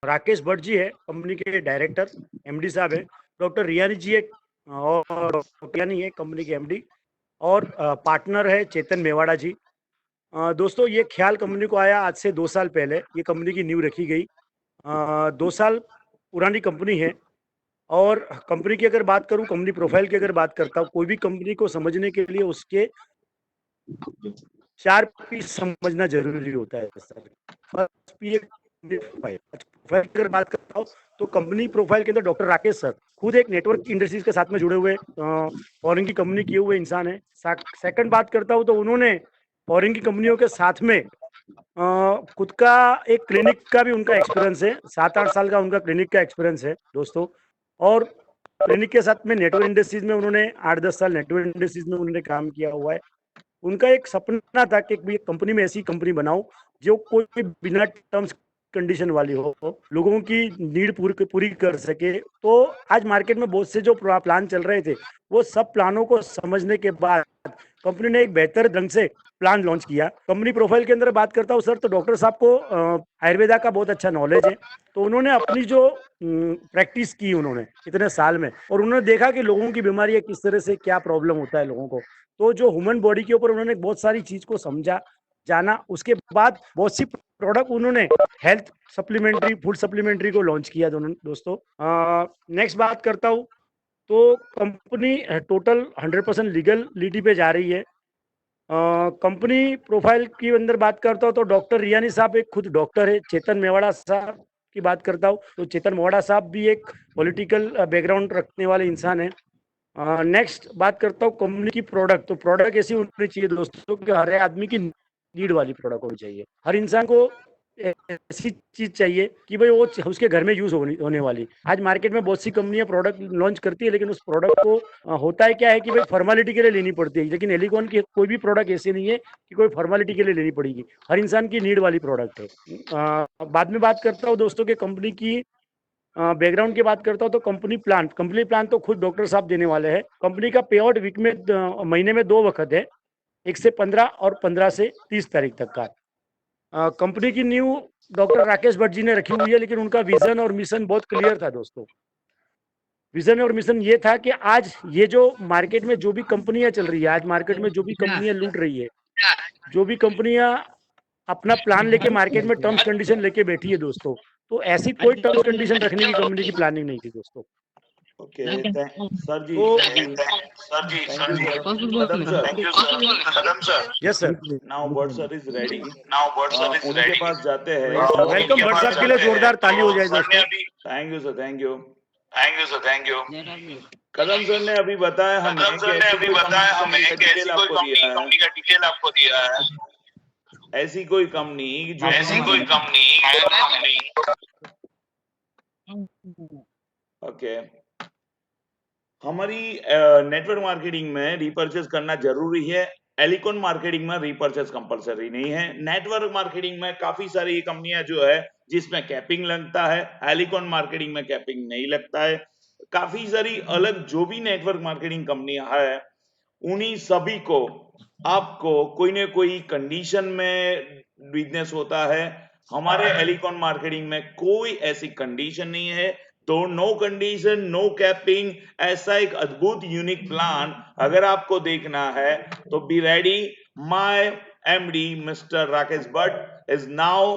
राकेश भट्ट जी है कंपनी के director, MD साहब है। डॉक्टर रियानी जी है और रियानी है कंपनी के एमडी। और पार्टनर है चेतन मेवाड़ा जी। दोस्तों, ये ख्याल कंपनी को आया आज से 2 साल पहले। ये कंपनी की नींव रखी गई। 2 साल पुरानी कंपनी है। और कंपनी की अगर बात करूं, कंपनी प्रोफाइल की अगर बात करता हूं, कोई भी कंपनी को समझने के लिए उसके 4 पी समझना जरूरी होता है sir. First P profile. Profile की अगर बात करता हूँ तो कंपनी प्रोफाइल के अंदर डॉक्टर राकेश सर खुद एक नेटवर्क इंडस्ट्रीज के साथ में जुड़े हुए फॉरेन की कंपनी किए हुए इंसान है। सेकंड बात करता हूँ तो उन्होंने फॉरेन की कंपनियों के साथ में खुद का एक क्लिनिक का भी उनका एक्सपीरियंस है। 7-8 साल का उनका क्लिनिक का एक्सपीरियंस है दोस्तों। और क्लिनिक के साथ में नेटवर्क इंडस्ट्रीज में उन्होंने 8-10 साल नेटवर्क इंडस्ट्रीज में उन्होंने काम किया हुआ है। उनका एक सपना था कि एक कंपनी में ऐसी कंपनी बनाऊं जो कोई बिना टर्म्स कंडीशन वाली हो, लोगों की नीड पूरी पूरी कर सके। तो आज मार्केट में बहुत से जो प्लान चल रहे थे, वो सब प्लानों को समझने के बाद कंपनी ने एक बेहतर ढंग से प्लान लॉन्च किया। कंपनी प्रोफाइल के अंदर बात करता हूँ सर, तो डॉक्टर साहब को आयुर्वेदा का बहुत अच्छा नॉलेज है। तो उन्होंने अपनी जो प्रैक्टिस की उन्होंने इतने साल में, और उन्होंने देखा कि लोगों की बीमारी है, किस तरह से क्या प्रॉब्लम होता है लोगों को। तो जो ह्यूमन बॉडी के ऊपर उन्होंने बहुत सारी चीज को समझा, जाना। उसके बाद बहुत सी प्रोडक्ट उन्होंने हेल्थ सप्लीमेंट्री, फूड सप्लीमेंट्री को लॉन्च किया दोस्तों। नेक्स्ट बात करता हूँ तो कंपनी टोटल 100% लीगलिटी पे जा रही है। कंपनी प्रोफाइल की अंदर बात करता हूँ तो डॉक्टर रियानी साहब एक खुद डॉक्टर है। चेतन मेवाड़ा साहब की बात करता हूँ तो चेतन मेवाड़ा साहब भी एक पॉलिटिकल बैकग्राउंड रखने वाले इंसान है। नेक्स्ट बात करता हूँ कंपनी की प्रोडक्ट। तो प्रोडक्ट ऐसी होनी चाहिए दोस्तों कि हर आदमी की नीड वाली प्रोडक्ट होनी चाहिए। हर इंसान को ऐसी चीज चाहिए कि भाई वो उसके घर में यूज होने वाली। आज मार्केट में बहुत सी कंपनियां प्रोडक्ट लॉन्च करती है, लेकिन उस प्रोडक्ट को होता है क्या है कि भाई फॉर्मेलिटी के लिए लेनी पड़ती है। लेकिन एलिकॉन की कोई भी प्रोडक्ट ऐसी नहीं है कि कोई फॉर्मेलिटी के लिए लेनी पड़ेगी। हर इंसान की नीड वाली प्रोडक्ट है। बाद में बात करता हूँ दोस्तों के कंपनी की बैकग्राउंड की बात करता हूँ तो कंपनी प्लान तो खुद डॉक्टर साहब देने वाले हैं। कंपनी का पे आउट वीक में महीने में 2 वक्त है, 1 से 15 और 15 से 30 तारीख तक का। कंपनी की न्यू डॉक्टर राकेश भट्ट जी ने रखी हुई है, लेकिन उनका विजन और मिशन बहुत क्लियर था दोस्तों। विजन और मिशन ये था कि आज ये जो मार्केट में जो भी कंपनियां चल रही है, आज मार्केट में जो भी कंपनियां लूट रही है, जो भी कंपनियां अपना प्लान लेके मार्केट में टर्म्स कंडीशन लेके बैठी है दोस्तों, तो ऐसी कोई टर्म्स कंडीशन रखने की कंपनी की प्लानिंग नहीं थी दोस्तों। ओके, सर जी, तो thank you sir. Kadam sir, yes sir. Now but sir is ready. उन्हीं के पास जाते हैं। वेलकम भट्ट साहब के लिए जोरदार ताली हो जाए दोस्तों। Thank you sir, thank you. Kadam sir ने अभी बताया हमें कि ऐसी कोई कंपनी का डिटेल आपको दिया है। ऐसी कोई कंपनी जो ओके, हमारी नेटवर्क मार्केटिंग में रीपर्चेस करना जरूरी है। एलिकॉन मार्केटिंग में रीपर्चेस कंपलसरी नहीं है। नेटवर्क मार्केटिंग में काफी सारी कंपनियां जो है जिसमें कैपिंग लगता है, एलिकॉन मार्केटिंग में कैपिंग नहीं लगता है। काफी सारी अलग जो भी नेटवर्क मार्केटिंग कंपनियां है, उन्हीं सभी को आपको कोई ना कोई कंडीशन में बिजनेस होता है। हमारे एलिकॉन मार्केटिंग में कोई ऐसी कंडीशन नहीं है। तो नो कंडीशन, नो कैपिंग, ऐसा एक अद्भुत यूनिक प्लान अगर आपको देखना है तो be ready. My MD mister Rakesh Bhatt is now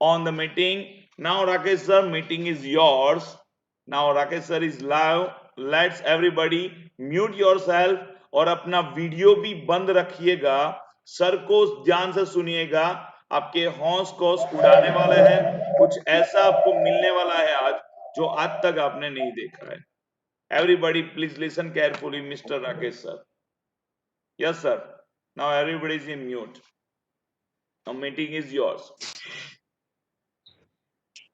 on the meeting. Now Rakesh sir, meeting is yours. Now Rakesh sir is live. Let's everybody mute yourself और अपना वीडियो भी बंद रखिएगा। सर को ध्यान से सुनिएगा। आपके हौस को उड़ाने वाले हैं। कुछ ऐसा आपको मिलने वाला है आज जो आज तक आपने नहीं देखा है। Everybody please listen carefully mister Rakesh sir. Yes sir, now everybody is in mute. Now meeting is yours.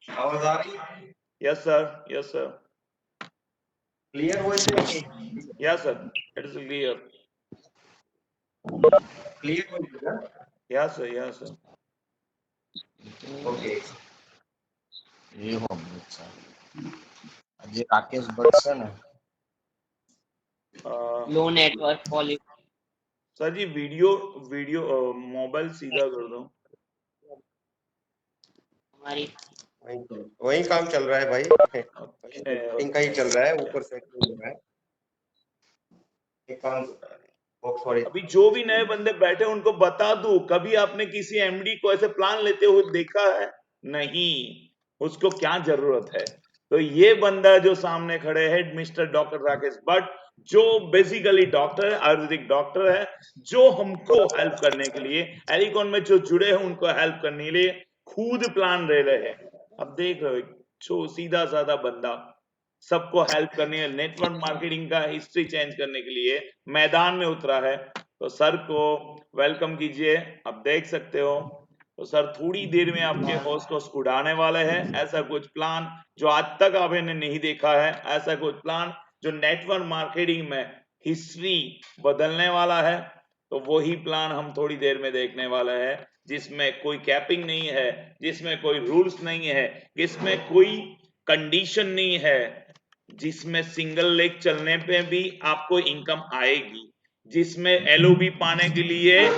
आवाज आ रही है? Yes sir, yes sir, clear voice है? Yes sir, it is clear. Clear voice है? Yes sir, yes sir. Okay. ये हो अच्छा अजय राकेश भट्ट से ना low network quality. Sir ji, video mobile सीधा कर दो। हमारी वही काम चल रहा है भाई, सेटिंग का ही चल रहा है, ऊपर सेट हो रहा है, एक काम सॉरी। अभी जो भी नए बंदे बैठे उनको बता दूं, कभी आपने किसी एमडी को ऐसे प्लान लेते हुए देखा है? नहीं, उसको क्या जरूरत है? तो ये बंदा जो सामने खड़े हैं, मिस्टर डॉक्टर राकेश भट्ट, जो बेसिकली डॉक्टर है, आयुर्वेदिक डॉक्टर है, जो हमको हेल्प करने के लिए, एलिकॉन में जो जुड़े हैं उनको हेल्प करने के लिए खुद प्लान ले रहे हैं। अब देख रहे हो, जो सीधा साधा बंदा सबको हेल्प करने, नेटवर्क मार्केटिंग का हिस्ट्री चेंज करने के लिए मैदान में उतरा है। तो सर को वेलकम कीजिए। आप देख सकते हो, तो सर थोड़ी देर में आपके होस्ट को उड़ाने वाले हैं। ऐसा कुछ प्लान जो आज तक आपने नहीं देखा है, ऐसा कुछ प्लान जो नेटवर्क मार्केटिंग में हिस्ट्री बदलने वाला है, तो वही प्लान हम थोड़ी देर में देखने वाले हैं, जिसमें कोई कैपिंग नहीं है, जिसमें कोई रूल्स नहीं है, जिसमें कोई कंडीशन नहीं है, जिसमें सिंगल लेग चलने पे भी आपको इनकम आएगी, जिसमें एलओबी पाने के लिए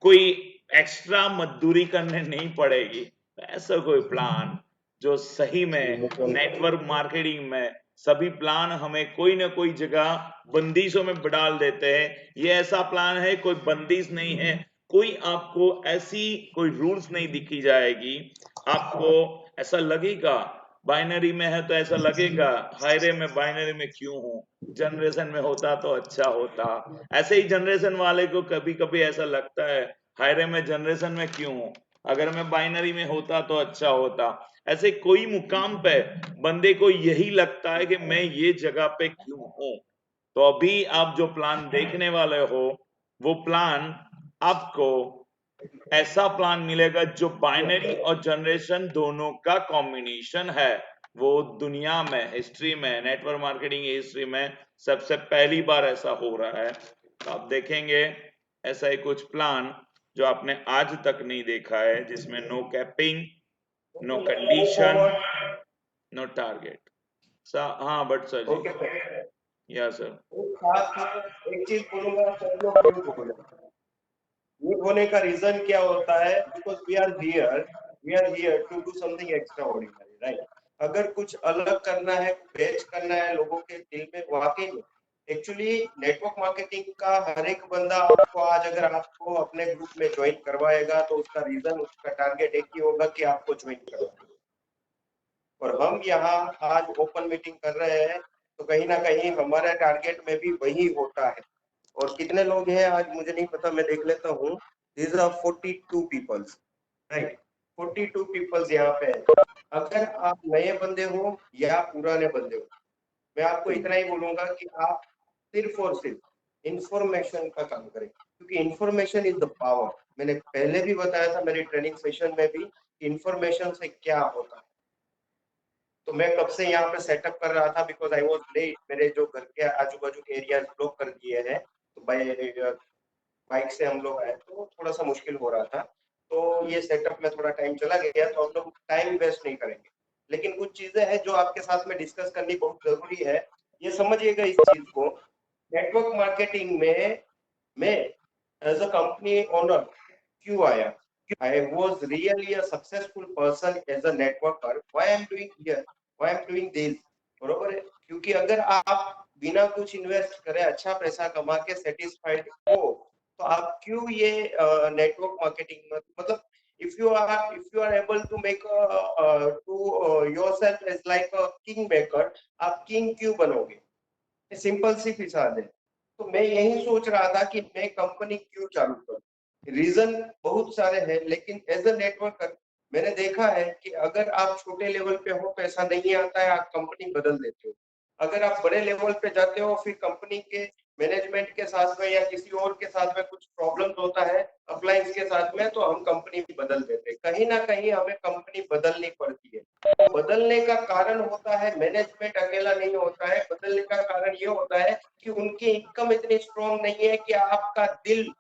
कोई एक्स्ट्रा मजदूरी करने नहीं पड़ेगी। ऐसा कोई प्लान जो सही में नेटवर्क मार्केटिंग में सभी प्लान हमें कोई ना कोई जगह बंदिशों में डाल देते हैं। ये ऐसा प्लान है, कोई बंदिश नहीं है, कोई आपको ऐसी कोई रूल्स नहीं दिखी जाएगी। आपको ऐसा लगेगा बाइनरी में है तो ऐसा लगेगा हायरे में बाइनरी में क्यों हूं, जनरेशन में होता तो अच्छा होता। ऐसे ही जनरेशन वाले को कभी कभी ऐसा लगता है हायरे में जनरेशन में क्यों हूं, अगर मैं बाइनरी में होता तो अच्छा होता। ऐसे कोई मुकाम पे बंदे को यही लगता है कि मैं ये जगह पे क्यों हूं। तो अभी आप जो प्लान देखने वाले हो, वो प्लान आपको ऐसा प्लान मिलेगा जो बाइनरी और जनरेशन दोनों का कॉम्बिनेशन है। वो दुनिया में, हिस्ट्री में, नेटवर्क मार्केटिंग हिस्ट्री में सबसे पहली बार ऐसा हो रहा है। तो आप देखेंगे ऐसा ही कुछ प्लान जो आपने आज तक नहीं देखा है, जिसमें no capping, no condition, no target. हाँ but sir ji, okay sir, yeah sir. साथ में एक चीज बोलूंगा, सब लोग म्यूट हो जाए। म्यूट होने का रीजन क्या होता है? Because we are here to do something extraordinary, right? अगर कुछ अलग करना है, पेश करना है लोगों के दिल में, वाकई में एक्चुअली नेटवर्क मार्केटिंग का हर एक बंदा आपको आज अगर आपको अपने ग्रुप में ज्वाइन करवाएगा तो उसका रीजन, उसका टारगेट एक ही होगा कि आपको ज्वाइन करवाना। और हम यहाँ आज ओपन मीटिंग कर रहे हैं तो कहीं ना कहीं हमारा टारगेट में भी वही होता है। और कितने लोग हैं आज मुझे नहीं पता, मैं देख लेता हूँ। These are 42 peoples, right? 42 peoples यहाँ पे है। अगर आप नए बंदे हो या पुराने बंदे हो, मैं आपको इतना ही बोलूंगा कि आप सिर्फ और सिर्फ इंफॉर्मेशन का काम करें, क्योंकि इंफॉर्मेशन इज द पावर। मैंने पहले भी बताया था मेरी ट्रेनिंग सेशन में भी, इंफॉर्मेशन से क्या होता है। तो मैं कब से यहाँ पे सेटअप कर रहा था, बिकॉज आई वॉज लेट। मेरे जो घर के आजू बाजू के एरिया ब्लॉक कर दिए हैं, तो बाइक से हम लोग आए तो थोड़ा सा मुश्किल हो रहा था। तो ये सेटअप में थोड़ा टाइम चला गया, तो हम लोग टाइम वेस्ट नहीं करेंगे। लेकिन कुछ चीजें हैं जो आपके साथ में डिस्कस करनी बहुत जरूरी है, ये समझिएगा इस चीज को। नेटवर्क मार्केटिंग में मैं एज अ कंपनी ओनर क्यों आया? I was really a successful person as a networker. Why I'm doing here? Why I'm doing this? बरोबर है? क्योंकि अगर आप बिना कुछ इन्वेस्ट करे अच्छा पैसा कमा के सेटिस्फाइड हो, तो आप क्यों ये नेटवर्क मार्केटिंग में, मतलब if you are able to make yourself as like a king maker, आप किंग क्यों बनोगे? सिंपल सी फिसाद है। तो मैं यही सोच रहा था कि मैं कंपनी क्यों चालू करूं। रीजन बहुत सारे हैं, लेकिन एज अ नेटवर्कर मैंने देखा है कि अगर आप छोटे लेवल पे हो, पैसा नहीं आता है, आप कंपनी बदल देते हो। अगर आप बड़े लेवल पे जाते हो, फिर कंपनी के मैनेजमेंट के साथ में या किसी और के साथ में कुछ प्रॉब्लम होता है, अप्लायंस के साथ में, तो हम कंपनी बदल देते हैं। कहीं ना कहीं हमें कंपनी बदलनी पड़ती है। तो बदलने का कारण होता है मैनेजमेंट अकेला नहीं होता है, बदलने का कारण ये होता है कि उनकी इनकम इतनी स्ट्रॉन्ग नहीं है कि आपका दिल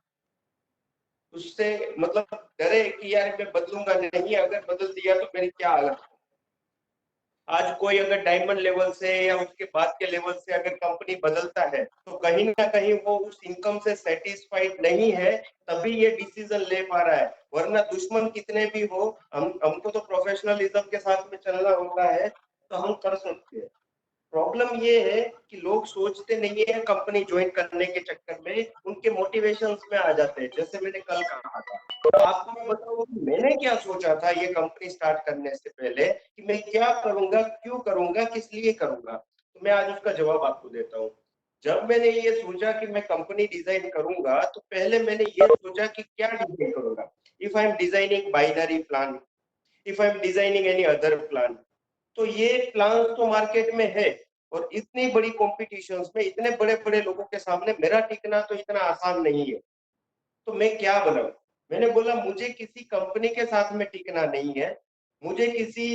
उससे मतलब डरे कि यार मैं बदलूंगा नहीं, अगर बदल दिया तो मेरी क्या हालत। आज कोई अगर डायमंड लेवल से या उसके बाद के लेवल से अगर कंपनी बदलता है तो कहीं ना कहीं वो उस इनकम से सेटिस्फाइड नहीं है, तभी ये डिसीजन ले पा रहा है। वरना दुश्मन कितने भी हो, हमको तो प्रोफेशनलिज्म के साथ में चलना होता है, तो हम कर सकते हैं। प्रॉब्लम ये है कि लोग सोचते नहीं है, कंपनी ज्वाइन करने के चक्कर में उनके मोटिवेशंस में आ जाते हैं। जैसे मैंने कल कहा था, तो आपको मैं बताऊं कि मैंने क्या सोचा था ये कंपनी स्टार्ट करने से पहले कि मैं क्या करूंगा, क्यों करूंगा, किस लिए करूंगा। तो मैं आज उसका जवाब आपको देता हूँ। जब मैंने ये सोचा कि मैं कंपनी डिजाइन करूंगा, तो पहले मैंने ये सोचा कि क्या डिजाइन करूंगा। If I am designing binary plan, if I am designing any other plan, तो ये प्लान तो मार्केट में है, और इतनी बड़ी कॉम्पिटिशन्स में इतने बड़े बड़े लोगों के सामने मेरा टिकना तो इतना आसान नहीं है। तो मैं क्या बनाऊं? मैंने बोला मुझे किसी कंपनी के साथ में टिकना नहीं है, मुझे किसी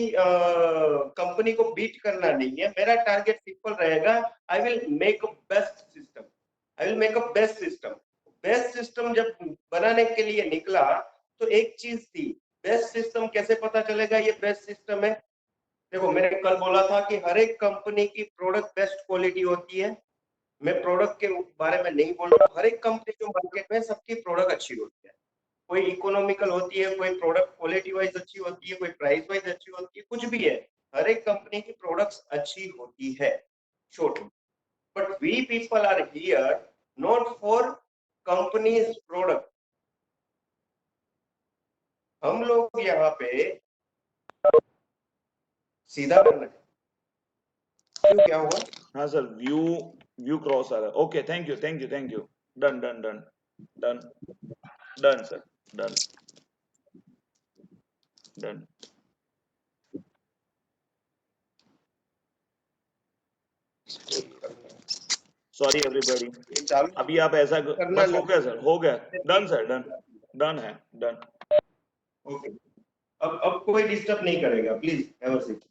कंपनी को बीट करना नहीं है। मेरा टारगेट सिंपल रहेगा, I will make a best system, I will make a best system. Best system जब बनाने के लिए निकला तो एक चीज थी, बेस्ट सिस्टम कैसे पता चलेगा ये बेस्ट सिस्टम है? देखो, मैंने कल बोला था कि हर एक कंपनी की प्रोडक्ट बेस्ट क्वालिटी होती है। मैं प्रोडक्ट के बारे में नहीं बोल रहा हूँ, हर एक कंपनी जो मार्केट में, सबकी प्रोडक्ट अच्छी होती है। कोई इकोनॉमिकल होती है, कोई प्रोडक्ट क्वालिटी वाइज अच्छी होती है, कोई प्राइस वाइज अच्छी होती है, कुछ भी है। हर एक कंपनी की प्रोडक्ट्स अच्छी होती है, short. But we people are here not for companies product. हम लोग यहाँ पे सीधा करना है। क्यों, क्या हुआ? हाँ सर, व्यू क्रॉस आ रहा है। Okay, thank you thank you thank you. Done done done done done sir, done done. Sorry everybody. ये चालू अभी आप ऐसा करना बस हो गया सर, हो गया। डन सर, डन डन है, डन। ओके। अब कोई डिस्टर्ब नहीं करेगा, प्लीज हैव अ सीट।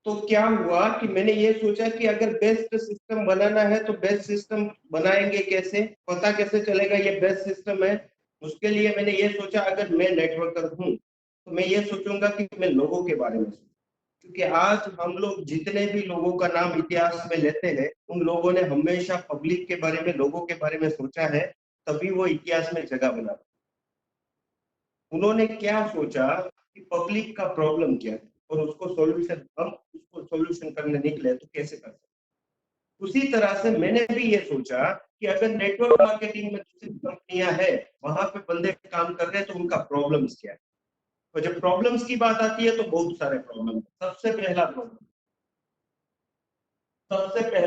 तो क्या हुआ कि मैंने ये सोचा कि अगर बेस्ट सिस्टम बनाना है तो बेस्ट सिस्टम बनाएंगे कैसे, पता कैसे चलेगा ये बेस्ट सिस्टम है? उसके लिए मैंने ये सोचा, अगर मैं नेटवर्कर हूँ तो मैं ये सोचूंगा कि मैं लोगों के बारे में सोचूं। क्योंकि आज हम लोग जितने भी लोगों का नाम इतिहास में लेते हैं, उन लोगों ने हमेशा पब्लिक के बारे में, लोगों के बारे में सोचा है, तभी वो इतिहास में जगह बना। उन्होंने क्या सोचा कि पब्लिक का प्रॉब्लम क्या है और उसको सॉल्यूशन, हम उसको सॉल्यूशन करने निकले तो कैसे कर सकते। उसी तरह से मैंने भी ये सोचा कि अगर नेटवर्क मार्केटिंग में दूसरी कंपनियां हैं, वहां पे बंदे काम कर रहे हैं, तो उनका प्रॉब्लम्स क्या है। और जब प्रॉब्लम्स की बात आती है तो बहुत सारे प्रॉब्लम। सबसे पहला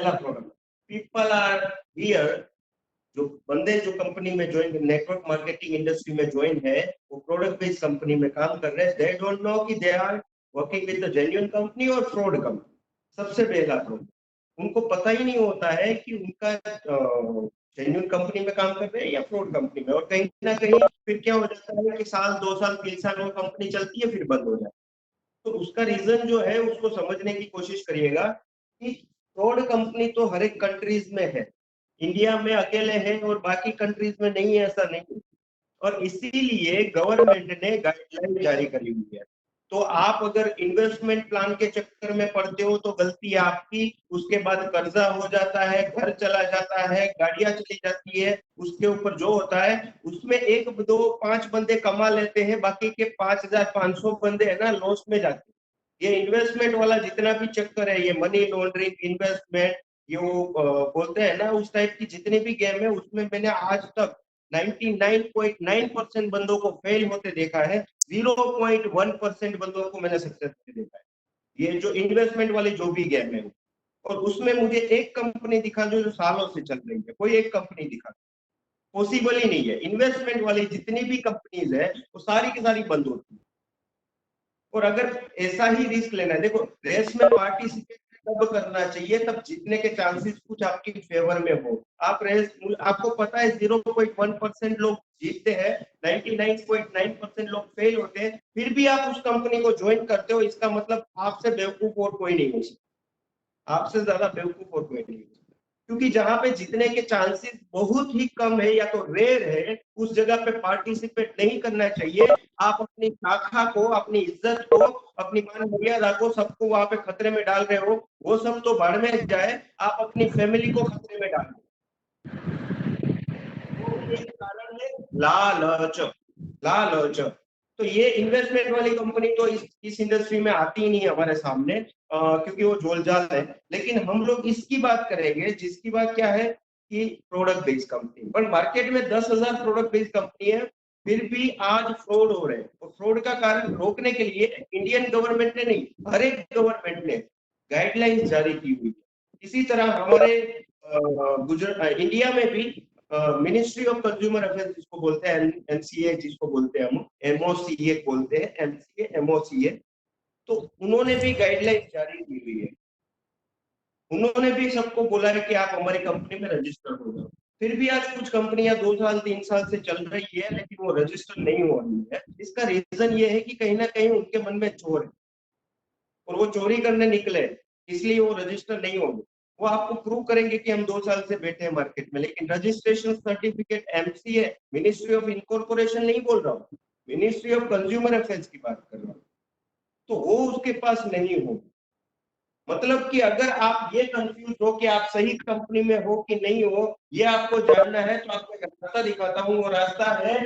प्रॉब्लम पीपल आर हियर। जो बंदे जो कंपनी में ज्वाइन, नेटवर्क मार्केटिंग इंडस्ट्री में ज्वाइन है, वो प्रोडक्ट बेस्ड कंपनी में काम कर रहे हैं। दे डोंट नो कि they are working with the genuine company और फ्रॉड कंपनी। सबसे पहला प्रॉब्लम, उनको पता ही नहीं होता है कि उनका जेन्युइन कंपनी में काम कर रहे हैं या फ्रॉड कंपनी में। और कहीं ना कहीं फिर क्या हो जाता है कि साल, 2 साल, 3 साल वो कंपनी चलती है, फिर बंद हो जाती है। तो उसका रीजन जो है उसको समझने की कोशिश करिएगा कि फ्रॉड कंपनी तो हर एक कंट्रीज में है, इंडिया में अकेले है और बाकी कंट्रीज में नहीं है, ऐसा नहीं। और इसीलिए गवर्नमेंट ने गाइडलाइन जारी करी हुई है। तो आप अगर इन्वेस्टमेंट प्लान के चक्कर में पड़ते हो तो गलती आपकी, उसके बाद कर्जा हो जाता है, घर चला जाता है, गाड़ियां चली जाती है, उसके ऊपर जो होता है उसमें 1, 2, 5 बंदे कमा लेते हैं, बाकी के 5,500 बंदे है ना लॉस में जाते हैं। ये इन्वेस्टमेंट वाला जितना भी चक्कर है, ये मनी लॉन्ड्रिंग, इन्वेस्टमेंट, ये वो बोलते हैं ना, उस टाइप की जितनी भी गेम है, उसमें मैंने आज तक 99.9% बंदों को फेल होते देखा है, 0.1% बंदों को मैंने सक्सेस होते देखा है। ये जो इन्वेस्टमेंट वाली जो भी गेम है, और उसमें मुझे एक कंपनी दिखा जो सालों से चल रही है, कोई एक कंपनी दिखा, पॉसिबल ही नहीं है। इन्वेस्टमेंट वाली जितनी भी कंपनीज है वो सारी की सारी बंद होती है। और अगर ऐसा ही रिस्क लेना है, देखो रेस में पार्टिसिपेट तब करना चाहिए तब जीतने के चांसेस कुछ आपके फेवर में हो। आप रेस, आपको पता है 0.1% लोग जीतते हैं, 99.9% लोग फेल होते हैं, फिर भी आप उस कंपनी को ज्वाइन करते हो, इसका मतलब आपसे बेवकूफ और कोई नहीं हो सकता, आपसे ज्यादा बेवकूफ और कोई नहीं हो सकता। क्योंकि जहां पे जीतने के चांसेस बहुत ही कम है या तो रेयर है, उस जगह पे पार्टिसिपेट नहीं करना चाहिए। आप अपनी शाखा को, अपनी इज्जत को, अपनी मान मर्यादा को, सबको वहां पे खतरे में डाल रहे हो। वो सब तो बाढ़ में जाए, आप अपनी फैमिली को खतरे में डाल रहे हो। वो एक कारण है लालच। लालच। तो ये इन्वेस्टमेंट वाली कंपनी तो इस इंडस्ट्री में आती ही नहीं है हमारे सामने, क्योंकि वो झोलझाल है। लेकिन हम लोग इसकी बात करेंगे जिसकी बात क्या है कि प्रोडक्ट बेस्ड कंपनी। पर मार्केट में 10,000 प्रोडक्ट बेस्ड कंपनी है, फिर भी आज फ्रॉड हो रहे हैं। और फ्रॉड का कारण रोकने के लिए इंडियन गवर्नमेंट ने नहीं, हर एक गवर्नमेंट ने गाइडलाइंस जारी की हुई है। इसी तरह हमारे इंडिया में भी मिनिस्ट्री ऑफ कंज्यूमर अफेयर्स जिसको बोलते हैं, एमसीए जिसको बोलते हैं, हम एमओसीए बोलते हैं, एमसीए एमओसीए, तो उन्होंने भी गाइडलाइंस जारी की हुई है। उन्होंने भी सबको बोला है कि आप हमारी कंपनी में रजिस्टर हो जाओ। फिर भी आज कुछ कंपनियां 2 साल 3 साल से चल रही है, लेकिन वो रजिस्टर नहीं हो रही है। इसका रीजन ये है कि कहीं ना कहीं उनके मन में चोर है और वो चोरी करने निकले, इसलिए वो रजिस्टर नहीं होंगे। वो आपको प्रूव करेंगे कि हम 2 साल से बैठे हैं मार्केट में, लेकिन registration certificate MCA, ministry of incorporation नहीं बोल रहा हूँ, मिनिस्ट्री ऑफ कंज्यूमर अफेयर्स की बात कर रहा हूँ, तो वो उसके पास नहीं हो। मतलब कि अगर आप ये कंफ्यूज हो कि आप सही कंपनी में हो कि नहीं हो, ये आपको जानना है, तो आपको एक रास्ता दिखाता हूँ। वो रास्ता है,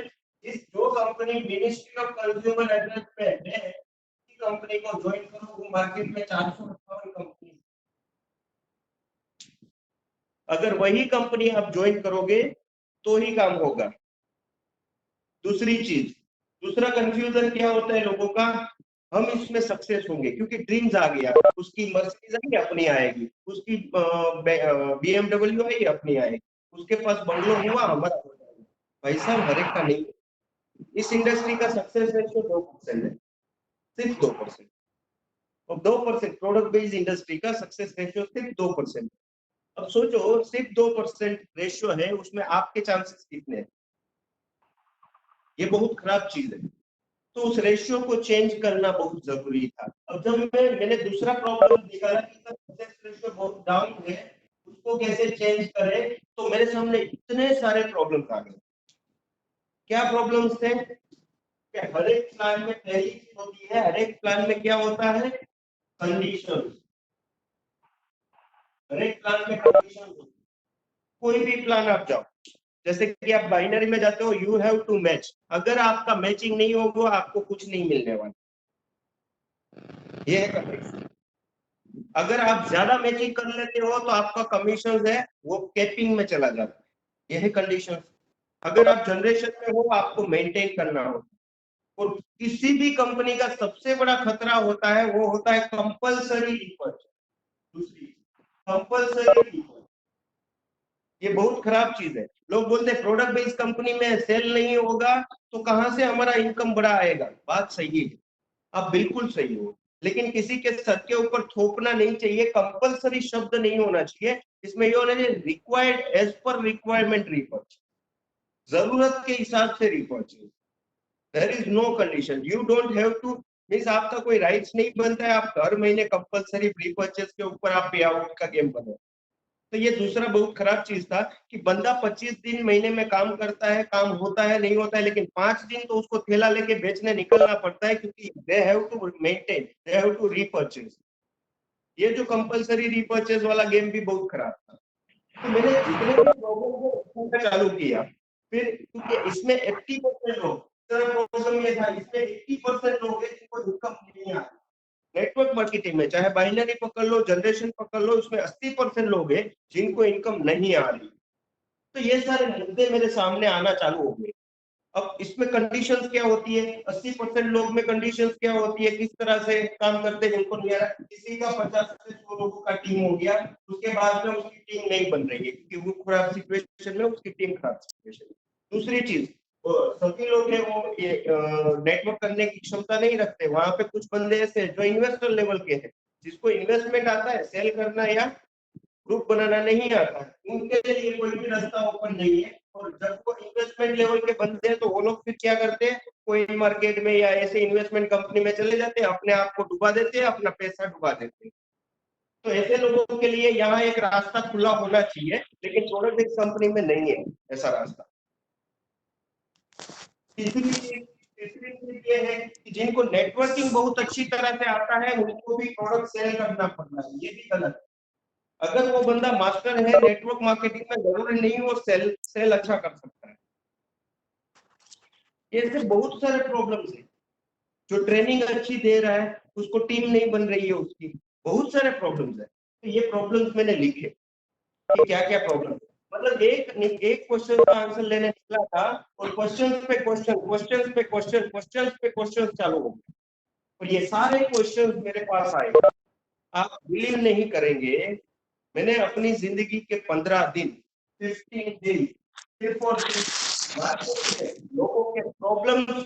इस जो company ministry of consumer affairs में है, कंपनी को ज्वाइन करो। वो मार्केट में 458 कंपनी, अगर वही कंपनी आप ज्वाइन करोगे तो ही काम होगा। दूसरी चीज, दूसरा कंफ्यूजन क्या होता है लोगों का, हम इसमें सक्सेस होंगे क्योंकि ड्रीम्स आ गया, उसकी मर्सिडीज आई अपनी आएगी, उसकी बीएमडब्ल्यू आई अपनी आएगी, उसके पास बंगलो हुआ हमारा हो जाएगा। भाई साहब हर एक का नहीं। इस इंडस्ट्री का सक्सेस रेशियो 2% है, सिर्फ 2%। और 2% प्रोडक्ट बेस्ड इंडस्ट्री का सक्सेस रेशियो सिर्फ 2%। अब सोचो, सिर्फ 2% रेशियो है, उसमें आपके चांसेस कितने हैं? ये बहुत खराब चीज है। तो उस रेशियो को चेंज करना बहुत जरूरी था। अब जब मैंने दूसरा प्रॉब्लम निकाला कि सक्सेस रेशियो बहुत डाउन है, उसको कैसे चेंज करें, तो मेरे सामने इतने सारे प्रॉब्लम्स आ गए। क्या प्रॉब्लम्स थे? कि हर एक प्लान में पहली चीज होती है, हर एक प्लान में क्या होता है? कंडीशन। हर एक प्लान में कंडीशन होती है। कोई भी प्लान आप जाओ, जैसे कि आप बाइनरी में जाते हो, यू हैव टू मैच। अगर आपका मैचिंग नहीं होगा, आपको कुछ नहीं मिलने वाला। ये है कंडीशन। अगर आप ज्यादा मैचिंग कर लेते हो तो आपका कमीशन है वो कैपिंग में चला जाता है। ये है कंडीशन। अगर आप जनरेशन में हो, आपको मेंटेन करना हो। और किसी भी कंपनी का सबसे बड़ा खतरा होता है, वो होता है कंपल्सरी रिपर्चेज। दूसरी, कंपल्सरी रिपर्चेज, ये बहुत खराब चीज है। लोग बोलते हैं प्रोडक्ट बेस्ड कंपनी में सेल नहीं होगा तो कहां से हमारा इनकम बड़ा आएगा। बात सही है, आप बिल्कुल सही हो, लेकिन किसी के सर के ऊपर थोपना नहीं चाहिए। कंपल्सरी शब्द नहीं होना चाहिए, इसमें ये होना चाहिए required, as per requirement repurchase, जरूरत के हिसाब से repurchase. There is no condition, you don't have to, means आपका कोई राइट्स नहीं बनता है आप हर महीने कंपल्सरी रिपर्चेज के ऊपर आप पे आउट का गेम बने। तो ये दूसरा बहुत खराब चीज था कि बंदा 25 दिन महीने में काम करता है, काम होता है नहीं होता है, लेकिन 5 दिन तो उसको थैला लेके बेचने निकलना पड़ता है, क्योंकि they have to maintain, they have to repurchase. ये जो कंपल्सरी रीपर्चेज वाला गेम भी बहुत खराब था। तो मैंने जितने भी प्रॉब्लम को चालू किया, फिर क्योंकि इसमें 80% लोग, प्रॉब्लम ये था, इसमें 80% लोग हैं जिनको इनकम नहीं आती। नेटवर्क मार्केटिंग में चाहे बाइनरी पकड़ लो, जनरेशन पकड़ लो, इसमें 80% लोग हैं जिनको इनकम नहीं आ रही। तो ये सारे मुद्दे मेरे सामने आना चालू हो गए। अब इसमें कंडीशंस क्या होती है? 80% लोग में कंडीशंस क्या होती है, किस तरह से काम करते हैं जिनको नहीं आ रहा। किसी का 50 से 100 लोगों का टीम हो गया, उसके बाद में उसकी टीम नहीं बन रही है क्योंकि वो खराब सिचुएशन में, उसकी टीम खराब सिचुएशन। दूसरी चीज, सभी लोग हैं वो नेटवर्क करने की क्षमता नहीं रखते। वहां पे कुछ बंदे ऐसे जो इन्वेस्टर लेवल के हैं, जिसको इन्वेस्टमेंट आता है, सेल करना या ग्रुप बनाना नहीं आता, उनके लिए कोई भी रास्ता ओपन नहीं है। और जब वो इन्वेस्टमेंट लेवल के बंदे हैं तो वो लोग फिर क्या करते हैं, कोई मार्केट में या ऐसे इन्वेस्टमेंट कंपनी में चले जाते हैं, अपने आप को डुबा देते हैं, अपना पैसा डुबा देते हैं। तो ऐसे लोगों के लिए यहाँ एक रास्ता खुला होना चाहिए, लेकिन प्रोडक्ट कंपनी में नहीं है ऐसा रास्ता। तीसरी चीज ये है कि जिनको नेटवर्किंग बहुत अच्छी तरह से आता है उनको भी प्रोडक्ट सेल करना पड़ता है, ये भी गलत है। अगर वो बंदा मास्टर है नेटवर्क मार्केटिंग में, जरूरी नहीं वो सेल अच्छा कर सकता है। ऐसे बहुत सारे प्रॉब्लम्स है। जो ट्रेनिंग अच्छी दे रहा है उसको टीम नहीं बन रही है उसकी, बहुत सारे प्रॉब्लम्स है। तो ये प्रॉब्लम्स मैंने लिखे कि क्या क्या प्रॉब्लम, मतलब एक क्वेश्चन का आंसर लेने निकला था और क्वेश्चंस पे क्वेश्चन चालू हो गए, और ये सारे क्वेश्चंस मेरे पास आए। आप बिलीव नहीं करेंगे, मैंने अपनी जिंदगी के 15 दिन 15 दिन सिर्फ और सिर्फ लोगों के प्रॉब्लम्स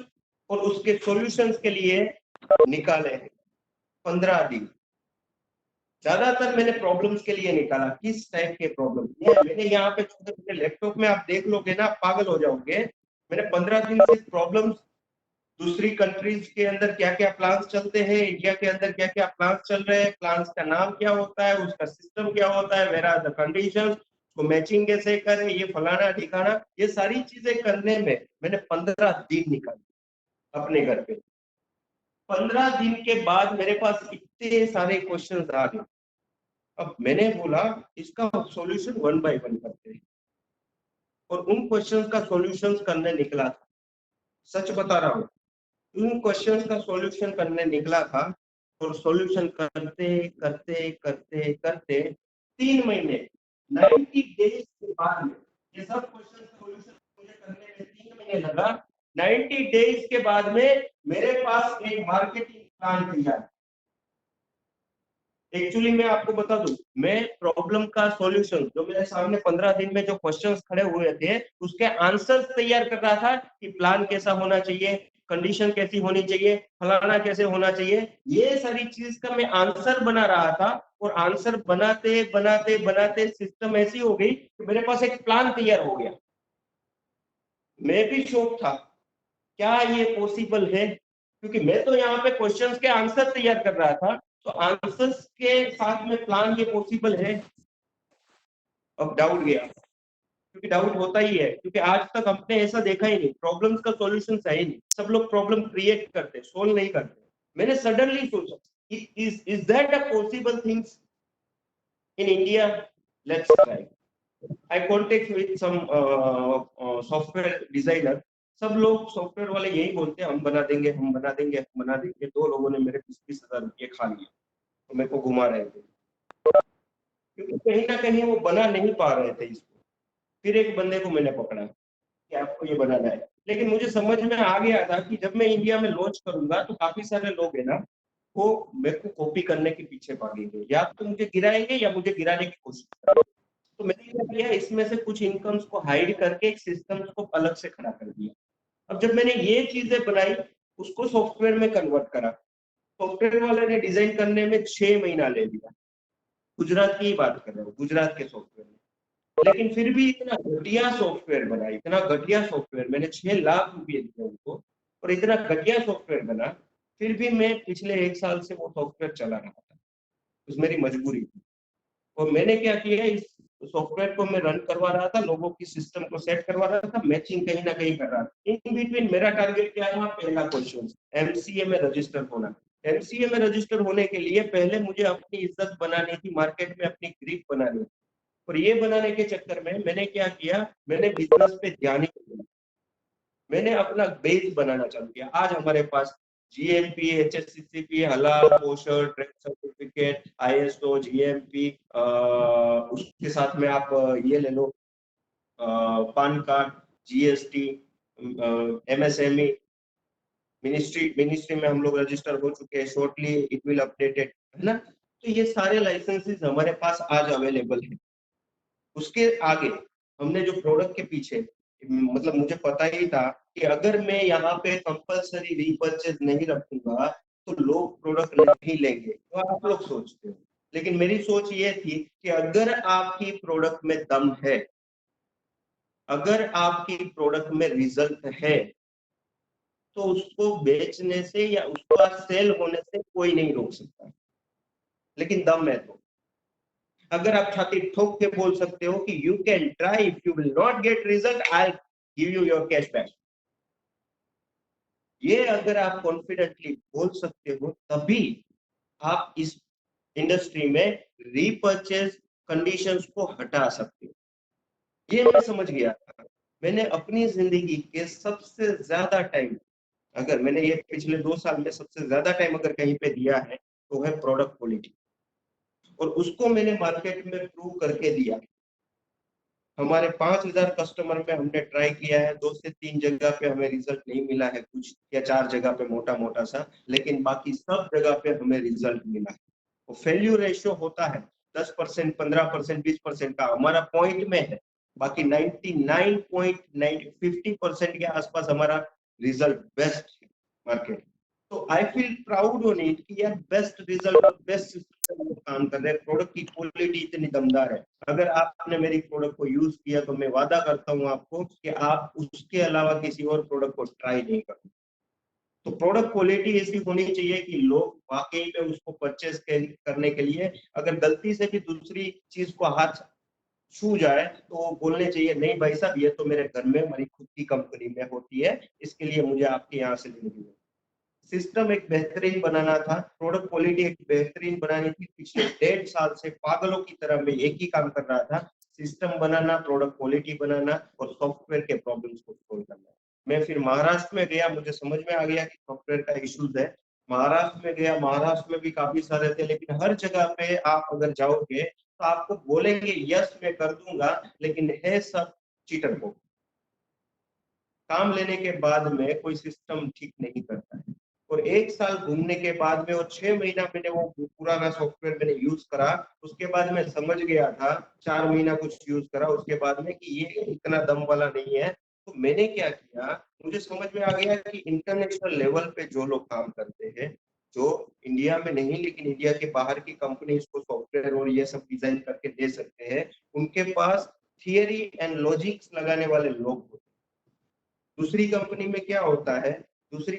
और उसके सॉल्यूशंस के लिए निकाले हैं। 15 दिन ज्यादातर मैंने प्रॉब्लम्स के लिए निकाला। किस टाइप के प्रॉब्लम मैंने यहाँ पे छोटे लैपटॉप में आप देख लोगे ना, पागल हो जाओगे। मैंने 15 दिन से प्रॉब्लम्स, दूसरी कंट्रीज के अंदर क्या क्या प्लान्स चलते हैं, इंडिया के अंदर क्या क्या प्लान्स चल रहे हैं, प्लान्स का नाम क्या होता है, उसका सिस्टम क्या होता है, वेर आर द कंडीशंस, को मैचिंग कैसे करें, ये फलाना ठिकाना, ये सारी चीजें करने में मैंने 15 दिन निकाले अपने घर पे। 15 दिन के बाद मेरे पास इतने सारे क्वेश्चन आ गए। अब मैंने बोला इसका सॉल्यूशन 1 बाय 1 करते हैं, और उन क्वेश्चंस का सॉल्यूशन करने निकला था। सच बता रहा हूँ, उन क्वेश्चंस का सॉल्यूशन करने निकला था, और सॉल्यूशन करते करते करते करते 3 महीने 90 डेज के बाद में ये सब क्वेश्चन सॉल्यूशन मुझे करने में 3 महीने लगा। 90 डेज के बाद में मेरे पास एक मार्केटिंग प्लान तैयार। एक्चुअली मैं आपको बता दूं, मैं प्रॉब्लम का सॉल्यूशन जो मेरे सामने 15 दिन में जो क्वेश्चंस खड़े हुए थे उसके आंसर्स तैयार कर रहा था कि प्लान कैसा होना चाहिए, कंडीशन कैसी होनी चाहिए, फलाना कैसे होना चाहिए, ये सारी चीज का मैं आंसर बना रहा था। और आंसर बनाते बनाते बनाते सिस्टम ऐसी हो गई कि मेरे पास एक प्लान तैयार हो गया। मैं भी शौक था, क्या ये पॉसिबल है, क्योंकि मैं तो यहाँ पे क्वेश्चंस के आंसर तैयार कर रहा था, तो आंसर्स के साथ में प्लान ये पॉसिबल है। अब डाउट गया, क्योंकि डाउट होता ही है, क्योंकि आज तक हमने ऐसा देखा ही नहीं, प्रॉब्लम्स का सॉल्यूशन है ही नहीं, सब लोग प्रॉब्लम क्रिएट करते, सोल्व नहीं करते। मैंने सडनली सोचा is that a possible things in India, let's try. I contact with some software designer. सब लोग सॉफ्टवेयर वाले यही बोलते हैं हम बना देंगे, हम बना देंगे, हम बना देंगे। 2 लोगों ने मेरे 20,000 रुपये खा लिए, तो मेरे को घुमा रहे थे, क्योंकि कहीं ना कहीं वो बना नहीं पा रहे थे इसको। फिर एक बंदे को मैंने पकड़ा कि आपको ये बनाना है, लेकिन मुझे समझ में आ गया था कि जब मैं इंडिया में लॉन्च करूंगा तो काफी सारे लोग है ना, वो मेरे को कॉपी करने के पीछे भागेंगे, या तो मुझे गिराएंगे या मुझे गिराने की कोशिश करेंगे। तो मैंने क्या किया, इसमें से कुछ इनकम्स को हाइड करके एक सिस्टम को अलग से खड़ा कर दिया। अब जब मैंने ये चीजें बनाई, उसको सॉफ्टवेयर में कन्वर्ट करा, सॉफ्टवेयर वाले ने डिजाइन करने में 6 महीना ले लिया। गुजरात की बात कर रहा हूँ, गुजरात के सॉफ्टवेयर में। लेकिन फिर भी इतना घटिया सॉफ्टवेयर बना, इतना घटिया सॉफ्टवेयर, मैंने 6 लाख रुपए दिए उनको, और इतना घटिया सॉफ्टवेयर बना। फिर भी मैं पिछले 1 साल से वो सॉफ्टवेयर चला रहा था, उस मेरी मजबूरी थी। और मैंने क्या किया, इस सॉफ्टवेयर को मैं रन करवा रहा था, लोगों की सिस्टम को सेट करवा रहा था, मैचिंग कहीं ना कहीं कर रहा था। इन बिटवीन मेरा टारगेट क्या था, पहला क्वेश्चन, एमसीए में रजिस्टर होना। एमसीए में रजिस्टर होने के लिए पहले मुझे अपनी इज्जत बनानी थी, मार्केट में अपनी ग्रिप बनानी थी। और ये बनाने के चक्कर में मैंने क्या किया, मैंने बिजनेस पे ध्यान ही नहीं दिया, मैंने अपना बेस बनाना चालू किया। आज हमारे पास जीएमपी, एचएससीसीपी, हलाल, kosher, trade certificate, ISO, GMP, उसके साथ में आप ये ले लो, PAN card, GST, MSME, ministry में हम लोग रजिस्टर हो चुके हैं, शॉर्टली इट विल अपडेटेड, है ना। तो ये सारे लाइसेंसेस हमारे पास आज अवेलेबल है। उसके आगे हमने जो प्रोडक्ट के पीछे, मतलब मुझे पता ही था कि अगर मैं यहाँ पे कंपलसरी रीपर्चेज नहीं रखूंगा तो लोग प्रोडक्ट नहीं लेंगे, तो आप लोग सोचते हो। लेकिन मेरी सोच ये थी कि अगर आपकी प्रोडक्ट में दम है, अगर आपकी प्रोडक्ट में रिजल्ट है, तो उसको बेचने से या उसका सेल होने से कोई नहीं रोक सकता, लेकिन दम है तो। अगर आप छाती ठोक के बोल सकते हो कि you can try, if you will not get result I give you your cash back, ये अगर आप कॉन्फिडेंटली बोल सकते हो तभी आप इस इंडस्ट्री में रीपर्चेज कंडीशंस को हटा सकते हो। ये मैं समझ गया था। मैंने अपनी जिंदगी के सबसे ज्यादा टाइम, अगर मैंने ये पिछले 2 साल में सबसे ज्यादा टाइम अगर कहीं पे दिया है तो है प्रोडक्ट क्वालिटी, और उसको मैंने मार्केट में प्रूव करके दिया। हमारे 5000 कस्टमर में हमने ट्राई किया है, 2 से 3 जगह पे हमें रिजल्ट नहीं मिला है, कुछ या 4 जगह पे मोटा मोटा सा, लेकिन बाकी सब जगह पे हमें रिजल्ट मिला है। वो फेल्यूर रेशियो होता है 10%, 15%, 20% का, हमारा पॉइंट में है, बाकी 99.50% के आसपास हमारा रिजल्ट बेस्ट है मार्केट। तो I feel proud on it कि यार बेस्ट रिजल्ट और बेस्ट सिस्टम में काम कर रहे हैं, प्रोडक्ट की क्वालिटी इतनी दमदार है। अगर आपने मेरी प्रोडक्ट को यूज किया तो मैं वादा करता हूं आपको कि आप उसके अलावा किसी और प्रोडक्ट को ट्राई नहीं करोगे। तो प्रोडक्ट क्वालिटी ऐसी होनी चाहिए कि लोग वाकई में उसको परचेस करने के लिए अगर गलती से भी दूसरी चीज को हाथ छू जाए तो वो बोलने चाहिए नहीं भाई साहब ये तो मेरे घर में हमारी खुद की कंपनी में होती है, इसके लिए मुझे आपके यहाँ से लेनी है। सिस्टम एक बेहतरीन बनाना था, प्रोडक्ट क्वालिटी एक बेहतरीन बनानी थी। पिछले 1.5 साल से पागलों की तरह मैं एक ही काम कर रहा था, सिस्टम बनाना, प्रोडक्ट क्वालिटी बनाना और सॉफ्टवेयर के प्रॉब्लम्स को सोल्व करना। मैं फिर महाराष्ट्र में गया, मुझे समझ में आ गया कि सॉफ्टवेयर का इश्यूज है। महाराष्ट्र में गया, महाराष्ट्र में भी काफी सारे थे, लेकिन हर जगह पे आप अगर जाओगे तो आपको बोलेंगे यस मैं कर दूंगा, लेकिन है सब चीटर को। काम लेने के बाद में कोई सिस्टम ठीक नहीं करता है। और 1 साल घूमने के बाद में और 6 महीना मैंने वो पुराना सॉफ्टवेयर मैंने यूज करा, उसके बाद मैं समझ गया था, 4 महीना कुछ यूज करा उसके बाद में कि ये इतना दम वाला नहीं है। तो मैंने क्या किया, मुझे समझ में आ गया कि इंटरनेशनल लेवल पे जो लोग काम करते हैं, जो इंडिया में नहीं लेकिन इंडिया के बाहर की कंपनी इसको सॉफ्टवेयर और ये सब डिजाइन करके दे सकते हैं, उनके पास थियरी एंड लॉजिक्स लगाने वाले लोग होते हैं। दूसरी कंपनी में क्या होता है, दूसरी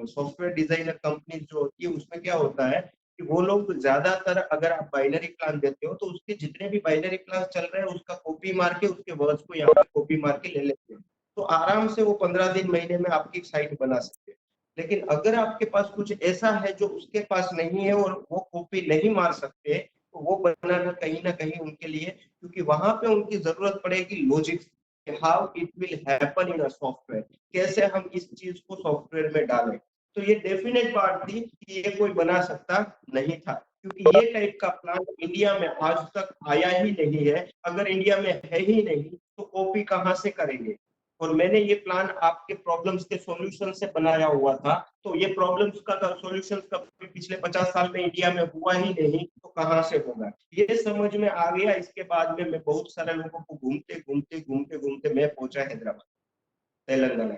सॉफ्टवेयर डिजाइनर कंपनी जो होती है उसमें क्या होता है कि वो लोग ज्यादातर अगर आप बाइनरी प्लान देते हो तो उसके जितने भी बाइनरी प्लान चल रहे हैं उसका कॉपी मार के उसके वर्ड्स को यहाँ पे कॉपी मार के ले लेते हैं, तो आराम से वो 15 दिन महीने में आपकी साइट बना सकते हैं। लेकिन अगर आपके पास कुछ ऐसा है जो उसके पास नहीं है और वो कॉपी नहीं मार सकते, तो वो बनाना कहीं ना कहीं उनके लिए, क्योंकि वहां पे उनकी जरूरत पड़ेगी logic, how it will happen in a software, कैसे हम इस चीज को सॉफ्टवेयर में डालें। तो ये डेफिनेट बात थी कि ये कोई बना सकता नहीं था, क्योंकि ये टाइप का प्लान इंडिया में आज तक आया ही नहीं है। अगर इंडिया में है ही नहीं तो कॉपी कहाँ से करेंगे। और मैंने ये प्लान आपके प्रॉब्लम्स के सॉल्यूशन से बनाया हुआ था, तो ये प्रॉब्लम्स का सॉल्यूशन कभी पिछले 50 साल में इंडिया में हुआ ही नहीं, तो कहाँ से होगा। ये समझ में आ गया। इसके बाद में मैं बहुत सारे लोगों को घूमते घूमते घूमते घूमते मैं पहुंचा हैदराबाद, तेलंगाना।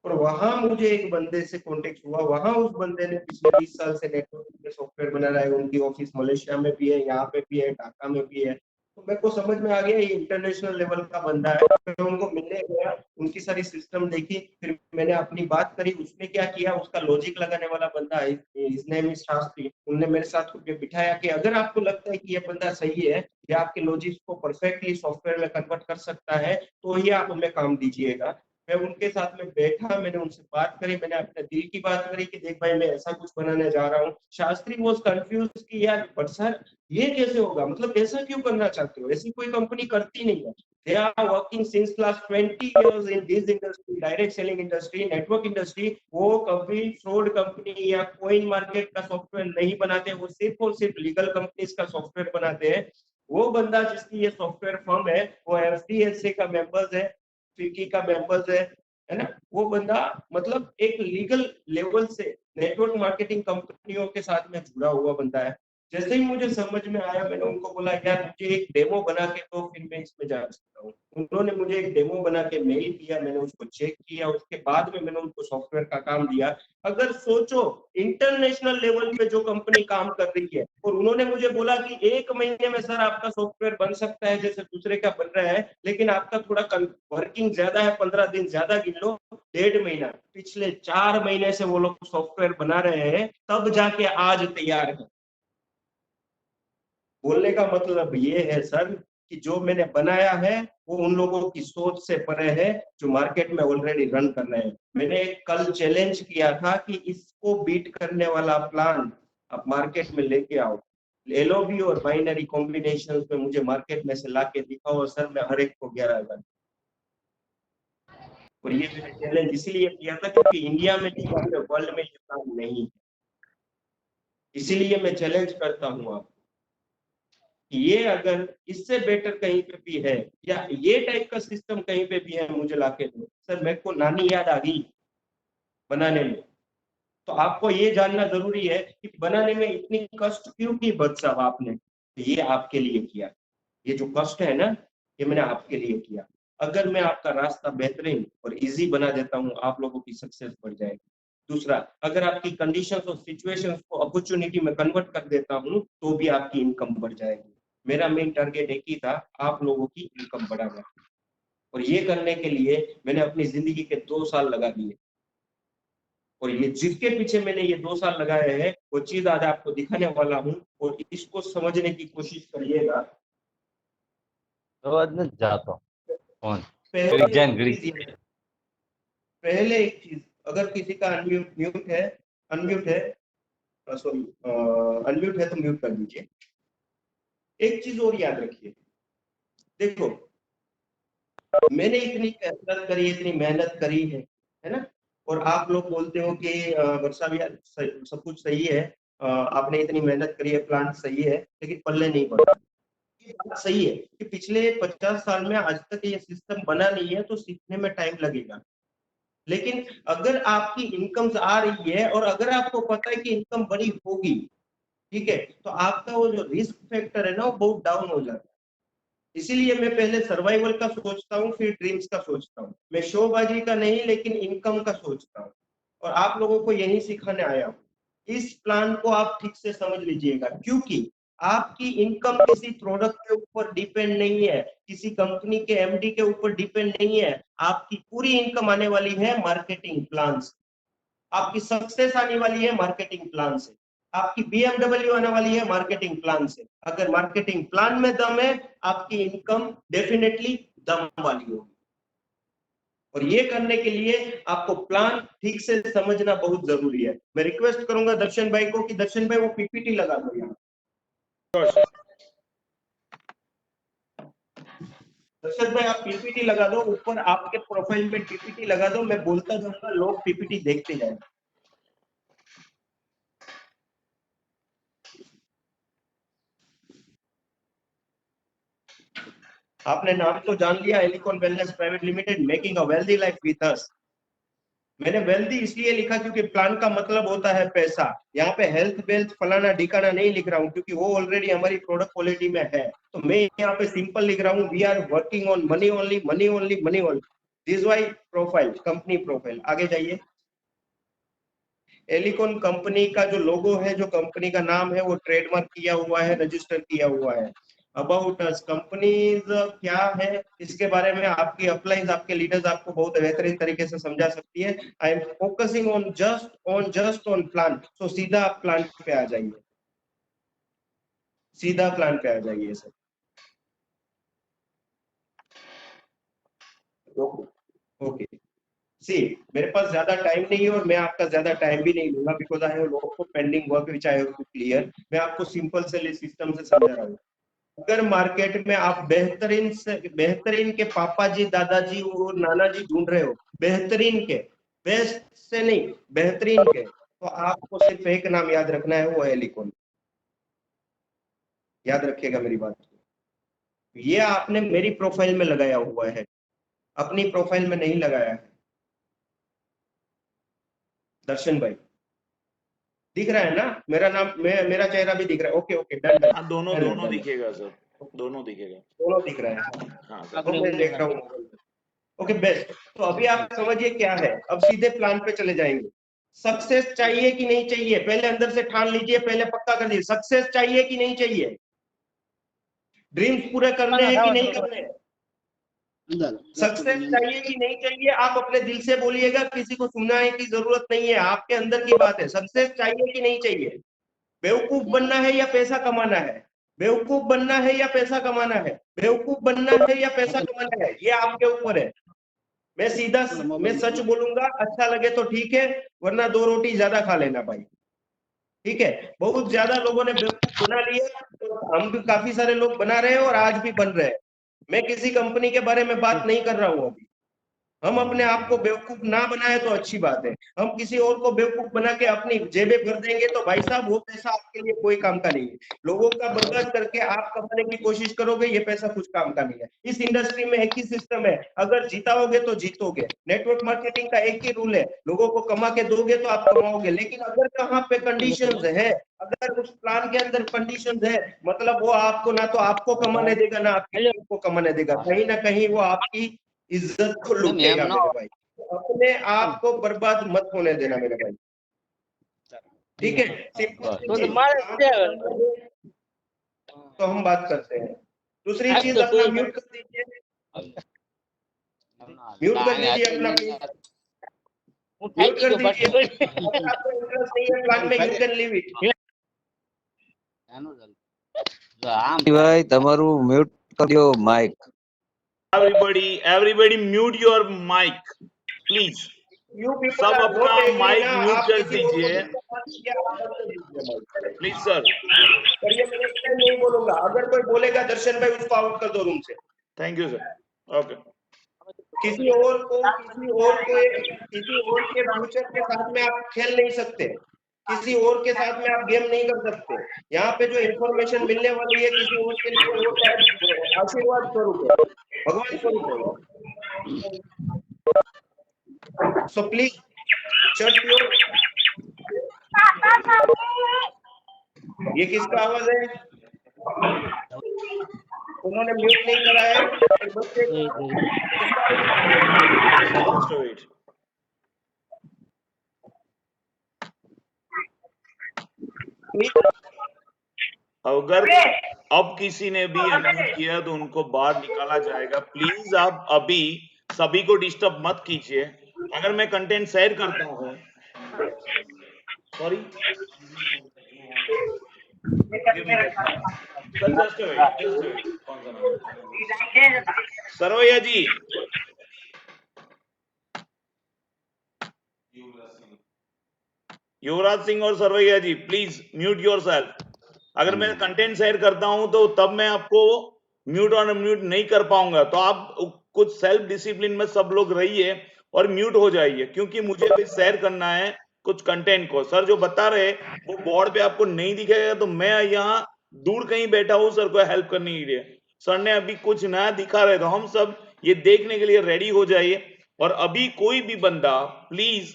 और वहां मुझे एक बंदे से कांटेक्ट हुआ, वहां उस बंदे ने पिछले 20 साल से नेटवर्क में सॉफ्टवेयर बना रहा है, उनकी ऑफिस मलेशिया में भी है, यहाँ पे भी है, ढाका में भी है। तो मेरे को समझ में आ गया ये इंटरनेशनल लेवल का बंदा है। मैं उनको मिलने गया, उनकी सारी सिस्टम देखी, फिर मैंने अपनी बात करी। उसने क्या किया, उसका लॉजिक लगाने वाला बंदा है, हिज नेम इज शास्त्री, उनने मेरे साथ बिठाया कि अगर आपको लगता है कि ये बंदा सही है, ये आपके लॉजिक को परफेक्टली सॉफ्टवेयर में कन्वर्ट कर सकता है, तो ही आप हमें काम दीजिएगा। मैं उनके साथ में बैठा, मैंने उनसे बात करी, मैंने अपने दिल की बात करी कि देख भाई मैं ऐसा कुछ बनाने जा रहा हूँ। शास्त्री वाज कंफ्यूज कि यार बट सर ये कैसे होगा, मतलब ऐसा क्यों करना चाहते हो, ऐसी कोई कंपनी करती नहीं है। They are working since last 20 years in this industry, direct selling industry, network industry. वो कभी फ्रॉड कंपनी या कोइन मार्केट का सॉफ्टवेयर नहीं बनाते, वो सिर्फ और सिर्फ लीगल कंपनीज का सॉफ्टवेयर बनाते हैं। वो बंदा जिसकी ये सॉफ्टवेयर फर्म है वो एफडीएसए का मेंबर्स है, फिक्की का मेंबर्स है ना। वो बंदा मतलब एक लीगल लेवल से नेटवर्क मार्केटिंग कंपनियों के साथ में जुड़ा हुआ बंदा है। जैसे ही मुझे समझ में आया, मैंने उनको बोला यार मुझे एक डेमो बना के दो, फिर मैं इसमें जा सकता हूँ। उन्होंने मुझे एक डेमो बना के मेल किया, मैंने उसको चेक किया, उसके बाद में मैंने उनको सॉफ्टवेयर का काम दिया। अगर सोचो इंटरनेशनल लेवल पे जो कंपनी काम कर रही है, और उन्होंने मुझे बोला कि 1 महीने में सर आपका सॉफ्टवेयर बन सकता है जैसे दूसरे का बन रहा है, लेकिन आपका थोड़ा वर्किंग ज्यादा है, 15 दिन ज्यादा गिन लो, 1.5 महीना। पिछले 4 महीने से वो लोग सॉफ्टवेयर बना रहे हैं, तब जाके आज तैयार है। बोलने का मतलब ये है सर कि जो मैंने बनाया है वो उन लोगों की सोच से परे है जो मार्केट में ऑलरेडी रन कर रहे हैं। मैंने कल चैलेंज किया था कि इसको बीट करने वाला प्लान आप मार्केट में लेके आओ, एलओबी और बाइनरी कॉम्बिनेशन में मुझे मार्केट में से ला के दिखाओ, और सर मैं हर एक को 11,000। और ये मैंने चैलेंज इसीलिए किया था क्योंकि इंडिया में नहीं, पूरे वर्ल्ड में ये प्लान नहीं है। इसीलिए मैं चैलेंज करता हूँ आप, ये अगर इससे बेटर कहीं पे भी है या ये टाइप का सिस्टम कहीं पे भी है मुझे लाके दो। सर मेरे को नानी याद आ गई बनाने में। तो आपको ये जानना जरूरी है कि बनाने में इतनी कष्ट क्यों की बट साहब आपने, ये आपके लिए किया। ये जो कष्ट है ना, ये मैंने आपके लिए किया। अगर मैं आपका रास्ता बेहतरीन और इजी बना देता हूँ, आप लोगों की सक्सेस बढ़ जाएगी। दूसरा, अगर आपकी कंडीशंस और सिचुएशंस को अपॉर्चुनिटी में कन्वर्ट कर देता हूँ तो भी आपकी इनकम बढ़ जाएगी। मेरा मेन टारगेट एक ही था, आप लोगों की इनकम बढ़ाना। और ये करने के लिए मैंने अपनी जिंदगी के 2 साल लगा दिए। और ये जिसके पीछे मैंने ये 2 साल लगाए हैं वो चीज आज आपको दिखाने वाला हूँ, और इसको समझने की कोशिश करिएगा। अवाज में जाता हूँ कौन पहले जैन एक चीज ये- पहले एक चीज, अगर किसी का अनम्यूट है सॉरी अनम्यूट है तो म्यूट कर दीजिए। एक चीज और याद रखिए, देखो मैंने इतनी कसरत करी, इतनी मेहनत करी है ना। और आप लोग बोलते हो कि वर्षा भैया सब कुछ सही है, आपने इतनी मेहनत करी है, प्लान सही है, लेकिन पल्ले नहीं पड़ा। ये बात सही है कि पिछले 50 साल में आज तक ये सिस्टम बना नहीं है, तो सीखने में टाइम लगेगा। लेकिन अगर आपकी इनकम आ रही है और अगर आपको पता है कि इनकम बड़ी होगी, ठीक है, तो आपका वो जो रिस्क फैक्टर है ना वो बहुत डाउन हो जाता है। इसीलिए मैं पहले सर्वाइवल का सोचता हूँ, फिर ड्रीम्स का सोचता हूँ। मैं शोबाजी का नहीं लेकिन इनकम का सोचता हूँ, और आप लोगों को यही सिखाने आया हूँ। इस प्लान को आप ठीक से समझ लीजिएगा, क्योंकि आपकी इनकम किसी प्रोडक्ट के ऊपर डिपेंड नहीं है, किसी कंपनी के एमडी के ऊपर डिपेंड नहीं है। आपकी पूरी इनकम आने वाली है मार्केटिंग प्लान से, आपकी सक्सेस आने वाली है मार्केटिंग प्लान से, आपकी बीएमडब्ल्यू आने वाली है मार्केटिंग प्लान से। अगर मार्केटिंग प्लान में दम है, आपकी इनकम डेफिनेटली दम वाली होगी। और ये करने के लिए आपको प्लान ठीक से समझना बहुत जरूरी है। मैं रिक्वेस्ट करूंगा दर्शन भाई को कि दर्शन भाई वो पीपीटी लगा दो यहाँ। दर्शन भाई आप पीपीटी लगा दो, ऊपर आपके प्रोफाइल में पीपीटी लगा दो, मैं बोलता जाऊंगा, लोग पीपीटी देखते जाएंगे। आपने नाम तो जान लिया, Elecon wellness private limited, making a wealthy life with us. मैंने वेल्दी इसलिए लिखा क्योंकि प्लान का मतलब होता है पैसा। यहाँ पे हेल्थ वेल्थ फलाना ढिकाना नहीं लिख रहा हूँ, क्योंकि वो ऑलरेडी हमारी प्रोडक्ट क्वालिटी में है। तो मैं यहाँ पे सिंपल लिख रहा हूँ, we are working on money only, money only, money only. This Y profile, company profile. आगे जाइए। एलिकॉन कंपनी का जो लोगो है, जो कंपनी का नाम है, वो ट्रेडमार्क किया हुआ है, रजिस्टर किया हुआ है। अबाउट अस कंपनीज क्या है, इसके बारे में आपकी अपलाइंस, आपके लीडर्स आपको बहुत बेहतरीन तरीके से समझा सकती है। I am focusing on just on plan. So सीधा आप प्लान पे आ जाइए, सीधा प्लान पे आ जाइए सर। ओके सी, मेरे पास ज्यादा टाइम नहीं है और मैं आपका ज्यादा टाइम भी नहीं लूंगा, because I have lot of pending work which I have to clear. मैं आपको सिंपल से सिस्टम से समझा रहा हूँ। अगर मार्केट में आप बेहतरीन से बेहतरीन के पापा जी, दादाजी और नाना जी ढूंढ रहे हो, बेहतरीन के, बेस्ट से नहीं, बेहतरीन के, तो आपको सिर्फ एक नाम याद रखना है, वो है एलिकॉन। याद रखिएगा मेरी बात को। ये आपने मेरी प्रोफाइल में लगाया हुआ है, अपनी प्रोफाइल में नहीं लगाया है। दर्शन भाई दिख रहा है ना मेरा नाम, मेरा चेहरा भी दिख रहा है। Okay okay done done. हाँ, दोनों दिखेगा सर, दोनों दिखेगा। दोनों दिख रहा है। हाँ तो सर। मैं देख रहा हूँ। Okay best. तो अभी आप समझिए क्या है, अब सीधे प्लान पे चले जाएंगे। सक्सेस चाहिए कि नहीं चाहिए, पहले अंदर से ठान लीजिए, पहले पक्का कर दीजिए। सक्सेस चाहिए कि नहीं चाहिए, ड्रीम्स पूरे करने हैं कि नहीं करने हैं, सक्सेस चाहिए कि नहीं चाहिए, आप अपने दिल से बोलिएगा, किसी को सुनाने की जरूरत नहीं है, आपके अंदर की बात है। सक्सेस चाहिए कि नहीं चाहिए, बेवकूफ बनना है या पैसा कमाना है, बेवकूफ बनना है या पैसा कमाना है? बेवकूफ बनना है या पैसा कमाना है, ये आपके ऊपर है। मैं सच बोलूंगा, अच्छा लगे तो ठीक है, वरना 2 रोटी ज्यादा खा लेना भाई। ठीक है, बहुत ज्यादा लोगों ने बेवकूफ बना लिया, तो हम भी काफी सारे लोग बना रहे हैं और आज भी बन रहे हैं। मैं किसी कंपनी के बारे में बात नहीं कर रहा हूँ अभी। हम अपने आप को बेवकूफ ना बनाए तो अच्छी बात है। हम किसी और को बेवकूफ बना के अपनी जेबें भर देंगे तो भाई साहब वो पैसा आपके लिए कोई काम का नहीं है। लोगों का बर्बाद करके आप कमाने की कोशिश करोगे, ये पैसा कुछ काम का नहीं है। इस इंडस्ट्री में एक ही सिस्टम है, अगर जिताओगे तो जीतोगे। नेटवर्क मार्केटिंग का एक ही रूल है, लोगों को कमा के दोगे तो आप कमाओगे। लेकिन अगर कहाँ पे कंडीशंस है, अगर उस प्लान के अंदर कंडीशंस है, मतलब वो आपको ना तो आपको कमाने देगा ना आपकी टीम को कमाने देगा, कहीं ना कहीं वो आपकी इज्जत को लूटेगा मेरे भाई। अपने आप को बर्बाद मत होने देना मेरे भाई। ठीक है, सिंपल सी चीज, तो हम बात करते हैं। दूसरी चीज, अपना म्यूट कर दीजिए, म्यूट कर दीजिए अपना प्लीज, म्यूट कर दीजिए। अगर आपको इंटरेस्ट नहीं है प्लान में, यू कैन लीव इट। ભાઈ તમારું મ્યુટ કર્યો mic. everybody mute your mic please. You people सब आर अपना नॉट एग्री माइक ना, म्यूट आप कर किसी और को दीजिए या आप बंद कर दीजिए भाई। Please sir. पर ये मैं next time नहीं बोलूंगा, अगर कोई बोलेगा दर्शन भाई उसको आउट कर दो रूम से। Thank you sir. ओके किसी और के फ्यूचर के साथ में आप खेल नहीं सकते, किसी और के साथ में आप गेम नहीं कर सकते। यहाँ पे जो इंफॉर्मेशन मिलने वाली है किसी और के लिए, वो शायद आशीर्वाद स्वरूप है, भगवान स्वरूप है। So please shut your. ये किसका आवाज है? उन्होंने म्यूट नहीं करा है, एक बच्चे Just wait. अगर अब किसी ने भी अनम्यूट किया तो उनको बाहर निकाला जाएगा। प्लीज आप अभी सभी को डिस्टर्ब मत कीजिए। अगर मैं कंटेंट शेयर करता हूँ, सॉरी सर, जस्ट वेट, कौन सा नाम? सरवैया जी, युवराज सिंह और सरवैया जी, प्लीज म्यूट योरसेल्फ। अगर मैं कंटेंट शेयर करता हूं तो तब मैं आपको म्यूट और अनम्यूट नहीं कर पाऊंगा, तो आप कुछ सेल्फ डिसिप्लिन में सब लोग रहिए और म्यूट हो जाइए, क्योंकि मुझे भी शेयर करना है कुछ कंटेंट को। सर जो बता रहे वो बोर्ड पे आपको नहीं दिखेगा, तो मैं यहाँ दूर कहीं बैठा हूं सर को हेल्प करने के लिए। सर ने अभी कुछ नया दिखा रहे, तो हम सब ये देखने के लिए रेडी हो जाइए। और अभी कोई भी बंदा प्लीज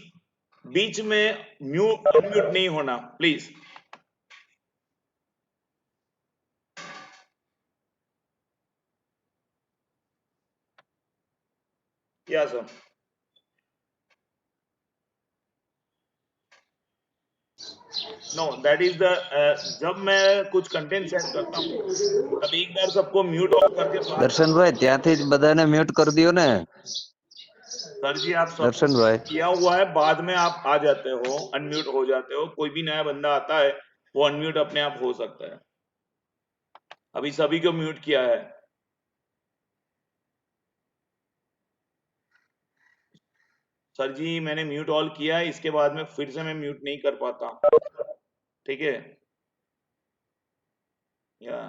बीच में म्यूट अनम्यूट नहीं होना प्लीज। या sir, know that is the, जब मैं कुछ कंटेंट शेयर करता हूँ तब एक बार सबको म्यूट ऑफ करके बात। દર્શનભાઈ ત્યાંથી જ બધાને મ્યુટ કરી દો ને. सर जी आप सब દર્શનભાઈ किया हुआ है, बाद में आप आ जाते हो, अनम्यूट हो जाते हो। कोई भी नया बंदा आता है वो अनम्यूट अपने आप हो सकता है। अभी सभी को म्यूट किया है। सर जी मैंने म्यूट ऑल किया है, इसके बाद में फिर से मैं म्यूट नहीं कर पाता। ठीक है, या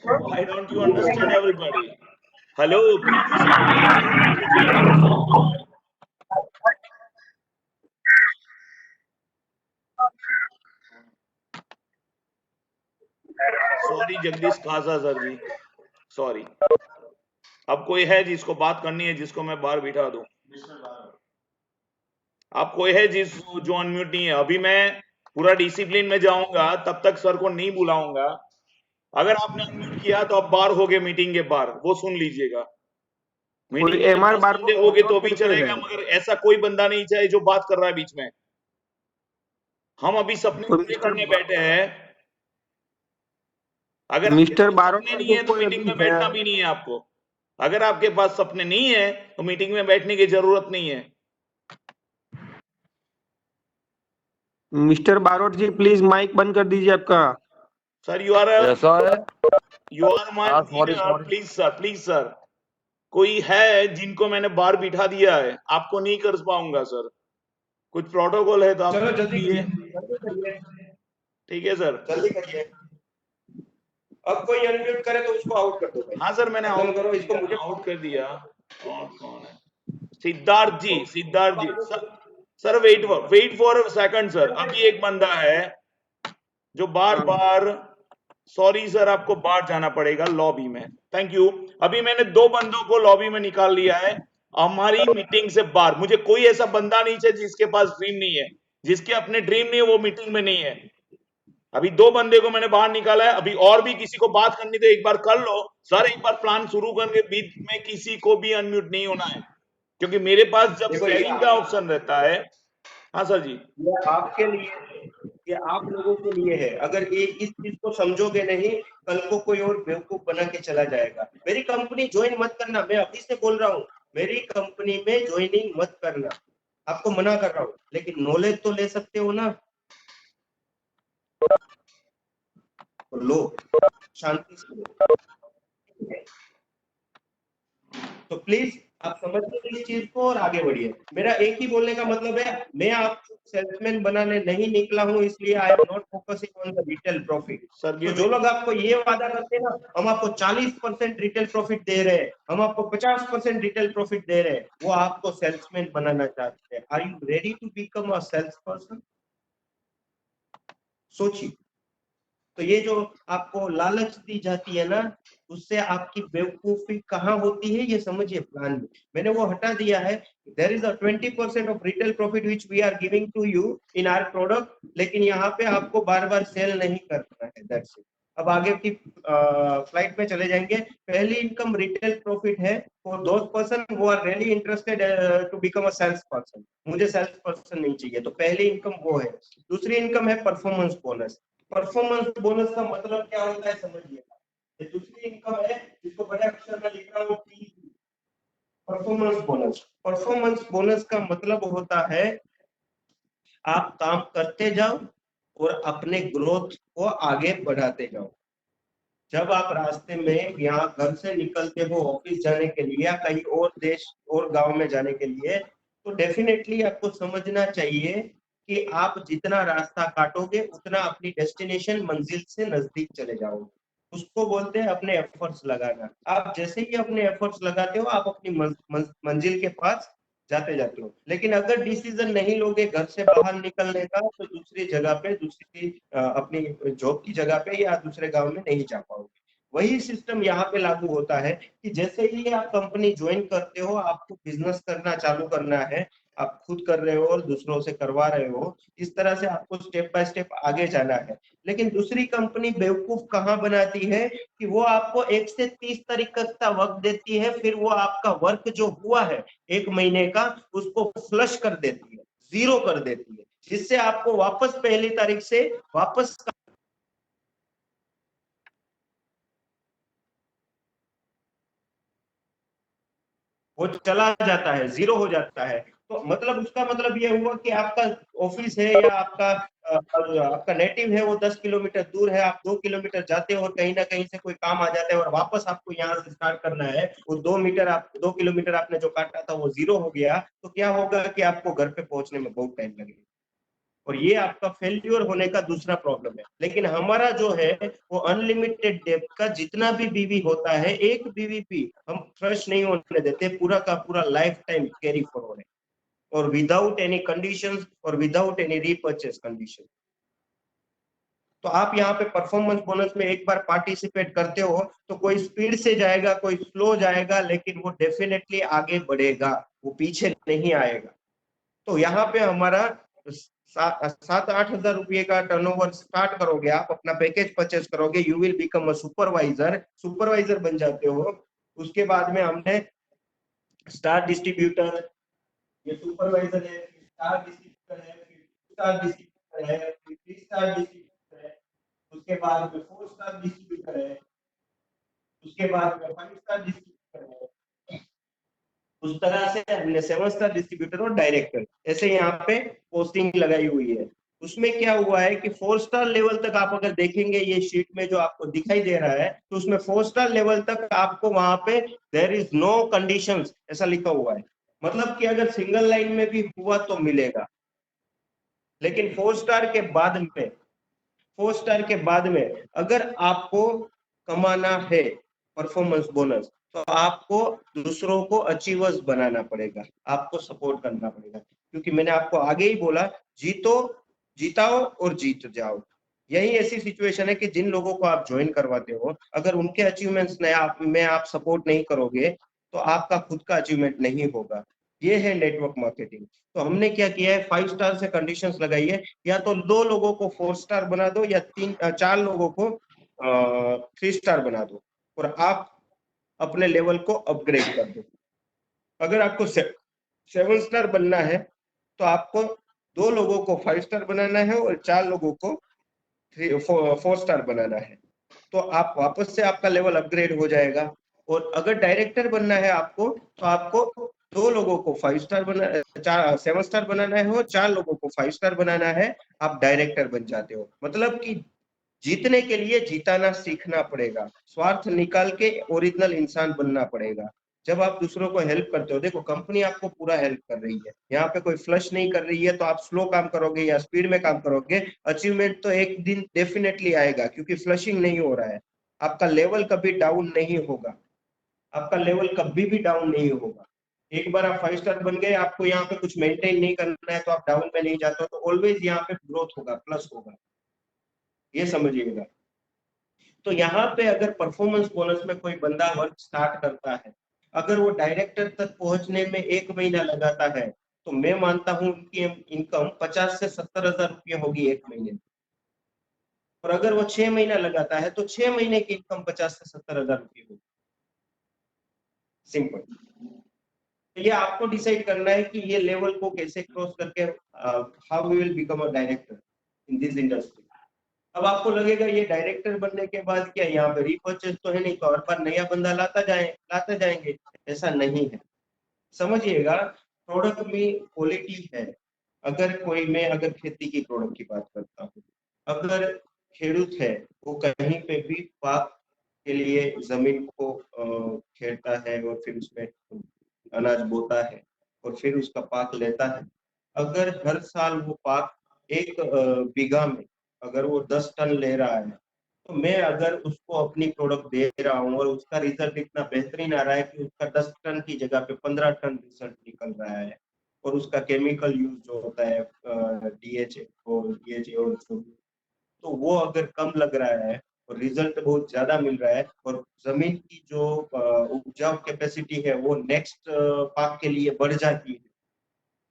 Why don't you understand everybody? Hello, please. Sorry Jagdish खासा सर जी, सॉरी। अब कोई है जिसको बात करनी है, जिसको मैं बाहर बिठा दूं? आप कोई है जो अनम्यूट नहीं है? अभी मैं पूरा डिसिप्लिन में जाऊंगा, तब तक सर को नहीं बुलाऊंगा। अगर आपने अनम्यूट किया तो आप बाहर होगे मीटिंग के बाहर, वो सुन लीजिएगा। मीटिंग के एमआर अंदर बार को बंदे होगे तो नोट भी करके चलेगा, जाए। मगर ऐसा कोई बंदा नहीं चाहिए जो बात कर रहा है बीच में। हम अभी सपने कोई पूरे करने बैठे हैं। अगर आपके मिस्टर पास बारोट सपने का नहीं जो है तो कोई मीटिंग अभी में है, बैठना भी नहीं है आपको। अगर आपके पास सपने नहीं है तो मीटिंग में बैठने की जरूरत नहीं है। Mister Barot ji please mic बंद कर दीजिए आपका। सर ऐसा है। यू आर माय हाँ sorry leader, sorry. Please sir. कोई है जिनको मैंने बाहर बिठा दिया है, आपको नहीं कर पाऊंगा सर। कुछ प्रोटोकॉल है तो आप चलो समझ जल्दी लीजिए। जल्दी करिए, ठीक है सर। जल्दी करिए। अब कोई अनम्यूट करे तो उसको आउट कर दो भाई, हाँ सर, मैंने खत्म करो इसको। मुझे आउट कर दिया। और कौन है? Siddharth ji, Siddharth ji. Sir wait for second sir. अभी एक बंदा है जो बार बार, सॉरी सर, आपको बाहर जाना पड़ेगा लॉबी में। Thank you. अभी मैंने 2 बंदों को लॉबी में निकाल लिया है हमारी मीटिंग से बाहर। मुझे कोई ऐसा बंदा नहीं चाहिए जिसके पास ड्रीम नहीं है, जिसके अपने ड्रीम नहीं है, वो मीटिंग में नहीं है। अभी 2 बंदे को मैंने बाहर निकाला है। अभी और भी किसी को बात करनी तो एक बार कर लो सर। एक बार प्लान शुरू करके बीच में किसी को भी अनम्यूट नहीं होना है, क्योंकि मेरे पास जब देखो सेलिंग का ऑप्शन रहता है। हाँ सर जी। ये आपके लिए, ये आप लोगों के लिए है। अगर ये इस चीज को समझोगे नहीं, कल को कोई और बेवकूफ बना के चला जाएगा। मेरी कंपनी ज्वाइन मत करना, मैं अभी से बोल रहा हूँ। मेरी कंपनी में ज्वाइनिंग मत करना, आपको मना कर रहा हूँ। लेकिन नॉलेज तो ले सकते हो ना, तो लो, शांति से लो। तो प्लीज आप समझिए इस चीज को और आगे बढ़िए। मेरा एक ही बोलने का मतलब है, मैं आपको सेल्समैन बनाने नहीं निकला हूं, इसलिए आई am not focusing on the retail profit. Sir तो गिव जो लोग आपको ये वादा करते हैं ना, हम आपको 40% रिटेल प्रॉफिट दे रहे हैं, हम आपको 50% रिटेल प्रॉफिट दे रहे हैं, वो आपको सेल्समैन बनाना चाहते हैं। Are you ready to become a sales person? सोचिए। तो ये जो आपको लालच दी जाती है ना, उससे आपकी बेवकूफी कहाँ होती है ये समझिए। प्लान में मैंने वो हटा दिया है। There is a 20% off retail profit which we are giving to you in our product, लेकिन यहाँ पे आपको बार बार सेल नहीं करना है। That's it. अब आगे की फ्लाइट में चले जाएंगे। पहली इनकम रिटेल प्रॉफिट है for those person who are really interested to become a sales person. मुझे सेल्स पर्सन नहीं चाहिए, तो पहली इनकम वो है। दूसरी इनकम है परफॉर्मेंस बोनस। परफॉर्मेंस बोनस का मतलब क्या होता है समझिएगा। ये दूसरी इनकम है जिसको बड़े अक्षर में लिख रहा हूँ, परफॉर्मेंस बोनस। परफॉर्मेंस बोनस का मतलब होता है आप काम करते जाओ और अपने ग्रोथ को आगे बढ़ाते जाओ। जब आप रास्ते में यहाँ घर से निकलते हो ऑफिस जाने के लिए या कहीं और देश और गांव में जाने के लिए, तो डेफिनेटली आपको समझना चाहिए कि आप जितना रास्ता काटोगे उतना अपनी डेस्टिनेशन मंजिल से नजदीक चले जाओगे। उसको बोलते हैं अपने एफर्ट्स लगाना। आप जैसे ही अपने एफर्ट्स लगाते हो, आप अपनी मंजिल के पास जाते जाते हो। लेकिन अगर डिसीजन नहीं लोगे घर से बाहर निकलने का, तो दूसरी जगह पे, दूसरी अपनी जॉब की जगह पे या दूसरे गांव में नहीं जा पाओगे। वही सिस्टम यहाँ पे लागू होता है कि जैसे ही आप कंपनी ज्वाइन करते हो, आपको बिजनेस करना चालू करना है। आप खुद कर रहे हो और दूसरों से करवा रहे हो, इस तरह से आपको स्टेप बाय स्टेप आगे जाना है। लेकिन दूसरी कंपनी बेवकूफ कहाँ बनाती है कि वो आपको 1 से 30 तारीख का वक्त देती है, फिर वो आपका वर्क जो हुआ है 1 महीने का, उसको फ्लश कर देती है, जीरो कर देती है, जिससे आपको वापस पहली तारीख से वापस वो चला जाता है, जीरो हो जाता है। तो मतलब उसका मतलब ये हुआ कि आपका ऑफिस है या आपका नेटिव है वो 10 किलोमीटर दूर है। आप 2 किलोमीटर जाते हो और कहीं ना कहीं से कोई काम आ जाता है और वापस आपको यहाँ से स्टार्ट करना है। वो 2 किलोमीटर आपने जो काटा था वो जीरो हो गया, तो क्या होगा कि आपको घर पे पहुंचने में बहुत टाइम लगेगा। और ये आपका फेल्यूर होने का दूसरा प्रॉब्लम है। लेकिन हमारा जो है वो अनलिमिटेड डेप्थ का जितना भी बीवी होता है, एक बीवी भी हम फ्रेश नहीं होने देते, पूरा का पूरा लाइफ टाइम कैरी फॉरवर्ड है, और विदाउट एनी कंडीशंस और विदाउट एनी रीपर्चेस कंडीशन। तो आप यहाँ पे परफॉर्मेंस बोनस में एक बार पार्टिसिपेट करते हो तो कोई स्पीड से जाएगा, कोई स्लो जाएगा, लेकिन वो डेफिनेटली आगे बढ़ेगा, वो पीछे नहीं आएगा। तो यहाँ पे हमारा 7-8 हजार रुपये का टर्नओवर स्टार्ट करोगे, आप अपना पैकेज परचेस करोगे, you will become a supervisor बन जाते हो। उसके बाद में हमने स्टार डिस्ट्रीब्यूटर, ये सुपरवाइजर है, स्टार डिस्ट्रीब्यूटर है, स्टार डिस्ट्रीब्यूटर है, 3 स्टार डिस्ट्रीब्यूटर है, उसके बाद में 4 स्टार डिस्ट्रीब्यूटर है, उसके बाद में 5 स्टार डिस्ट्रीब्यूटर है। उस तरह से हमने 7 स्टार डिस्ट्रीब्यूटर और डायरेक्टर ऐसे यहाँ पे पोस्टिंग लगाई हुई है। उसमें क्या हुआ है कि 4 स्टार लेवल तक आप अगर देखेंगे ये शीट में जो आपको दिखाई दे रहा है, तो उसमें 4 स्टार लेवल तक आपको वहां पे देयर इज नो कंडीशंस ऐसा लिखा हुआ है। मतलब कि अगर सिंगल लाइन में भी हुआ तो मिलेगा, लेकिन 4 स्टार के बाद में अगर आपको कमाना है परफॉर्मेंस बोनस, तो आपको दूसरों को अचीवर्स बनाना पड़ेगा, आपको सपोर्ट करना पड़ेगा। क्योंकि मैंने आपको आगे ही बोला, जीताओ और जीत जाओ। यही ऐसी सिचुएशन है कि जिन लोगों को आप ज्वाइन करवाते हो, अगर उनके अचीवमेंट्स में आप सपोर्ट नहीं करोगे, तो आपका खुद का अचीवमेंट नहीं होगा। ये है नेटवर्क मार्केटिंग। तो हमने क्या किया है, 5 स्टार से कंडीशंस लगाई है, या तो 2 लोगों को 4 स्टार बना दो, या 4 लोगों को 3 स्टार बना दो, और आप अपने लेवल को अपग्रेड कर दो। अगर आपको 7 स्टार बनना है, तो आपको 2 लोगों को 5 स्टार बनाना है और 4 लोगों को 4 स्टार बनाना है, तो आप वापस से आपका लेवल अपग्रेड हो जाएगा। और अगर डायरेक्टर बनना है आपको, तो आपको 2 लोगों को 5 स्टार 7 स्टार बनाना है और 4 लोगों को 5 स्टार बनाना है, आप डायरेक्टर बन जाते हो। मतलब कि जीतने के लिए जीताना सीखना पड़ेगा, स्वार्थ निकाल के ओरिजिनल इंसान बनना पड़ेगा। जब आप दूसरों को हेल्प करते हो, देखो कंपनी आपको पूरा हेल्प कर रही है, यहाँ पे कोई फ्लश नहीं कर रही है, तो आप स्लो काम करोगे या स्पीड में काम करोगे, अचीवमेंट तो एक दिन डेफिनेटली आएगा, क्योंकि फ्लशिंग नहीं हो रहा है। आपका लेवल कभी डाउन नहीं होगा, आपका लेवल कभी भी डाउन नहीं होगा। एक बार आप 5 स्टार बन गए, आपको यहाँ पे कुछ मेंटेन नहीं करना है, तो आप डाउन में नहीं जाते हो, तो ऑलवेज यहाँ पे ग्रोथ होगा, प्लस होगा, ये समझिएगा। तो यहाँ पे अगर परफॉर्मेंस बोनस में कोई बंदा वर्क स्टार्ट करता है, अगर वो डायरेक्टर तक पहुंचने में 1 महीना लगाता है, तो मैं मानता हूं उनकी इनकम 50 से 70 हजार रुपये होगी 1 महीने में। और अगर वो 6 महीना लगाता है, तो 6 महीने की इनकम 50 से 70 हजार रुपये होगी। सिंपल। तो ये आपको डिसाइड करना है कि ये लेवल को कैसे क्रॉस करके how we will become a director in this industry. अब आपको लगेगा ये डायरेक्टर बनने के बाद क्या यहाँ पे रीपर्चेस तो है नहीं, तो हर बार नया बंदा लाते जाएंगे, ऐसा नहीं है। समझिएगा, प्रोडक्ट में क्वालिटी है। अगर खेती की प्रोडक्ट की बात करता हूँ, अगर खेडूत है, वो कहीं पे भी पाक के लिए जमीन को खेड़ता है और फिर उसमें अनाज बोता है और फिर उसका पाक लेता है। अगर हर साल वो पाक एक बीघा में अगर वो 10 टन ले रहा है, तो मैं अगर उसको अपनी प्रोडक्ट दे रहा हूँ और उसका रिजल्ट इतना बेहतरीन आ रहा है कि उसका 10 टन की जगह पे 15 टन रिजल्ट निकल रहा है, और उसका केमिकल यूज जो होता है डीएचए और तो वो अगर कम लग रहा है और रिजल्ट बहुत ज्यादा मिल रहा है, और जमीन की जो उपजाऊ कैपेसिटी है वो नेक्स्ट पाक के लिए बढ़ जाती है,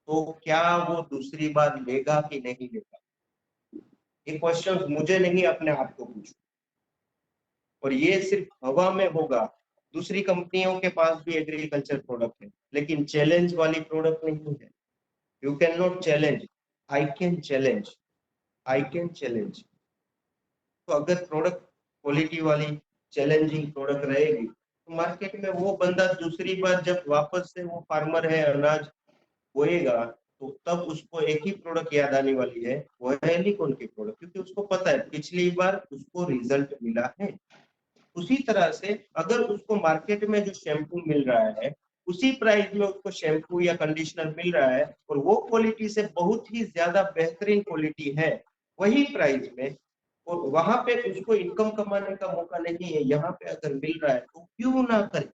तो क्या वो दूसरी बार लेगा कि नहीं लेगा? ये क्वेश्चन मुझे नहीं, अपने आप को पूछो। और ये सिर्फ हवा में होगा। दूसरी कंपनियों के पास भी एग्रीकल्चर प्रोडक्ट है, लेकिन चैलेंज वाली प्रोडक्ट नहीं है। You can not challenge, I can challenge, I can challenge. तो अगर प्रोडक्ट क्वालिटी वाली चैलेंजिंग प्रोडक्ट रहेगी, तो मार्केट में वो बंदा दूसरी बार जब वापस से वो फार्मर है अनाज बोएगा, तो तब उसको एक ही प्रोडक्ट याद आने वाली है, वो है एलिकॉन की प्रोडक्ट, क्योंकि उसको पता है पिछली बार उसको रिजल्ट मिला है। उसी तरह से अगर उसको मार्केट में जो शैम्पू मिल रहा है, उसी प्राइस में उसको शैम्पू या कंडीशनर मिल रहा है, और वो क्वालिटी से बहुत ही ज्यादा बेहतरीन क्वालिटी है वही प्राइस में, और वहां पे उसको इनकम कमाने का मौका नहीं है, यहाँ पे अगर मिल रहा है तो क्यों ना करे,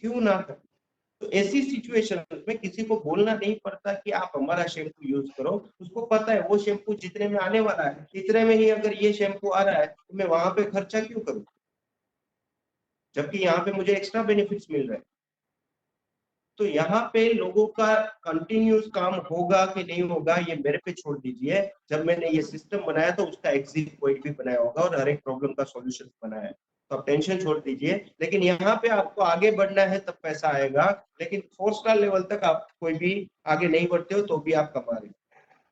क्यों ना करे। तो ऐसी सिचुएशन में किसी को बोलना नहीं पड़ता कि आप हमारा शैम्पू यूज करो, उसको पता है वो शैम्पू जितने में आने वाला है, इतने में ही अगर ये शैम्पू आ रहा है, तो मैं वहां पे खर्चा क्यों करूं, जबकि यहाँ पे मुझे एक्स्ट्रा बेनिफिट्स मिल रहे हैं। तो यहाँ पे लोगों का कंटिन्यूस काम होगा कि नहीं होगा ये मेरे पे छोड़ दीजिए। जब मैंने ये सिस्टम बनाया तो उसका एग्जिट पॉइंट भी बनाया होगा और हर एक प्रॉब्लम का सॉल्यूशन बनाया है, तो आप टेंशन छोड़ दीजिए। लेकिन यहाँ पे आपको आगे बढ़ना है तब पैसा आएगा, लेकिन 4 स्टार लेवल तक आप कोई भी आगे नहीं बढ़ते हो तो भी आप कमा रहे हो,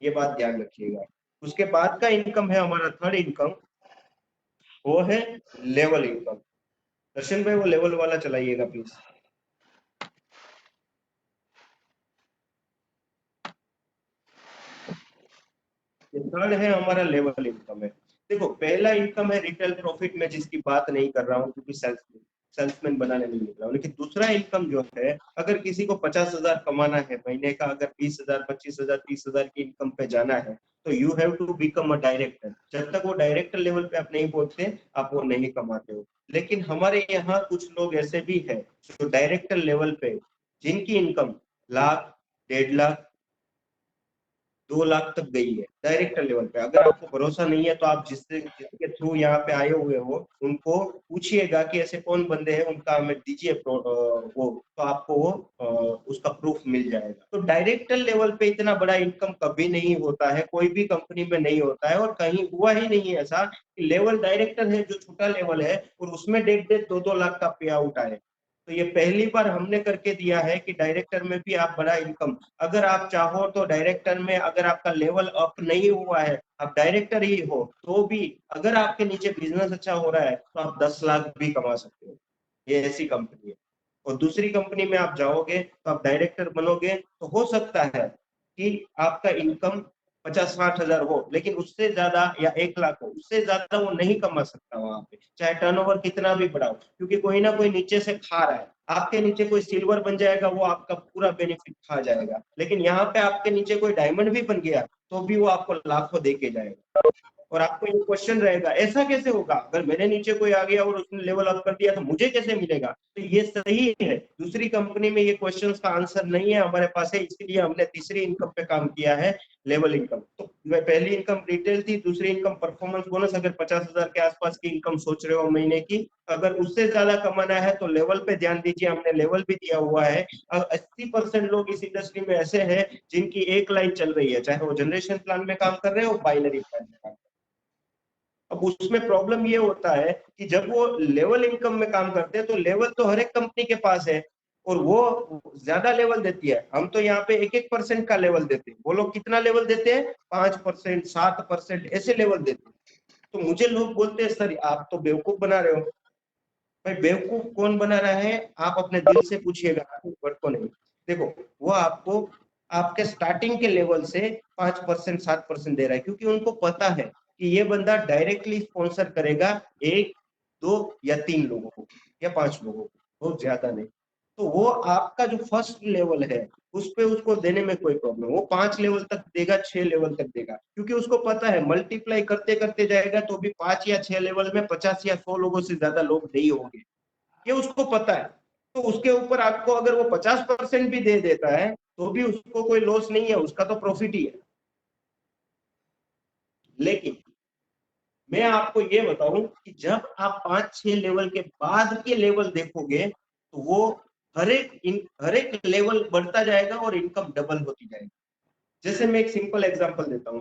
ये बात ध्यान रखिएगा। उसके बाद का इनकम है हमारा थर्ड इनकम, वो है लेवल इनकम। दर्शन भाई वो लेवल वाला चलाइएगा प्लीज। थर्ड है हमारा लेवल इनकम है। देखो पहला इनकम है रिटेल प्रॉफिट में, जिसकी बात नहीं कर रहा हूँ क्योंकि सेल्समैन बनाने नहीं निकला हूँ। लेकिन दूसरा इनकम जो है, अगर किसी को 50,000 कमाना है महीने का, अगर 20,000 25,000 30,000 की इनकम पे जाना है तो you have to become a director. जब तक वो डायरेक्टर लेवल पे आप नहीं पहुंचते आप वो नहीं कमाते हो। लेकिन हमारे यहाँ कुछ लोग ऐसे भी है जो डायरेक्टर लेवल पे, जिनकी इनकम लाख 1.5 लाख 2 लाख तक गई है डायरेक्टर लेवल पे। अगर आपको भरोसा नहीं है तो आप जिसके थ्रू यहाँ पे आए हुए हो उनको पूछिएगा कि ऐसे कौन बंदे हैं, उनका हमें दीजिए वो, तो आपको वो उसका प्रूफ मिल जाएगा। तो डायरेक्टर लेवल पे इतना बड़ा इनकम कभी नहीं होता है, कोई भी कंपनी में नहीं होता है, और कहीं हुआ ही नहीं ऐसा कि लेवल डायरेक्टर है जो छोटा लेवल है और उसमें 1.5 2 लाख का पे आउट आए। तो ये पहली बार हमने करके दिया है कि डायरेक्टर में भी आप बड़ा इनकम, अगर आप चाहो तो डायरेक्टर में, अगर आपका लेवल अप नहीं हुआ है आप डायरेक्टर ही हो तो भी, अगर आपके नीचे बिजनेस अच्छा हो रहा है तो आप 10 लाख भी कमा सकते हो। ये ऐसी कंपनी है। और दूसरी कंपनी में आप जाओगे तो आप डायरेक्टर बनोगे तो हो सकता है कि आपका इनकम 50-60 हजार हो, लेकिन उससे ज्यादा या 1 लाख हो, उससे ज्यादा वो नहीं कमा सकता वहां पे, चाहे टर्नओवर कितना भी बढ़ाओ, क्योंकि कोई ना कोई नीचे से खा रहा है। आपके नीचे कोई सिल्वर बन जाएगा वो आपका पूरा बेनिफिट खा जाएगा, लेकिन यहाँ पे आपके नीचे कोई डायमंड भी बन गया तो भी वो आपको लाखों दे के जाएगा। और आपको ये क्वेश्चन रहेगा ऐसा कैसे होगा, अगर मेरे नीचे कोई आ गया और उसने लेवल अप कर दिया तो मुझे कैसे मिलेगा। तो ये सही है, दूसरी कंपनी में ये क्वेश्चंस का आंसर नहीं है, हमारे पास है, इसलिए हमने तीसरी इनकम पे काम किया है, लेवल इनकम। तो पहली इनकम रिटेल थी, दूसरी इनकम परफॉर्मेंस बोनस। अगर 50,000 के आसपास की इनकम सोच रहे हो महीने की, अगर उससे ज्यादा कमाना है तो लेवल पे ध्यान दीजिए, हमने लेवल भी दिया हुआ है। 80% लोग इस इंडस्ट्री में ऐसे हैं जिनकी एक लाइन चल रही है, चाहे वो जनरेशन प्लान में काम कर रहे हो, बाइनरी प्लान में काम। अब उसमें प्रॉब्लम ये होता है कि जब वो लेवल इनकम में काम करते हैं तो लेवल तो हर एक कंपनी के पास है और वो ज्यादा लेवल देती है। हम तो यहाँ पे 1-1% का लेवल देते हैं, वो लोग कितना लेवल देते हैं, 5% 7% ऐसे लेवल देते हैं। तो मुझे लोग बोलते हैं सर आप तो बेवकूफ बना रहे हो। भाई बेवकूफ कौन बना रहा है, आप अपने दिल से पूछिएगा, वर्ड को नहीं। देखो वो आपको आपके स्टार्टिंग के लेवल से 5% 7% दे रहा है, क्योंकि उनको पता है कि ये बंदा डायरेक्टली स्पॉन्सर करेगा 1 2 या 3 लोगों को या 5 लोगों को, बहुत ज्यादा नहीं। तो वो आपका जो फर्स्ट लेवल है उस पे उसको देने में कोई प्रॉब्लम, वो 5 लेवल तक देगा, 6 लेवल तक देगा, क्योंकि उसको पता है मल्टीप्लाई करते करते जाएगा तो भी 5 या 6 लेवल में 50 या 100 लोगों से ज्यादा लोग नहीं होंगे, ये उसको पता है। तो उसके ऊपर आपको अगर वो 50% भी दे देता है तो भी उसको कोई लॉस नहीं है, उसका तो प्रॉफिट ही है। लेकिन मैं आपको ये बताऊं कि जब आप 5-6 लेवल के बाद के लेवल देखोगे तो वो हर एक लेवल बढ़ता जाएगा और इनकम डबल होती जाएगी। जैसे मैं एक सिंपल एग्जांपल देता हूं,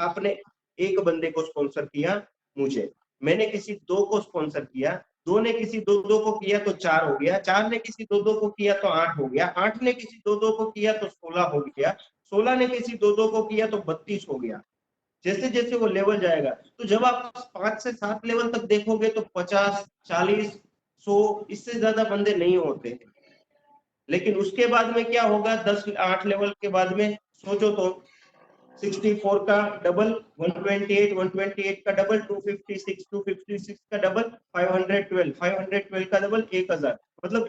आपने एक बंदे को स्पॉन्सर किया, मुझे, मैंने किसी 2 को स्पॉन्सर किया, 2 ने किसी 2 को किया तो 4 हो गया, 4 ने किसी 2 को किया तो 8 हो गया, 8 ने किसी 2 को किया तो 16 हो गया, 16 ने किसी 2 को किया तो 32 हो गया। जैसे जैसे वो लेवल जाएगा, तो जब आप 5 से 7 लेवल तक देखोगे तो 50 40 100 इससे ज्यादा बंदे नहीं होते हैं। लेकिन उसके बाद में क्या होगा, 8 लेवल के बाद में सोचो तो 64 का डबल, 128 का डबल, 256 का डबल, 512 का डबल, 1000। मतलब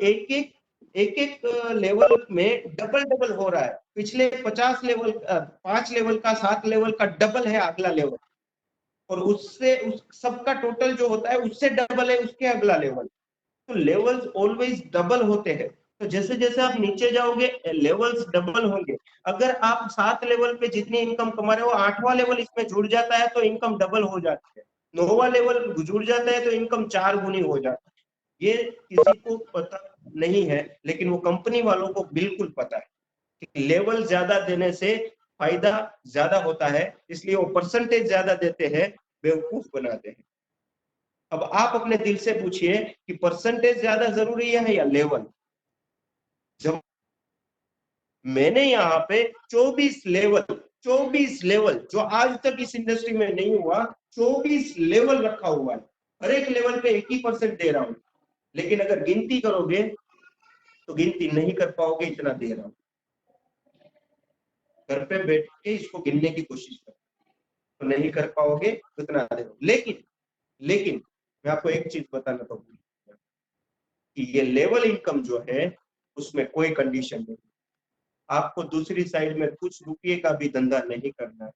एक लेवल में डबल डबल हो रहा है। पिछले 50 लेवल 5 लेवल का 7 लेवल का डबल है अगला लेवल, और उससे उस सबका टोटल जो होता है उससे डबल है उसके अगला लेवल। तो लेवल्स ऑलवेज डबल होते हैं। तो जैसे जैसे आप नीचे जाओगे लेवल्स डबल होंगे। अगर आप 7 लेवल पे जितनी इनकम कमा रहे हो, 8वां लेवल इसमें जुड़ जाता है तो इनकम डबल हो जाती है, 9वां लेवल जुड़ जाता है तो इनकम 4 गुनी हो जाती है। ये किसी को पता नहीं है, लेकिन वो कंपनी वालों को बिल्कुल पता है कि लेवल ज्यादा देने से फायदा ज्यादा होता है, इसलिए वो परसेंटेज ज्यादा देते हैं, बेवकूफ बनाते हैं। अब आप अपने दिल से पूछिए कि परसेंटेज ज्यादा जरूरी है या लेवल। जब मैंने यहाँ पे 24 लेवल जो आज तक इस इंडस्ट्री में नहीं हुआ, 24 लेवल रखा हुआ है, हर एक लेवल पे 1% दे रहा हूं, लेकिन अगर गिनती करोगे तो गिनती नहीं कर पाओगे, इतना दे रहा हूं। घर पे बैठ के इसको गिनने की कोशिश करो तो नहीं कर पाओगे, उतना दे रहा हूं। लेकिन मैं आपको एक चीज बताना चाहूंगा कि ये लेवल इनकम जो है उसमें कोई कंडीशन नहीं, आपको दूसरी साइड में कुछ रुपये का भी धंधा नहीं करना है।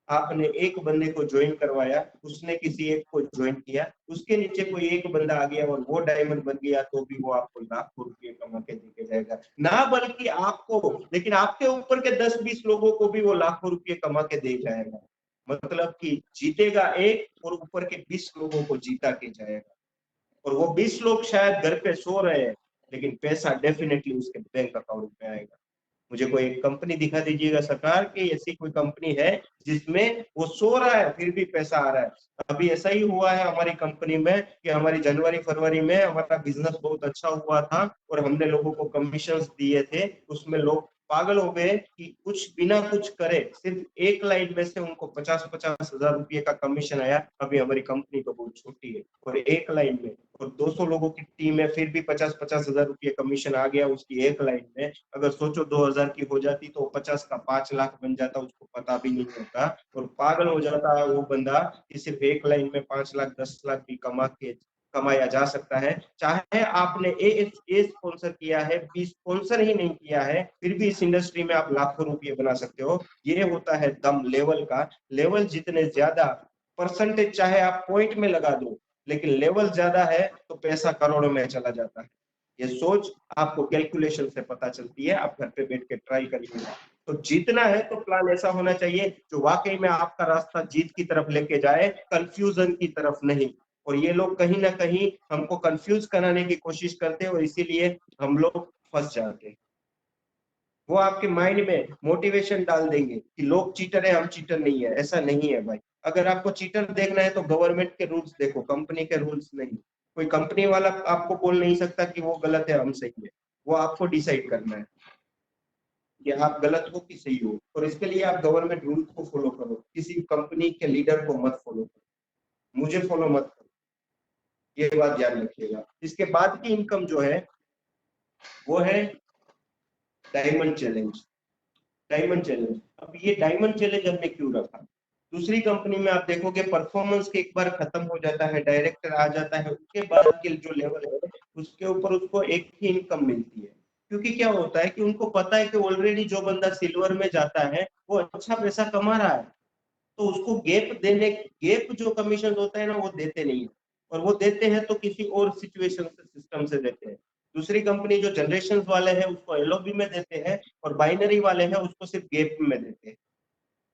आपने एक बंदे को ज्वाइन करवाया, उसने किसी एक को ज्वाइन किया, उसके नीचे कोई एक बंदा आ गया और वो डायमंड बन गया, तो भी वो आपको लाखों रुपये कमा के देके जाएगा ना, बल्कि आपको, लेकिन आपके ऊपर के 10-20 लोगों को भी वो लाखों रुपये कमा के दे जाएगा। मतलब कि जीतेगा एक और ऊपर के 20 लोगों को जीता के जाएगा, और वो 20 लोग शायद घर पे सो रहे हैं, लेकिन पैसा डेफिनेटली उसके बैंक अकाउंट में आएगा। मुझे कोई एक कंपनी दिखा दीजिएगा सरकार की, ऐसी कोई कंपनी है जिसमें वो सो रहा है फिर भी पैसा आ रहा है। अभी ऐसा ही हुआ है हमारी कंपनी में कि हमारी जनवरी फरवरी में हमारा बिजनेस बहुत अच्छा हुआ था और हमने लोगों को कमीशंस दिए थे, उसमें लोग पागल हो गए कि कुछ बिना कुछ करे सिर्फ एक लाइन में से उनको 50-50 हजार रुपये का कमीशन आया। अभी हमारी कंपनी तो बहुत छोटी है और एक लाइन में, और 200 लोगों की टीम है, फिर भी 50-50 हजार रुपये कमीशन आ गया उसकी एक लाइन में। अगर सोचो 2000 की हो जाती तो 50 का 5 लाख बन जाता, उसको पता भी नहीं होता, और पागल हो जाता है वो बंदा कि सिर्फ एक लाइन में 5 लाख 10 लाख भी कमाया जा सकता है। चाहे आपने ए स्पॉन्सर किया है, बी स्पॉन्सर ही नहीं किया है, फिर भी इस इंडस्ट्री में आप लाखों रुपये बना सकते हो। ये होता है दम लेवल का। लेवल जितने ज्यादा, परसेंटेज चाहे आप पॉइंट में लगा दो, लेकिन लेवल ज्यादा है तो पैसा करोड़ों में चला जाता है। ये सोच आपको कैलकुलेशन से पता चलती है, आप घर पे बैठ के ट्राई करिएगा। तो जीतना है तो प्लान ऐसा होना चाहिए जो वाकई में आपका रास्ता जीत की तरफ लेके जाए, कंफ्यूजन की तरफ नहीं। और ये लोग कहीं ना कहीं हमको कंफ्यूज कराने की कोशिश करते हैं और इसीलिए हम लोग फंस जाते हैं। वो आपके माइंड में मोटिवेशन डाल देंगे कि लोग चीटर है, हम चीटर नहीं है। ऐसा नहीं है भाई। अगर आपको चीटर देखना है तो गवर्नमेंट के रूल्स देखो, कंपनी के रूल्स नहीं। कोई कंपनी वाला आपको बोल नहीं सकता कि वो गलत है, हम सही है। वो आपको डिसाइड करना है कि आप गलत हो कि सही हो, और इसके लिए आप गवर्नमेंट रूल्स को फॉलो करो, किसी कंपनी के लीडर को मत फॉलो करो, मुझे फॉलो मत करो। ये बात ध्यान रखिएगा। इसके बाद की इनकम जो है वो है डायमंड चैलेंज। डायमंड चैलेंज, अब ये डायमंड चैलेंज हमने क्यों रखा? दूसरी कंपनी में आप देखोगे परफॉर्मेंस के एक बार खत्म हो जाता है, डायरेक्टर आ जाता है, उसके बाद के जो लेवल है उसके ऊपर उसको एक ही इनकम मिलती है। क्योंकि क्या होता है कि उनको पता है कि ऑलरेडी जो बंदा सिल्वर में जाता है वो अच्छा पैसा कमा रहा है, तो उसको गैप जो कमीशन होता है ना वो देते नहीं है, और वो देते हैं तो किसी और सिचुएशन से, सिस्टम से देते हैं। दूसरी कंपनी जो जनरेशन वाले हैं उसको एलओबी में देते हैं, और बाइनरी वाले हैं उसको सिर्फ गैप में देते हैं।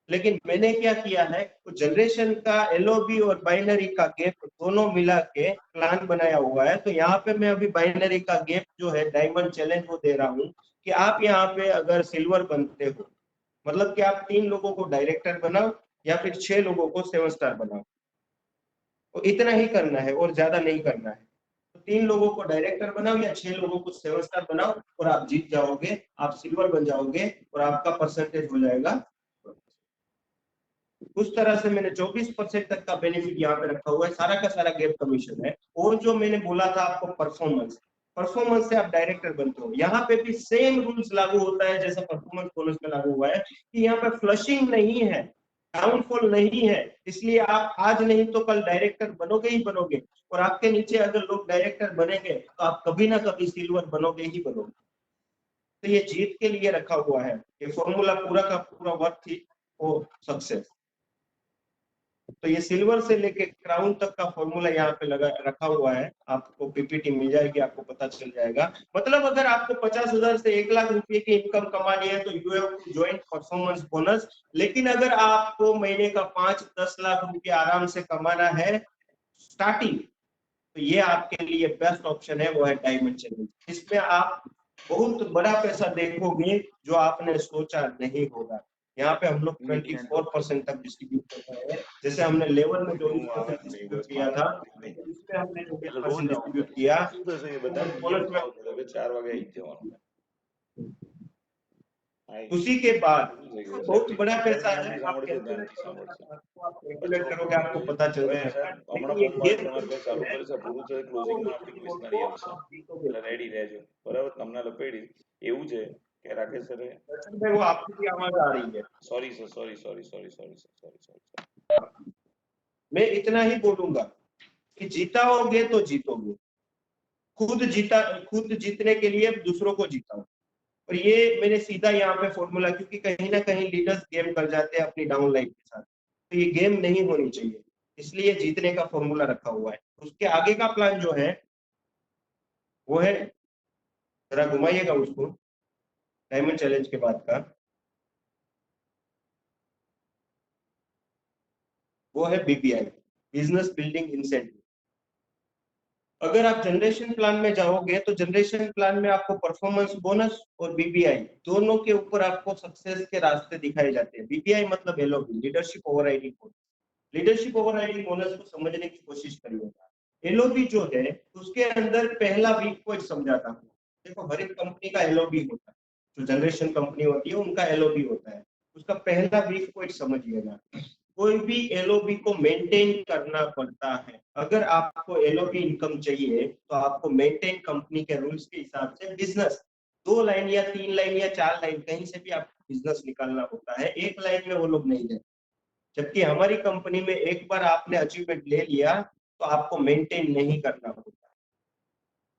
लेकिन मैंने क्या किया है, तो जनरेशन का एलओबी और बाइनरी का गैप दोनों मिला के प्लान बनाया हुआ है। तो यहाँ पे मैं अभी बाइनरी का गैप जो है डायमंड चैलेंज वो दे रहा हूँ कि आप यहाँ पे अगर सिल्वर बनते हो, मतलब कि आप 3 लोगों को डायरेक्टर बनाओ या फिर 6 लोगों को 7 स्टार बनाओ, तो इतना ही करना है और ज्यादा नहीं करना है। तो 3 लोगों को डायरेक्टर बनाओ या 6 लोगों को 7 स्टार बनाओ और आप जीत जाओगे, आप सिल्वर बन जाओगे और आपका परसेंटेज हो जाएगा। उस तरह से मैंने 24% तक का बेनिफिट यहाँ पे रखा हुआ है, सारा का सारा गैप कमीशन है। और जो मैंने बोला था आपको परफॉर्मेंस से आप डायरेक्टर बनते हो, यहाँ पे भी सेम रूल्स लागू होता है जैसा परफॉर्मेंस बोनस में लागू हुआ है कि यहाँ पे फ्लशिंग नहीं है, डाउनफॉल नहीं है। इसलिए आप आज नहीं तो कल डायरेक्टर बनोगे ही बनोगे, और आपके नीचे अगर लोग डायरेक्टर बनेंगे तो आप कभी ना कभी सिल्वर बनोगे ही बनोगे। तो ये जीत के लिए रखा हुआ है, ये फॉर्मूला पूरा का पूरा वर्क थी और सक्सेस। तो ये सिल्वर से लेके क्राउन तक का फॉर्मूला यहाँ पे लगा रखा हुआ है, आपको पीपीटी मिल जाएगी, आपको पता चल जाएगा। मतलब अगर आपको 50,000 से 1 लाख रुपए की इनकम कमानी है तो you have to join performance bonus. लेकिन अगर आपको महीने का 5-10 लाख रुपए आराम से कमाना है स्टार्टिंग, तो ये आपके लिए बेस्ट ऑप्शन है, वो है डायमंड चैलेंज। इसमें आप बहुत बड़ा पैसा देखोगे जो आपने सोचा नहीं होगा। यहाँ पे हम लोग 24% तक डिस्ट्रीब्यूट कर रहे हैं। जैसे हमने लेवल में 24% डिस्ट्रीब्यूट किया था, इसमें हमने 24% डिस्ट्रीब्यूट किया। बोनस में 4 વાગે આવી જવાનું उसी के बाद बहुत बड़ा पैसा है, आप સાંભળશે कैलकुलेट ધ્યાનથી સાંભળશે करोगे आपको पता चल હવે जाएगा। સાહેબ હમણાં लेकिन ये ફોન મારવા તમારે ભાઈ ચાલુ કરે છે પૂરું છે ક્લોઝિંગ માં આપણી ક્વેશ્ચનરી આવશે એટલે રેડી રહેજો બરાબર તમને લપેડી એવું છે કે રાકેશ સર भाई वो आपकी आवाज आ रही है। Sorry sir sorry sorry sorry sorry sorry sorry मैं इतना ही बोलूंगा कि जीताओगे तो जीतोगे, खुद जीतने के लिए दूसरों को जीताओ। और ये मैंने सीधा यहाँ पे फॉर्मूला, क्योंकि कहीं ना कहीं लीडर्स गेम कर जाते हैं अपनी डाउन लाइन के साथ, तो ये गेम नहीं होनी चाहिए, इसलिए जीतने का फॉर्मूला रखा हुआ है। उसके आगे का प्लान जो है वो है, जरा घुमाइएगा उसको, डायमंड चैलेंज के बाद का वो है बीबीआई, बिजनेस बिल्डिंग इंसेंटिव। अगर आप जनरेशन प्लान में जाओगे तो जनरेशन प्लान में आपको परफॉर्मेंस बोनस और बीबीआई दोनों के ऊपर आपको सक्सेस के रास्ते दिखाए जाते हैं। बीबीआई मतलब LOB, leadership overriding bonus. Leadership overriding bonus को समझने की कोशिश करिएगा। एलओबी जो है उसके अंदर पहला वीक पॉइंट समझाता हूँ। देखो हर एक कंपनी का एलओबी होता है, जो जनरेशन कंपनी होती है उनका एलओबी होता है। उसका पहला वीक पॉइंट समझिएगा। कोई भी एलओबी को मेंटेन करना पड़ता है। अगर आपको एलओबी इनकम चाहिए तो आपको मेंटेन कंपनी के रूल्स के हिसाब से बिजनेस 2 लाइन या 3 लाइन या 4 लाइन कहीं से भी आपको बिजनेस निकालना होता है। एक लाइन में वो लोग नहीं देते। जबकि हमारी कंपनी में एक बार आपने अचीवमेंट ले लिया तो आपको मेंटेन नहीं करना होता।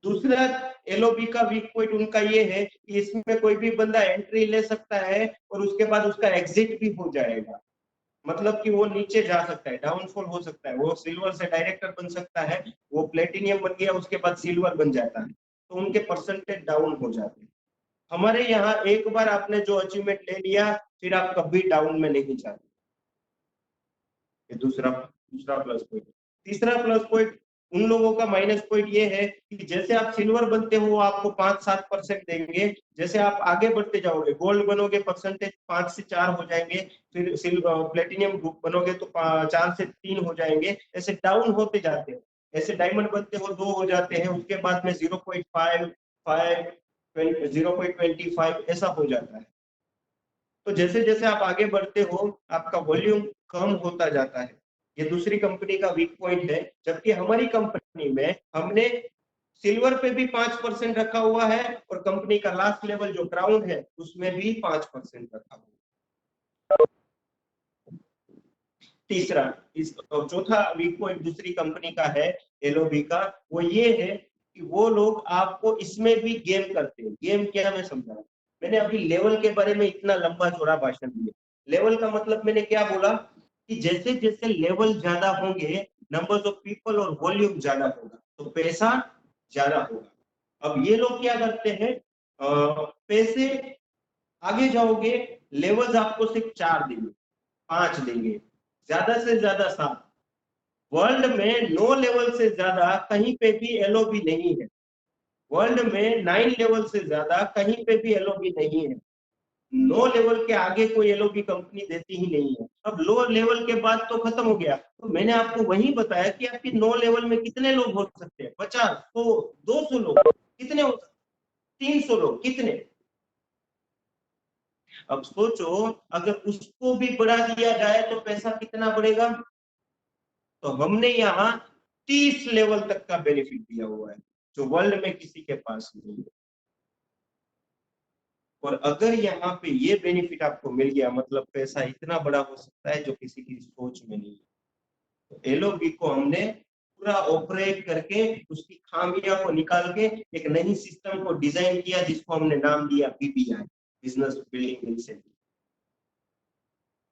दूसरा एलओबी का वीक पॉइंट उनका ये है कि इसमें कोई भी बंदा एंट्री ले सकता है और उसके बाद उसका एग्जिट भी हो जाएगा। मतलब कि वो नीचे जा सकता है, डाउनफॉल हो सकता है, वो सिल्वर से डायरेक्टर बन सकता है, वो प्लेटिनियम बन गया उसके बाद सिल्वर बन जाता है, तो उनके परसेंटेज डाउन हो जाते हैं। हमारे यहाँ एक बार आपने जो अचीवमेंट ले लिया फिर आप कभी डाउन में नहीं जाते। ये दूसरा प्लस पॉइंट। तीसरा प्लस पॉइंट उन लोगों का माइनस पॉइंट ये है कि जैसे आप सिल्वर बनते हो आपको 5-7% देंगे, जैसे आप आगे बढ़ते जाओगे गोल्ड बनोगे परसेंटेज 5 से 4 हो जाएंगे, फिर सिल्वर प्लेटिनियम बनोगे तो 4 से 3 हो जाएंगे, ऐसे डाउन होते जाते हैं। ऐसे डायमंड बनते हो 2 हो जाते हैं, उसके बाद में 0.5 0.25 ऐसा हो जाता है। तो जैसे जैसे आप आगे बढ़ते हो आपका वॉल्यूम कम होता जाता है। ये दूसरी कंपनी का वीक पॉइंट है। जबकि हमारी कंपनी में हमने सिल्वर पे भी 5% रखा हुआ है और कंपनी का लास्ट लेवल जो क्राउन है उसमें भी 5% रखा हुआ है। तीसरा चौथा वीक पॉइंट दूसरी कंपनी का है एलओबी का, वो ये है कि वो लोग आपको इसमें भी गेम करते हैं। गेम क्या मैं समझा, मैंने अभी लेवल के बारे में इतना लंबा चौड़ा भाषण दिया। लेवल का मतलब मैंने क्या बोला कि जैसे जैसे लेवल ज्यादा होंगे नंबर्स ऑफ पीपल और वॉल्यूम ज्यादा होगा तो पैसा ज्यादा होगा। अब ये लोग क्या करते हैं, पैसे आगे जाओगे लेवल्स आपको सिर्फ 4 देंगे, 5 देंगे, ज्यादा से ज्यादा 7। वर्ल्ड में 9 लेवल से ज्यादा कहीं पे भी एलओबी नहीं है। वर्ल्ड में 9 लेवल से ज्यादा कहीं पे भी एलओबी नहीं है। 9 लेवल के आगे कोई एलओबी कंपनी देती ही नहीं है। अब लो लेवल के बाद तो खत्म हो गया। तो मैंने आपको वही बताया कि आपकी 9 लेवल में कितने लोग हो सकते हैं, 50, 100, 200 लोग, कितने हो सकते, 300 लोग, कितने। अब सोचो अगर उसको भी बढ़ा दिया जाए तो पैसा कितना बढ़ेगा। तो हमने यहाँ 30 लेवल तक का बेनिफिट दिया हुआ है जो वर्ल्ड में किसी के पास नहीं है। और अगर यहाँ पे ये बेनिफिट आपको मिल गया मतलब पैसा इतना बड़ा हो सकता है जो किसी की सोच में नहीं है। तो एलओबी को हमने पूरा ऑपरेट करके उसकी खामियां को निकाल के एक नई सिस्टम को डिजाइन किया जिसको हमने नाम दिया BBI, business building incentive.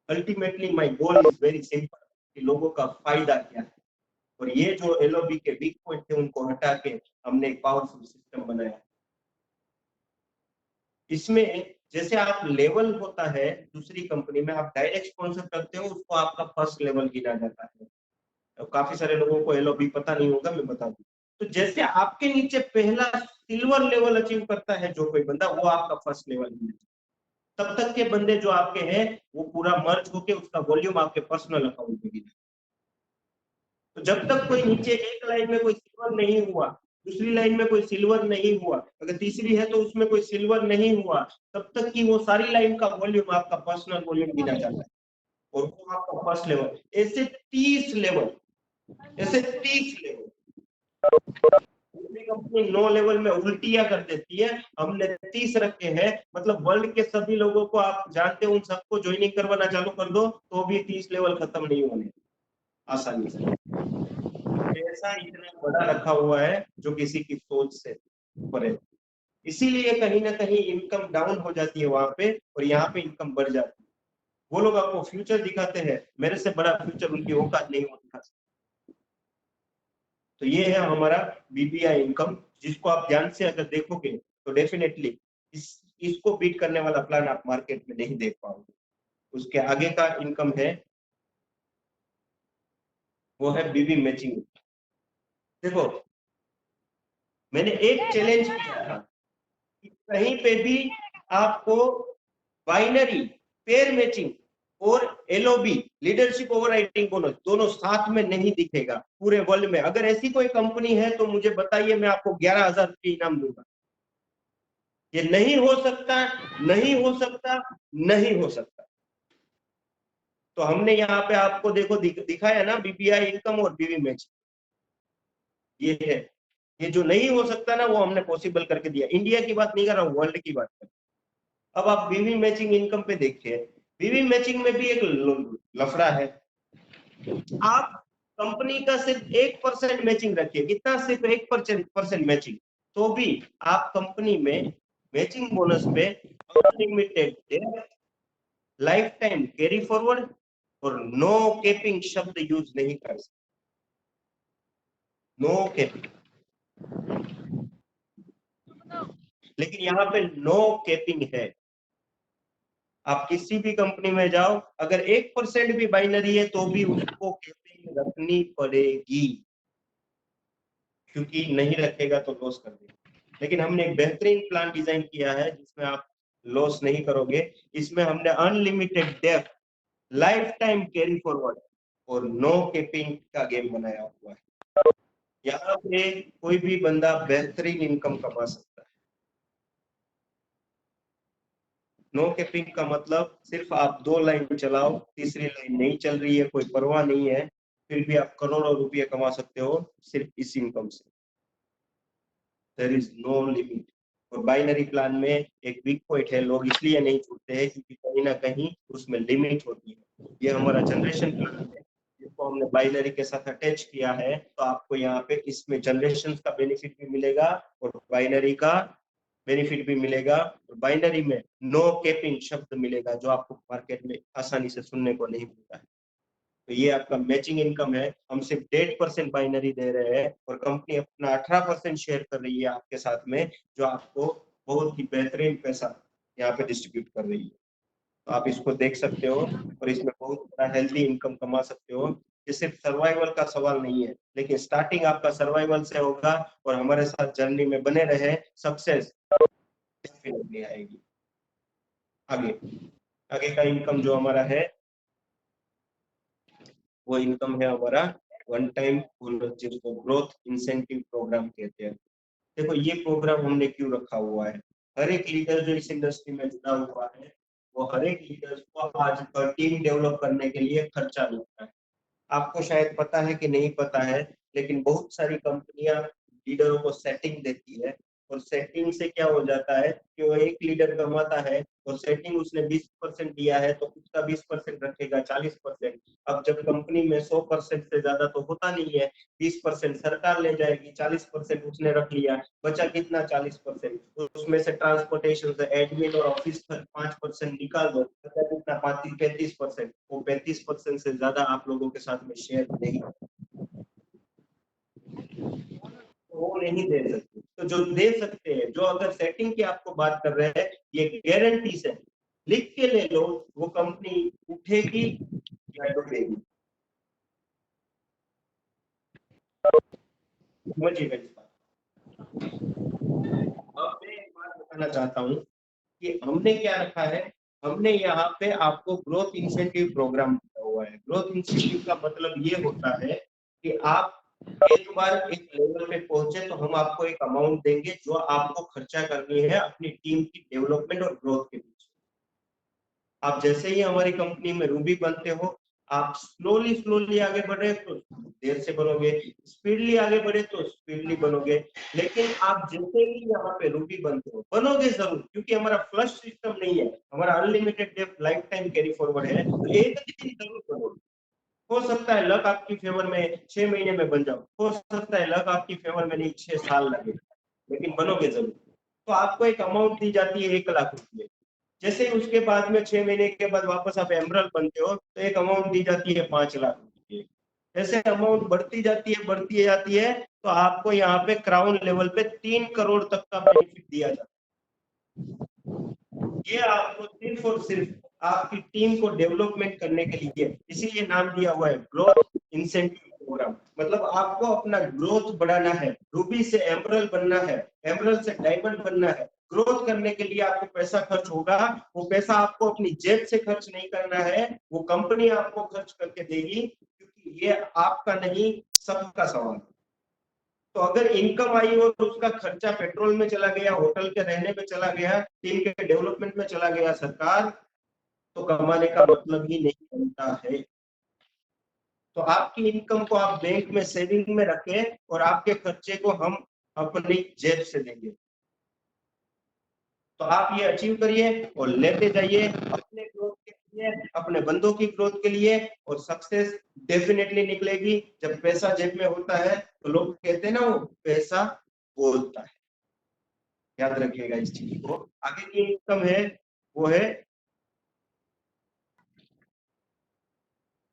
Ultimately my goal is very simple कि लोगों का फायदा क्या है। और ये जो एलओबी के वीक पॉइंट थे उनको हटा के हमने एक पावरफुल सिस्टम बनाया। इसमें जैसे आप लेवल होता है दूसरी कंपनी में आप डायरेक्ट स्पॉन्सर करते हो उसको आपका फर्स्ट लेवल गिना जाता है। तो काफी सारे लोगों को एलओबी पता नहीं होगा, मैं बता दूं। तो जैसे आपके नीचे पहला सिल्वर लेवल अचीव करता है जो कोई बंदा, वो आपका फर्स्ट लेवल है। तब तक के बंदे जो आपके हैं वो पूरा मर्ज होके उसका वॉल्यूम आपके पर्सनल अकाउंट में गिरा। तो जब तक कोई नीचे एक लाइन में कोई सिल्वर नहीं हुआ, दूसरी लाइन में कोई सिल्वर नहीं हुआ, अगर तीसरी है तो उसमें कोई सिल्वर नहीं हुआ, तब तक की वो सारी लाइन का वॉल्यूम आपका पर्सनल वॉल्यूम गिना जाता है और वो आपका फर्स्ट लेवल। ऐसे 30 लेवल, ऐसे 30 लेवल। कंपनी 9 लेवल में उल्टियां कर देती है, हमने 30 रखे हैं। मतलब वर्ल्ड के सभी लोगों को आप जानते हो, उन सबको ज्वाइनिंग करवाना चालू कर दो तो भी 30 लेवल खत्म नहीं होने आसानी से। ऐसा इतना बड़ा रखा हुआ है जो किसी की सोच से ऊपर है। इसीलिए कहीं ना कहीं इनकम डाउन हो जाती है वहां पे और यहाँ पे इनकम बढ़ जाती है। वो लोग आपको फ्यूचर दिखाते हैं, मेरे से बड़ा फ्यूचर उनकी औकात नहीं हो दिखा सकते। तो ये है हमारा बीबीआई इनकम, जिसको आप ध्यान से अगर देखोगे तो डेफिनेटली इसको बीट करने वाला प्लान आप मार्केट में नहीं देख पाओगे। उसके आगे का इनकम है वो है बीबी मैचिंग। देखो, मैंने एक चैलेंज किया था कि कहीं पे भी आपको बाइनरी, पेयर मैचिंग और एलओबी, लीडरशिप ओवरराइडिंग बोनस, दोनों साथ में नहीं दिखेगा पूरे वर्ल्ड में। अगर ऐसी कोई कंपनी है तो मुझे बताइए, मैं आपको 11,000 रुपये इनाम दूंगा। ये नहीं हो सकता, नहीं हो सकता, नहीं हो सकता। तो हमने यहाँ पे आपको देखो दिखाया ना बीबीआई इनकम और बीबी मैचिंग, ये है। ये जो नहीं हो सकता ना वो हमने पॉसिबल करके दिया। इंडिया की बात नहीं कर रहा हूँ, वर्ल्ड की बात कर। अब आप बीवी मैचिंग इनकम पे देखिए, बीवी मैचिंग में भी एक लफड़ा है। आप कंपनी का सिर्फ 1% मैचिंग रखिए, कितना, सिर्फ 1% मैचिंग, तो भी आप कंपनी में मैचिंग बोनस पे unlimited life time carry forward और नो कैपिंग शब्द यूज नहीं कर सकते। नो कैपिंग, लेकिन यहाँ पे नो कैपिंग है। आप किसी भी कंपनी में जाओ, अगर 1% भी बाइनरी है तो भी उसको कैपिंग रखनी पड़ेगी, क्योंकि नहीं रखेगा तो लॉस कर देगा। लेकिन हमने एक बेहतरीन प्लान डिजाइन किया है जिसमें आप लॉस नहीं करोगे। इसमें हमने unlimited depth, life time carry forward और नो कैपिंग का गेम बनाया हुआ है। यहाँ पे कोई भी बंदा बेहतरीन इनकम कमा सकता है। नो कैपिंग का मतलब सिर्फ आप 2 लाइन चलाओ, तीसरी लाइन नहीं चल रही है, कोई परवाह नहीं है, फिर भी आप करोड़ों रुपए कमा सकते हो सिर्फ इस इनकम से। There is no limit. और बाइनरी प्लान में एक वीक पॉइंट है, लोग इसलिए नहीं छूटते हैं क्योंकि कहीं ना कहीं उसमें लिमिट होती है। ये हमारा जनरेशन प्लान है जिसको हमने बाइनरी के साथ अटैच किया है, तो आपको यहाँ पे इसमें जनरेशन का बेनिफिट भी मिलेगा और बाइनरी का बेनिफिट भी मिलेगा। और बाइनरी में नो कैपिंग शब्द मिलेगा जो आपको मार्केट में आसानी से सुनने को नहीं मिलता है। तो ये आपका मैचिंग इनकम है। हम सिर्फ 1.5% बाइनरी दे रहे हैं और कंपनी अपना 18% शेयर कर रही है आपके साथ में, जो आपको बहुत ही बेहतरीन पैसा यहाँ पे डिस्ट्रीब्यूट कर रही है। तो आप इसको देख सकते हो और इसमें बहुत बड़ा हेल्दी इनकम कमा सकते हो। ये सिर्फ सर्वाइवल का सवाल नहीं है, लेकिन स्टार्टिंग आपका सर्वाइवल से होगा और हमारे साथ जर्नी में बने रहे, सक्सेस डेफिनेटली आएगी। आगे आगे का इनकम जो हमारा है वो इनकम है हमारा वन टाइम बोनस, जिसको ग्रोथ इंसेंटिव प्रोग्राम कहते हैं। देखो, ये प्रोग्राम हमने क्यों रखा हुआ है, हर एक लीडर जो इस इंडस्ट्री में जुड़ा हुआ है वो हर एक लीडर को आज टीम डेवलप करने के लिए खर्चा लगता है। आपको शायद पता है कि नहीं पता है, लेकिन बहुत सारी कंपनियां लीडरों को सेटिंग देती है और सेटिंग से क्या हो जाता है कि वो एक लीडर कमाता है और सेटिंग उसने 20% दिया है तो उसका 20% रखेगा 40%। अब जब कंपनी में 100% से ज्यादा तो होता नहीं है, 20% सरकार ले जाएगी, 40% उसने रख लिया, बचा कितना 40%। उसमें से ट्रांसपोर्टेशन से एडमिन और ऑफिस खर्च 5% निकाल दो, बचा कितना 35% वो 35% से ज्यादा आप लोगों के साथ में शेयर नहीं, वो नहीं दे सकते। तो जो दे सकते हैं, जो अगर सेटिंग की आपको बात कर रहे हैं, ये गारंटी से लिख के ले लो, वो कंपनी उठेगी या डूबेगी। समझिएगा इस बात। अब मैं एक बात बताना चाहता हूँ कि हमने क्या रखा है, हमने यहाँ पे आपको ग्रोथ इंसेंटिव प्रोग्राम दिया हुआ है। ग्रोथ इंसेंटिव का मतलब ये होता है कि आप एक बार एक लेवल पे पहुंचे तो हम आपको एक अमाउंट देंगे जो आपको खर्चा करनी है अपनी टीम की डेवलपमेंट और ग्रोथ के पीछे। आप जैसे ही हमारी कंपनी में रूबी बनते हो, आप स्लोली आगे बढ़े तो देर से बनोगे, स्पीडली आगे बढ़े तो स्पीडली बनोगे। लेकिन आप जैसे ही यहाँ पे रूबी बनते हो, बनोगे जरूर, क्योंकि हमारा फ्लश सिस्टम नहीं है, हमारा unlimited depth life time carry forward है, तो एक दिन जरूर बनोगे। हो सकता है लक आपकी फेवर में 6 महीने में बन जाओ, हो सकता है लक आपकी फेवर में नहीं 6 साल लगे, लेकिन बनोगे जरूर। तो आपको एक अमाउंट दी जाती है 1 लाख रुपये। जैसे ही उसके बाद में 6 महीने के बाद वापस आप एमरल बनते हो तो एक अमाउंट दी जाती है 5 लाख रुपये। ऐसे अमाउंट बढ़ती जाती है, तो आपको यहाँ पे क्राउन लेवल पे 3 करोड़ तक का बेनिफिट दिया जाता है। ये आपको सिर्फ और सिर्फ आपकी टीम को डेवलपमेंट करने के लिए, इसीलिए नाम दिया हुआ है ग्रोथ इंसेंटिव प्रोग्राम। मतलब आपको अपना ग्रोथ बढ़ाना है, रूबी से एमरल बनना है, एमरल से डायमंड बनना है। ग्रोथ करने के लिए आपको पैसा खर्च होगा, वो पैसा आपको अपनी जेब से खर्च नहीं करना है, वो कंपनी आपको खर्च करके देगी, क्योंकि ये आपका नहीं सबका सवाल है। तो अगर इनकम आई और तो उसका खर्चा पेट्रोल में चला गया, होटल के रहने में चला गया, टीम के डेवलपमेंट में चला गया सरकार, तो कमाने का मतलब ही नहीं बनता है। तो आपकी इनकम को आप बैंक में सेविंग में रखें और आपके खर्चे को हम अपनी जेब से देंगे। तो आप ये अचीव करिए और लेते जाइए अपने ग्रोथ के लिए, अपने बंदों की ग्रोथ के लिए, और सक्सेस डेफिनेटली निकलेगी। जब पैसा जेब में होता है तो लोग कहते हैं ना, वो पैसा बोलता है। याद रखिएगा इस चीज को। आगे की इनकम है वो है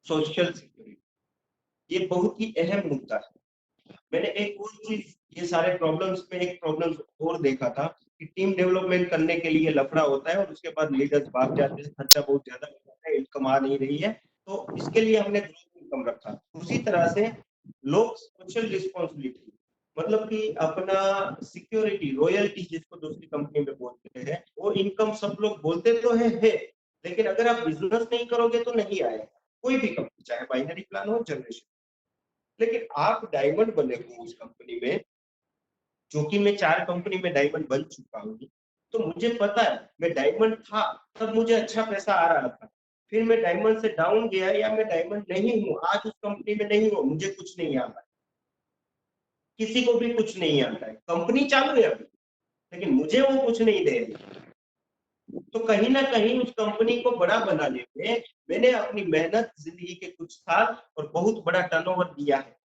सोशल सिक्योरिटी। ये बहुत ही अहम मुद्दा है। मैंने एक और चीज, ये सारे प्रॉब्लम्स में एक प्रॉब्लम और देखा था कि टीम डेवलपमेंट करने के लिए लफड़ा होता है और उसके बाद लीडर्स भाग जाते हैं, खर्चा बहुत ज्यादा हो जाता है, इनकम आ नहीं रही है, तो इसके लिए हमने ग्रोथ इनकम रखा। उसी तरह से लोग सोशल रिस्पॉन्सिबिलिटी, मतलब कि अपना सिक्योरिटी, रॉयल्टी जिसको दूसरी कंपनी में बोलते हैं, वो इनकम सब लोग बोलते तो है, लेकिन अगर आप बिजनेस नहीं करोगे तो नहीं आएगा। कोई भी कंपनी, चाहे बाइनरी प्लान हो, जनरेशन। लेकिन आप डायमंड बने हो उस कंपनी में, जो कि मैं 4 कंपनी में डायमंड बन चुका हूँ, तो मुझे पता है मैं डायमंड था तब मुझे अच्छा पैसा आ रहा था, फिर मैं डायमंड से डाउन गया या मैं डायमंड नहीं हूँ, आज उस कंपनी में नहीं हूँ, मुझे कुछ नहीं आता, किसी को भी कुछ नहीं आता है, कंपनी चालू है अभी, लेकिन मुझे वो कुछ नहीं दे रही। तो कहीं ना कहीं उस कंपनी को बड़ा बनाने में मैंने अपनी मेहनत, जिंदगी के कुछ साल और बहुत बड़ा टर्नओवर दिया है।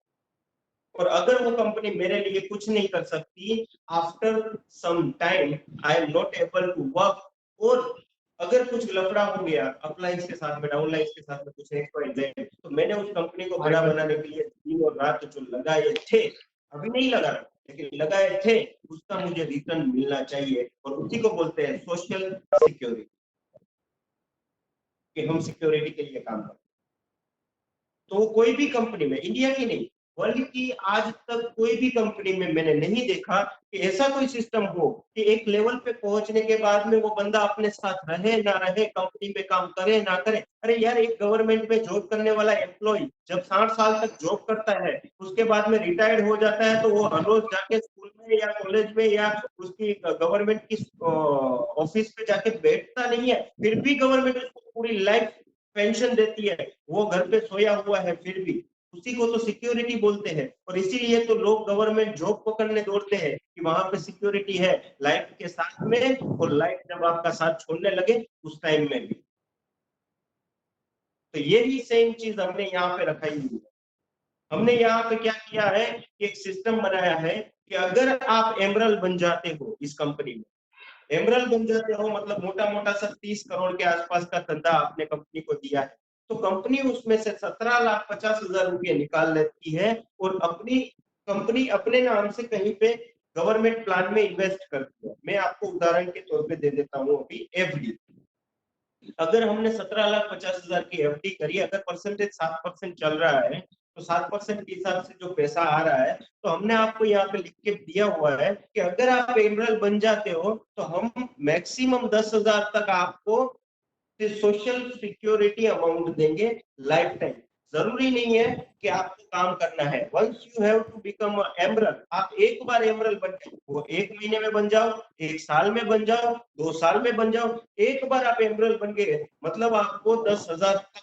और अगर वो कंपनी मेरे लिए कुछ नहीं कर सकती, after some time I am not able to work, और अगर कुछ लफड़ा हो गया अपलाइंस के साथ में, डाउनलाइंस के साथ में, कुछ XYZ, तो मैंने उस कंपनी को बड़ा बनाने के लिए दिन और रात जो लगाए थे, अभी नहीं लगा रहा, लेकिन लगाए थे, उसका मुझे रिटर्न मिलना चाहिए। और उसी को बोलते हैं सोशल सिक्योरिटी, कि हम सिक्योरिटी के लिए काम करते हैं। तो कोई भी कंपनी में, इंडिया की नहीं, वर्ल्ड की आज तक कोई भी कंपनी में मैंने नहीं देखा कि ऐसा कोई सिस्टम हो कि एक लेवल पे पहुंचने के बाद में वो बंदा अपने साथ रहे ना रहे, कंपनी में काम करे ना करे। अरे यार, एक गवर्नमेंट में जॉब करने वाला एम्प्लॉय जब 60 साल तक जॉब करता है, उसके बाद में रिटायर्ड हो जाता है, तो वो हर रोज जाके स्कूल में या कॉलेज में या उसकी गवर्नमेंट की ऑफिस पे जाके बैठता नहीं है, फिर भी गवर्नमेंट उसको पूरी लाइफ पेंशन देती है, वो घर पे सोया हुआ है फिर भी। उसी को तो सिक्योरिटी बोलते हैं। और इसीलिए तो लोग गवर्नमेंट जॉब पकड़ने दौड़ते हैं कि वहां पे सिक्योरिटी है लाइफ के साथ में, और लाइफ जब आपका साथ छोड़ने लगे उस टाइम में भी। तो यही सेम चीज हमने यहाँ पे रखाई हुई है। हमने यहाँ पे क्या किया है, एक सिस्टम बनाया है कि अगर आप एमरल बन जाते हो इस कंपनी में, एमरल बन जाते हो मतलब मोटा मोटा सा 30 करोड़ के आसपास का धंधा आपने कंपनी को दिया है, तो कंपनी उसमें से 17,50,000 रुपये निकाल लेती है और अपनी कंपनी अपने नाम से कहीं पे गवर्नमेंट प्लान में इन्वेस्ट करती है। मैं आपको उदाहरण के तौर पे दे देता हूँ, अभी FD, अगर हमने 17,50,000 की FD करी, अगर परसेंटेज 7% चल रहा है, तो 7% के हिसाब से जो पैसा आ रहा है, तो हमने आपको यहाँ पे लिख के दिया हुआ है कि अगर आप एमरल बन जाते हो तो हम मैक्सिमम 10,000 तक आपको सोशल सिक्योरिटी अमाउंट देंगे लाइफ टाइम। जरूरी नहीं है कि आपको काम करना है। Once you have to become emerald, आप एक बार एमरल बन गए, वो 1 महीने में बन जाओ, 1 साल में बन जाओ, 2 साल में बन जाओ, एक बार आप एमरल बन गए मतलब आपको 10,000 तक,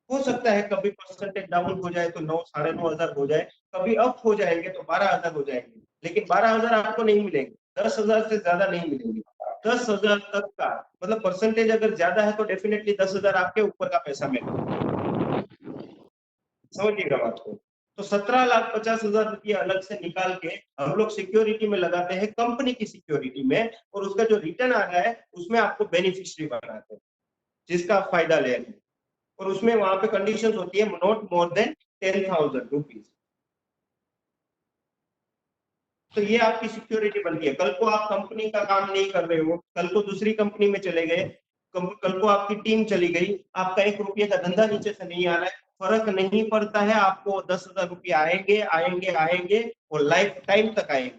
हो सकता है कभी परसेंटेज डाउन हो जाए तो 9, 9,500 हो जाए, कभी अप हो जाएंगे तो 12,000 हो जाएंगे, लेकिन 12,000 आपको नहीं मिलेंगे, 10,000 से ज्यादा नहीं मिलेंगे। 10,000 तक का मतलब परसेंटेज अगर ज्यादा है तो डेफिनेटली 10,000 आपके ऊपर का पैसा मिलेगा। समझिएगा बात को। तो 17,50,000 रुपये अलग से निकाल के हम लोग सिक्योरिटी में लगाते हैं, कंपनी की सिक्योरिटी में, और उसका जो रिटर्न आ रहा है उसमें आपको बेनिफिशियरी बनाते हैं जिसका आप फायदा ले रहे हैं, और उसमें वहां पे कंडीशंस होती है नॉट मोर देन 10,000 रुपीज। तो ये आपकी सिक्योरिटी बनती है। कल को आप कंपनी का काम नहीं कर रहे हो, कल को दूसरी कंपनी में चले गए, कल को आपकी टीम चली गई, आपका 1 रुपये का धंधा नीचे से नहीं आ रहा है, फर्क नहीं पड़ता है, आपको 10,000 रुपये आएंगे आएंगे आएंगे और लाइफ टाइम तक आएंगे,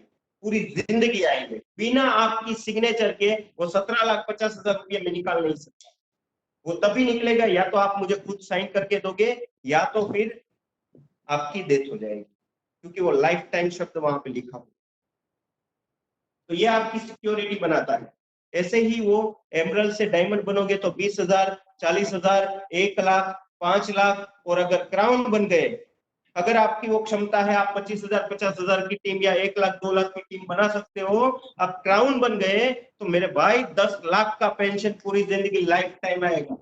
पूरी जिंदगी आएंगे। बिना आपकी सिग्नेचर के वो 17,50,000 रुपये में निकाल नहीं सकता। वो तभी निकलेगा या तो आप मुझे खुद साइन करके दोगे या तो फिर आपकी डेथ हो जाएगी, क्योंकि वो लाइफ टाइम शब्द वहां पे लिखा हो। तो ये आपकी सिक्योरिटी बनाता है। ऐसे ही वो एमरल्ड से डायमंड बनोगे तो 20,000, 40,000, 1 लाख, 5 लाख, और अगर क्राउन बन गए, अगर आपकी वो क्षमता है आप 25,000, 50,000 की टीम या 1 लाख, 2 लाख की टीम बना सकते हो, आप क्राउन बन गए तो मेरे भाई 10 लाख का पेंशन पूरी जिंदगी लाइफ टाइम आएगा।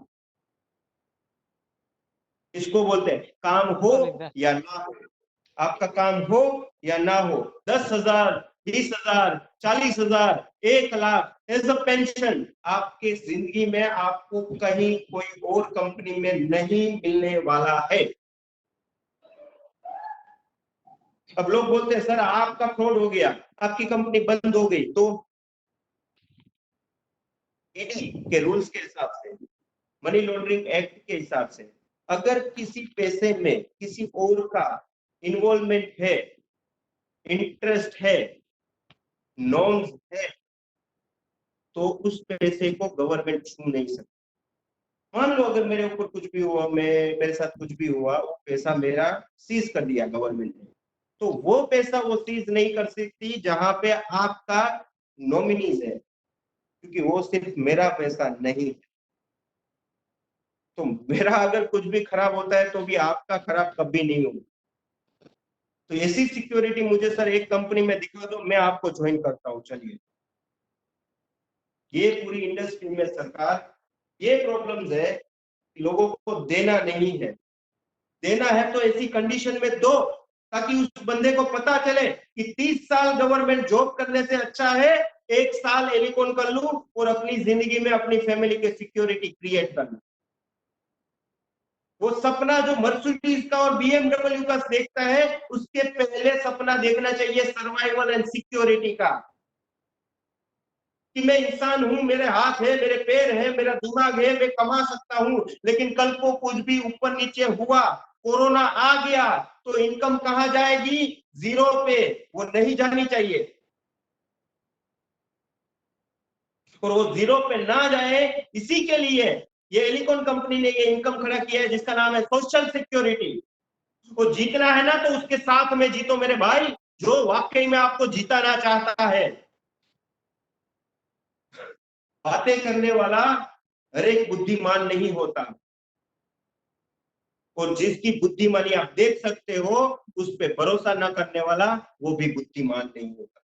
इसको बोलते हैं काम हो या ना हो, आपका काम हो या ना हो, 10,000, 20,000, 40,000, 1 लाख एज अ पेंशन आपके जिंदगी में आपको कहीं कोई और कंपनी में नहीं मिलने वाला है। अब लोग बोलते हैं सर आपका फ्रॉड हो गया, आपकी कंपनी बंद हो गई, तो ईडी के रूल्स के हिसाब से, मनी लॉन्ड्रिंग एक्ट के हिसाब से, अगर किसी पैसे में किसी और का इन्वॉल्वमेंट है, इंटरेस्ट है, नॉर्म्स है, तो उस पैसे को गवर्नमेंट छू नहीं सकती। मान लो अगर मेरे ऊपर कुछ भी हुआ, मेरे साथ कुछ भी हुआ, वो पैसा मेरा सीज कर दिया गवर्नमेंट ने, तो वो पैसा वो सीज नहीं कर सकती जहां पे आपका नॉमिनीज है, क्योंकि वो सिर्फ मेरा पैसा नहीं है। तो मेरा अगर कुछ भी खराब होता है तो भी आपका खराब कभी नहीं होगा। तो ऐसी सिक्योरिटी मुझे सर एक कंपनी में दिखा दो, मैं आपको ज्वाइन करता हूं। चलिए, ये पूरी इंडस्ट्री में सरकार, ये प्रॉब्लम्स है, लोगों को देना नहीं है। देना है तो ऐसी कंडीशन में दो ताकि उस बंदे को पता चले कि 30 साल गवर्नमेंट जॉब करने से अच्छा है 1 साल एलिकॉन कर लूं और अपनी जिंदगी में अपनी फैमिली की सिक्योरिटी क्रिएट कर लूं। वो सपना जो मर्सिडीज का और BMW का देखता है, उसके पहले सपना देखना चाहिए सर्वाइवल एंड सिक्योरिटी का, कि मैं इंसान हूं, मेरे हाथ है, मेरे पैर है, मेरा दिमाग है, मैं कमा सकता हूं, लेकिन कल को कुछ भी ऊपर नीचे हुआ, कोरोना आ गया, तो इनकम कहां जाएगी? जीरो पे। वो नहीं जानी चाहिए, और वो जीरो पे ना जाए, इसी के लिए ये एलिकॉन कंपनी ने ये इनकम खड़ा किया है जिसका नाम है सोशल सिक्योरिटी। वो जीतना है ना तो उसके साथ में जीतो मेरे भाई, जो वाकई में आपको जिताना चाहता है। बातें करने वाला हर एक बुद्धिमान नहीं होता, और जिसकी बुद्धिमानी आप देख सकते हो उस पे भरोसा न करने वाला वो भी बुद्धिमान नहीं होता।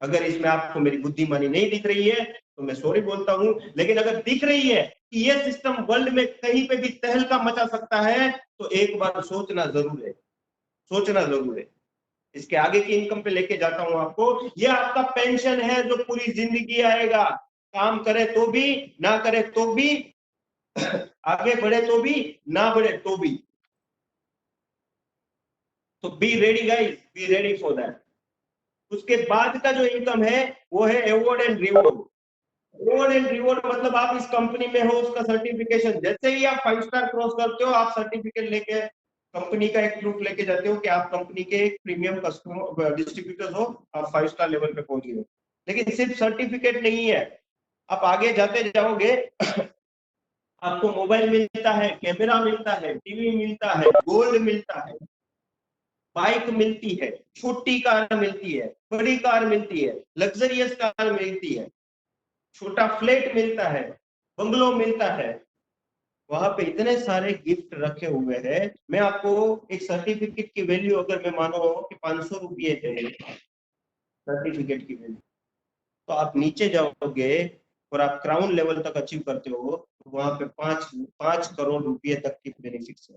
अगर इसमें आपको मेरी बुद्धिमानी नहीं दिख रही है तो मैं सॉरी बोलता हूं, लेकिन अगर दिख रही है कि ये सिस्टम वर्ल्ड में कहीं पे भी तहलका मचा सकता है तो एक बार सोचना जरूर है, सोचना जरूर है। इसके आगे की इनकम पे लेके जाता हूं आपको। ये आपका पेंशन है जो पूरी जिंदगी आएगा, काम करे तो भी, ना करे तो भी, आगे बढ़े तो भी, ना बढ़े तो भी। तो be ready guys, be ready for that. उसके बाद का जो इनकम है वो है award and reward. Award and reward मतलब आप इस कंपनी में हो, उसका सर्टिफिकेशन, जैसे ही आप 5 स्टार क्रॉस करते हो आप सर्टिफिकेट लेके कंपनी का एक प्रूफ लेके जाते हो कि आप कंपनी के एक प्रीमियम कस्टमर डिस्ट्रीब्यूटर हो, आप 5 स्टार लेवल पे पहुंच गए हो। लेकिन सिर्फ सर्टिफिकेट नहीं है, आप आगे जाते जाओगे आपको मोबाइल मिलता है, कैमरा मिलता है, टीवी मिलता है, गोल्ड मिलता है, बाइक मिलती है, छोटी कार मिलती है, बड़ी कार मिलती है, लग्जरियस कार मिलती है, छोटा फ्लैट मिलता है, बंगलो मिलता है। वहां पे इतने सारे गिफ्ट रखे हुए हैं। मैं आपको एक सर्टिफिकेट की वैल्यू अगर मैं मानो कि 500 रुपये है सर्टिफिकेट की वैल्यू, तो आप नीचे जाओगे और आप क्राउन लेवल तक अचीव करते हो, तो वहां पे 5 करोड़ रुपए तक की बेनिफिट्स है।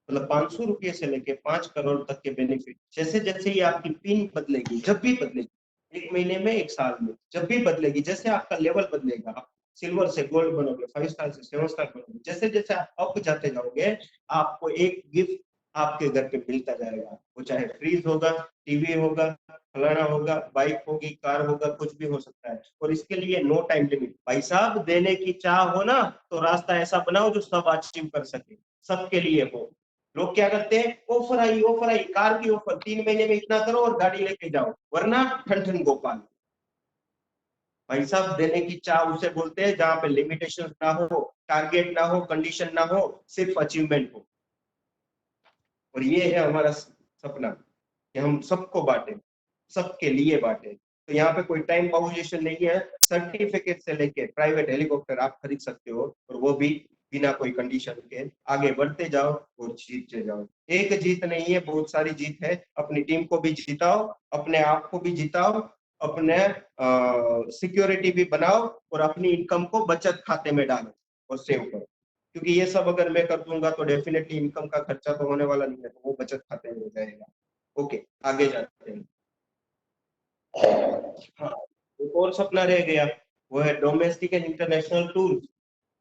मतलब 500 रुपये से लेके 5 करोड़ तक के बेनिफिट। जैसे जैसे ही आपकी पिन बदलेगी, जब भी बदलेगी, 1 महीने में, 1 साल में, जब भी बदलेगी, जैसे आपका लेवल बदलेगा, आप सिल्वर से गोल्ड बनोगे, 5 स्टार से 7 स्टार बनोगे, जैसे जैसे आप अप जाते जाओगे, आपको एक गिफ्ट आपके घर पे मिलता जाएगा। वो चाहे फ्रीज होगा, टीवी होगा, फलाना होगा, बाइक होगी, कार होगा, कुछ भी हो सकता है। और इसके लिए नो टाइम लिमिट। भाई साहब, देने की चाह हो ना, तो रास्ता ऐसा बनाओ जो सब अचीव कर सके, सबके लिए हो। लोग क्या करते हैं, ऑफर आई, कार की ऑफर, 3 महीने में इतना करो और गाड़ी लेके जाओ, वरना ठन ठन गोपाल। भाई साहब, देने की चाह उसे बोलते हैं जहां पे लिमिटेशन ना हो, टारगेट ना हो, कंडीशन ना हो, सिर्फ अचीवमेंट हो। और ये है हमारा सपना कि हम सबको बांटे, सबके लिए बांटे। तो यहाँ पे कोई टाइम बाउंडेशन नहीं है। सर्टिफिकेट से लेके प्राइवेट हेलीकॉप्टर आप खरीद सकते हो, और वो भी बिना कोई कंडीशन के। आगे बढ़ते जाओ और जीतते जाओ। एक जीत नहीं है, बहुत सारी जीत है। अपनी टीम को भी जिताओ, अपने आप को भी जिताओ, अपने सिक्योरिटी भी बनाओ, और अपनी इनकम को बचत खाते में डालो और सेव करो। क्योंकि ये सब अगर मैं कर दूंगा तो डेफिनेटली इनकम का खर्चा तो होने वाला नहीं है, तो वो बचत खाते में हो जाएगा। ओके, आगे जाते हैं। हाँ, एक और सपना रह गया, वो है डोमेस्टिक एंड इंटरनेशनल टूर।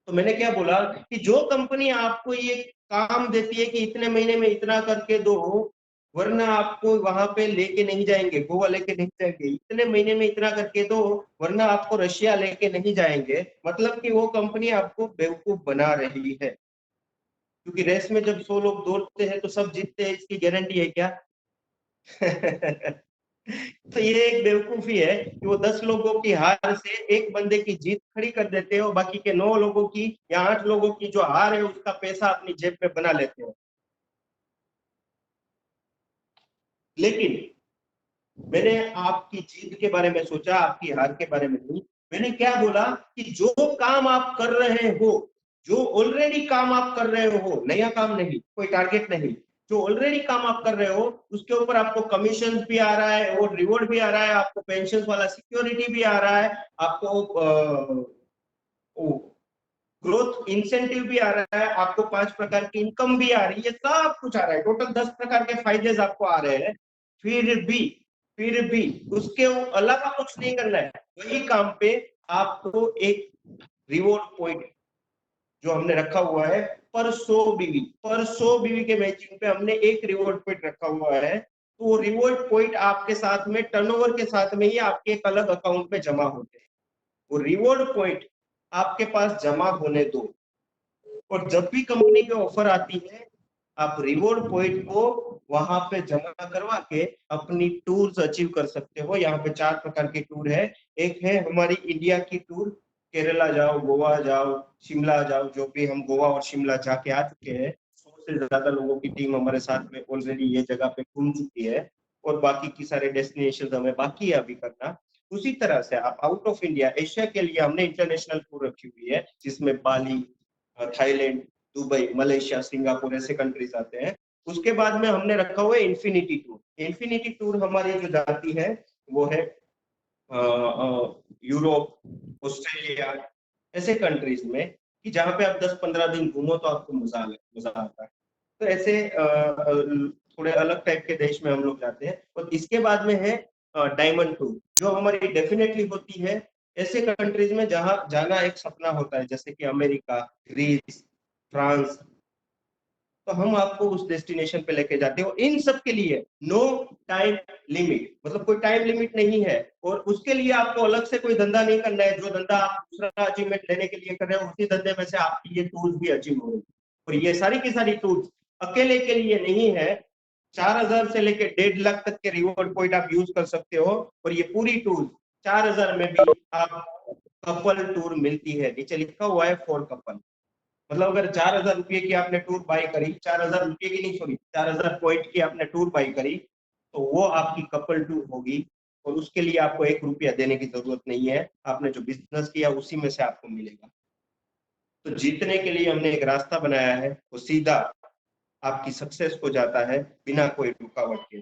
तो मैंने क्या बोला कि जो कंपनी आपको ये काम देती है कि इतने महीने में इतना करके दो, वरना आपको वहां पे लेके नहीं जाएंगे, गोवा लेके नहीं जाएंगे, इतने महीने में इतना करके दो, वरना आपको रशिया लेके नहीं जाएंगे, मतलब कि वो कंपनी आपको बेवकूफ बना रही है। क्योंकि रेस में जब 100 लोग दौड़ते हैं तो सब जीतते हैं, इसकी गारंटी है क्या? तो ये एक बेवकूफी है कि वो 10 लोगों की हार से एक बंदे की जीत खड़ी कर देते हो, बाकी के 9 लोगों की या 8 लोगों की जो हार है उसका पैसा अपनी जेब में बना लेते हो। लेकिन मैंने आपकी जीत के बारे में सोचा, आपकी हार के बारे में नहीं। मैंने क्या बोला कि जो काम आप कर रहे हो, जो ऑलरेडी काम आप कर रहे हो, नया काम नहीं, कोई टारगेट नहीं, जो ऑलरेडी काम आप कर रहे हो, उसके ऊपर आपको कमीशन भी आ रहा है और रिवॉर्ड भी आ रहा है, आपको पेंशन वाला सिक्योरिटी भी आ रहा है, आपको ग्रोथ इंसेंटिव भी आ रहा है, आपको 5 प्रकार की इनकम भी आ रही है, सब कुछ आ रहा है, टोटल 10 प्रकार के फायदे आपको आ रहे हैं। फिर भी उसके अलावा कुछ नहीं करना है। वही काम पे आपको एक रिवॉर्ड पॉइंट जो हमने रखा हुआ है, पर 100 बीवी के मैचिंग पे हमने एक रिवॉर्ड पॉइंट रखा हुआ है। तो वो रिवॉर्ड पॉइंट आपके साथ में टर्नओवर के साथ में ही आपके एक अलग अकाउंट में जमा होते हैं। वो रिवॉर्ड पॉइंट आपके पास जमा होने दो, और जब भी कंपनी की ऑफर आती है, आप रिवॉर्ड पॉइंट को वहां पे जमा करवा के अपनी टूर्स अचीव कर सकते हो। यहाँ पे 4 प्रकार की टूर है। एक है हमारी इंडिया की टूर, केरला जाओ, गोवा जाओ, शिमला जाओ, जो भी हम गोवा और शिमला जाके आ चुके हैं। 100 से ज्यादा लोगों की टीम हमारे साथ में ऑलरेडी ये जगह पे घूम चुकी है, और बाकी की सारे डेस्टिनेशन हमें बाकी है अभी करना। उसी तरह से आप आउट ऑफ इंडिया, एशिया के लिए हमने इंटरनेशनल टूर रखी हुई है, जिसमें बाली, थाईलैंड, दुबई, मलेशिया, सिंगापुर ऐसे कंट्रीज आते हैं। उसके बाद में हमने रखा हुआ है इन्फिनिटी टूर। इन्फिनिटी टूर हमारी जो जाती है वो है यूरोप, ऑस्ट्रेलिया, ऐसे कंट्रीज में, कि जहाँ पे आप 10-15 दिन घूमो तो आपको मजा आता है। तो ऐसे थोड़े अलग टाइप के देश में हम लोग जाते हैं। और इसके बाद में है डायमंड टूर, जो हमारी डेफिनेटली होती है ऐसे कंट्रीज में जहां जाना एक सपना होता है, जैसे कि अमेरिका, ग्रीस, फ्रांस। तो हम आपको उस डेस्टिनेशन पे लेके जाते हो। इन सब के लिए नो टाइम लिमिट, मतलब कोई टाइम लिमिट नहीं है, और उसके लिए आपको अलग से कोई धंधा नहीं करना है। जो धंधा आप दूसरा अचीवमेंट लेने के लिए कर रहे हो, उसी धंधे में से आपकी ये टूल्स भी अचीव हो रही है। और ये सारी की सारी टूल्स अकेले के लिए नहीं है। 4000 से लेके 1.5 लाख तक के रिवॉर्ड पॉइंट आप यूज कर सकते हो, और ये पूरी टूर 4000 में भी आप कपल टूर मिलती है। नीचे लिखा हुआ है फॉर कपल। मतलब अगर 4000 रुपये की आपने टूर बाय करी, 4000 रुपये की नहीं, सॉरी 4000 पॉइंट की आपने टूर बाय करी, तो वो आपकी कपल टूर होगी, और उसके लिए आपको 1 रुपया देने की जरूरत नहीं है। आपने जो बिजनेस किया उसी में से आपको मिलेगा। तो जीतने के लिए हमने एक रास्ता बनाया है, वो सीधा आपकी सक्सेस को जाता है बिना कोई रुकावट के,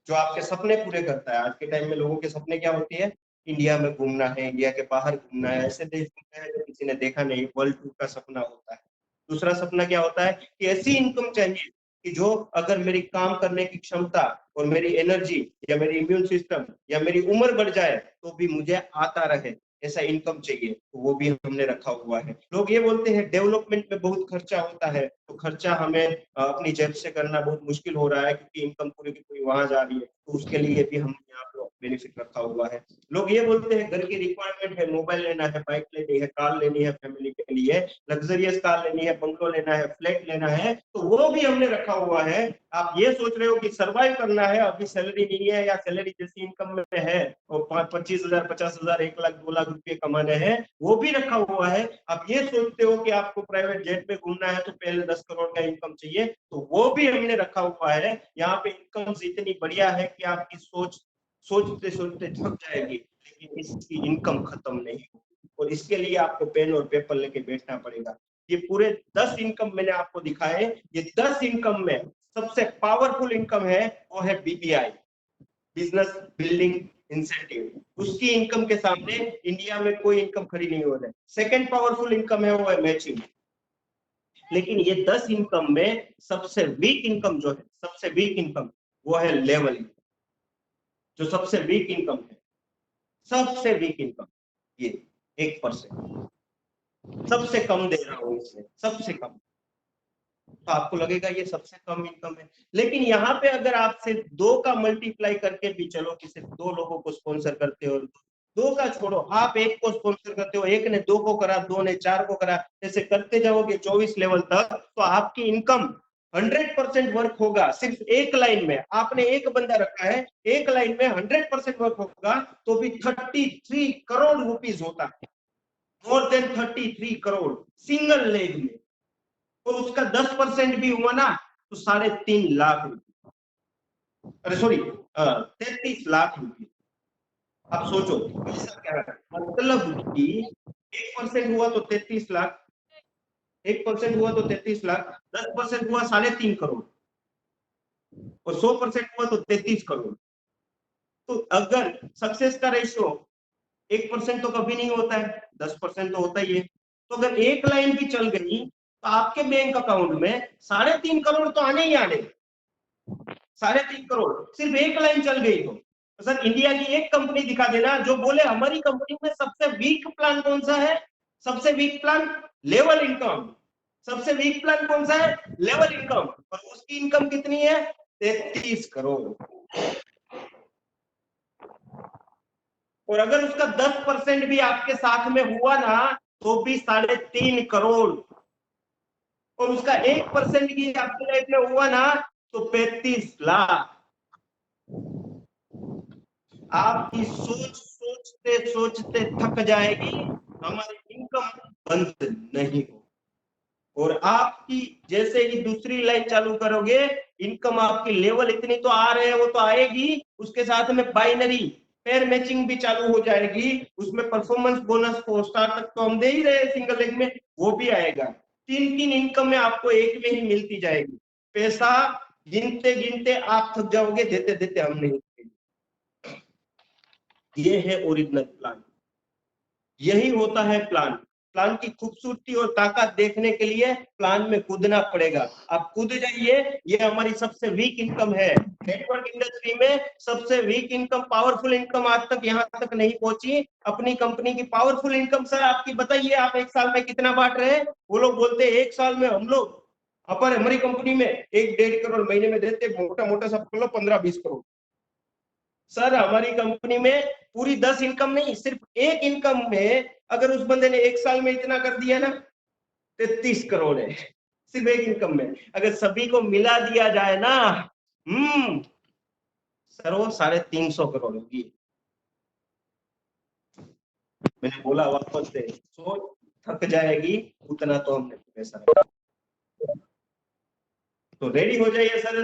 जो आपके सपने पूरे करता है। आज के टाइम में लोगों के सपने क्या होती है? इंडिया में घूमना है, इंडिया के बाहर घूमना है, ऐसे देश घूमना है जो किसी ने देखा नहीं, वर्ल्ड टूर का सपना होता है। दूसरा सपना क्या होता है कि ऐसी इनकम चाहिए कि जो अगर मेरी काम करने की क्षमता और मेरी एनर्जी या मेरी इम्यून सिस्टम या मेरी उम्र बढ़ जाए तो भी मुझे आता रहे, ऐसा इनकम चाहिए। तो वो भी हमने रखा हुआ है। लोग ये बोलते हैं डेवलपमेंट में बहुत खर्चा होता है, तो खर्चा हमें अपनी जेब से करना बहुत मुश्किल हो रहा है, क्योंकि इनकम पूरी की पूरी वहां जा रही है। तो उसके लिए भी हमने यहाँ पे बेनिफिट रखा हुआ है। लोग ये बोलते हैं घर की रिक्वायरमेंट है, मोबाइल लेना है, बाइक लेनी है, कार लेनी है, फैमिली के लिए लग्जरियस कार लेनी है, बंगलो लेना है, फ्लैट लेना है, तो वो भी हमने रखा हुआ है। आप ये सोच रहे हो कि सरवाइव करना है, अभी सैलरी नहीं है या सैलरी जैसी इनकम में है और 25,000, 50,000, 1 लाख, 2 लाख रुपए कमाने हैं, वो भी रखा हुआ है। आप ये सोचते हो कि आपको प्राइवेट जेट में घूमना है तो पहले 10 करोड़ का इनकम चाहिए, तो वो भी हमने रखा हुआ है। यहाँ पे इनकम इतनी बढ़िया है कि आपकी सोचते सोचते थक जाएगी, लेकिन इसकी इनकम खत्म नहीं होगी, और इसके लिए आपको पेन और पेपर लेके बैठना पड़ेगा। ये पूरे 10 इनकम मैंने आपको दिखाए। ये 10 इनकम में सबसे पावरफुल इनकम है वो है बीबीआई, बिजनेस बिल्डिंग इंसेंटिव। उसकी इनकम के सामने इंडिया में कोई इनकम खड़ी नहीं हो रहा है। सेकेंड पावरफुल इनकम है वो है मैचिंग। लेकिन ये 10 इनकम में सबसे वीक इनकम जो है, सबसे वीक इनकम वो है लेवल, जो सबसे वीक इनकम है, सबसे वीक इनकम ये 1%, सबसे कम दे रहा हूं इसमें, सबसे कम। तो आपको लगेगा ये सबसे कम इनकम है, लेकिन यहाँ पे अगर आप सिर्फ 2 का मल्टीप्लाई करके भी चलो कि सिर्फ 2 लोगों को स्पॉन्सर करते हो, 2 का छोड़ो, आप 1 को स्पॉन्सर करते हो, 1 ने 2 को करा, 2 ने 4 को करा, जैसे करते जाओगे 24 लेवल तक, तो आपकी इनकम 100% वर्क होगा। सिर्फ एक लाइन में आपने एक बंदा रखा है, एक लाइन में 100% वर्क होगा तो भी 33 करोड़ रुपीस होता है, more than 33 crore single leg में। और उसका 10% भी हुआ ना तो 3.5 लाख रुपए, अरे सॉरी 33 लाख रुपए। आप सोचो पैसा क्या है, मतलब कि 1% हुआ तो 33 लाख, 1% हुआ तो 33 लाख, 10% हुआ 3.5 करोड़, और 100% हुआ तो 33 करोड़। तो अगर सक्सेस का रेशियो 1% तो कभी नहीं होता है, 10% तो होता ही है। तो अगर एक लाइन भी चल गई तो आपके बैंक अकाउंट में 3.5 करोड़ तो आने ही आने, 3.5 करोड़ सिर्फ एक लाइन चल गई तो। सर इंडिया की एक कंपनी दिखा देना जो बोले हमारी कंपनी में सबसे वीक प्लान कौन सा है? सबसे वीक प्लान लेवल इनकम। सबसे वीक प्लान कौन सा है? Level income. और उसकी इनकम कितनी है? 33 करोड़। और अगर उसका 10% भी आपके साथ में हुआ ना तो भी 3.5 करोड़। और उसका 1% भी आपके लाइफ में हुआ ना तो 35 लाख। आपकी सोच सोचते सोचते थक जाएगी, हमारी इनकम बंद नहीं हो। और आपकी जैसे ही दूसरी लाइन चालू करोगे, इनकम आपकी लेवल इतनी तो आ रहे हैं, वो तो आएगी, उसके साथ में बाइनरी पेयर मैचिंग भी चालू हो जाएगी, उसमें परफॉर्मेंस बोनस 4 स्टार तक तो हम दे ही रहे हैं सिंगल लेग में, वो भी आएगा। 3 इनकम में आपको एक में ही मिलती जाएगी। पैसा गिनते गिनते आप थक जाओगे, देते देते हम नहीं। ये है ओरिजिनल प्लान, यही होता है प्लान। प्लान की खूबसूरती और ताकत देखने के लिए प्लान में कूदना पड़ेगा। आप कूद जाइए। ये हमारी सबसे वीक इनकम है नेटवर्क इंडस्ट्री में। सबसे वीक इनकम, पावरफुल इनकम आज तक यहाँ तक नहीं पहुंची। अपनी कंपनी की पावरफुल इनकम सर आपकी बताइए, आप एक साल में कितना बांट रहे हैं? वो लोग बोलते हैं एक साल में हम लोग अपर हमारी कंपनी में 1-1.5 करोड़ महीने में देते, मोटा मोटा सब 15-20 करोड़। सर हमारी कंपनी में पूरी 10 इनकम नहीं, सिर्फ एक इनकम में अगर उस बंदे ने एक साल में इतना कर दिया ना, 33 करोड़ है। सिर्फ एक इनकम में। अगर सभी को मिला दिया जाए ना, सर वो 350 करोड़ होगी। मैंने बोला वापस से, सोच थक जाएगी उतना तो हमने पैसा रखा। तो रेडी हो जाइए सर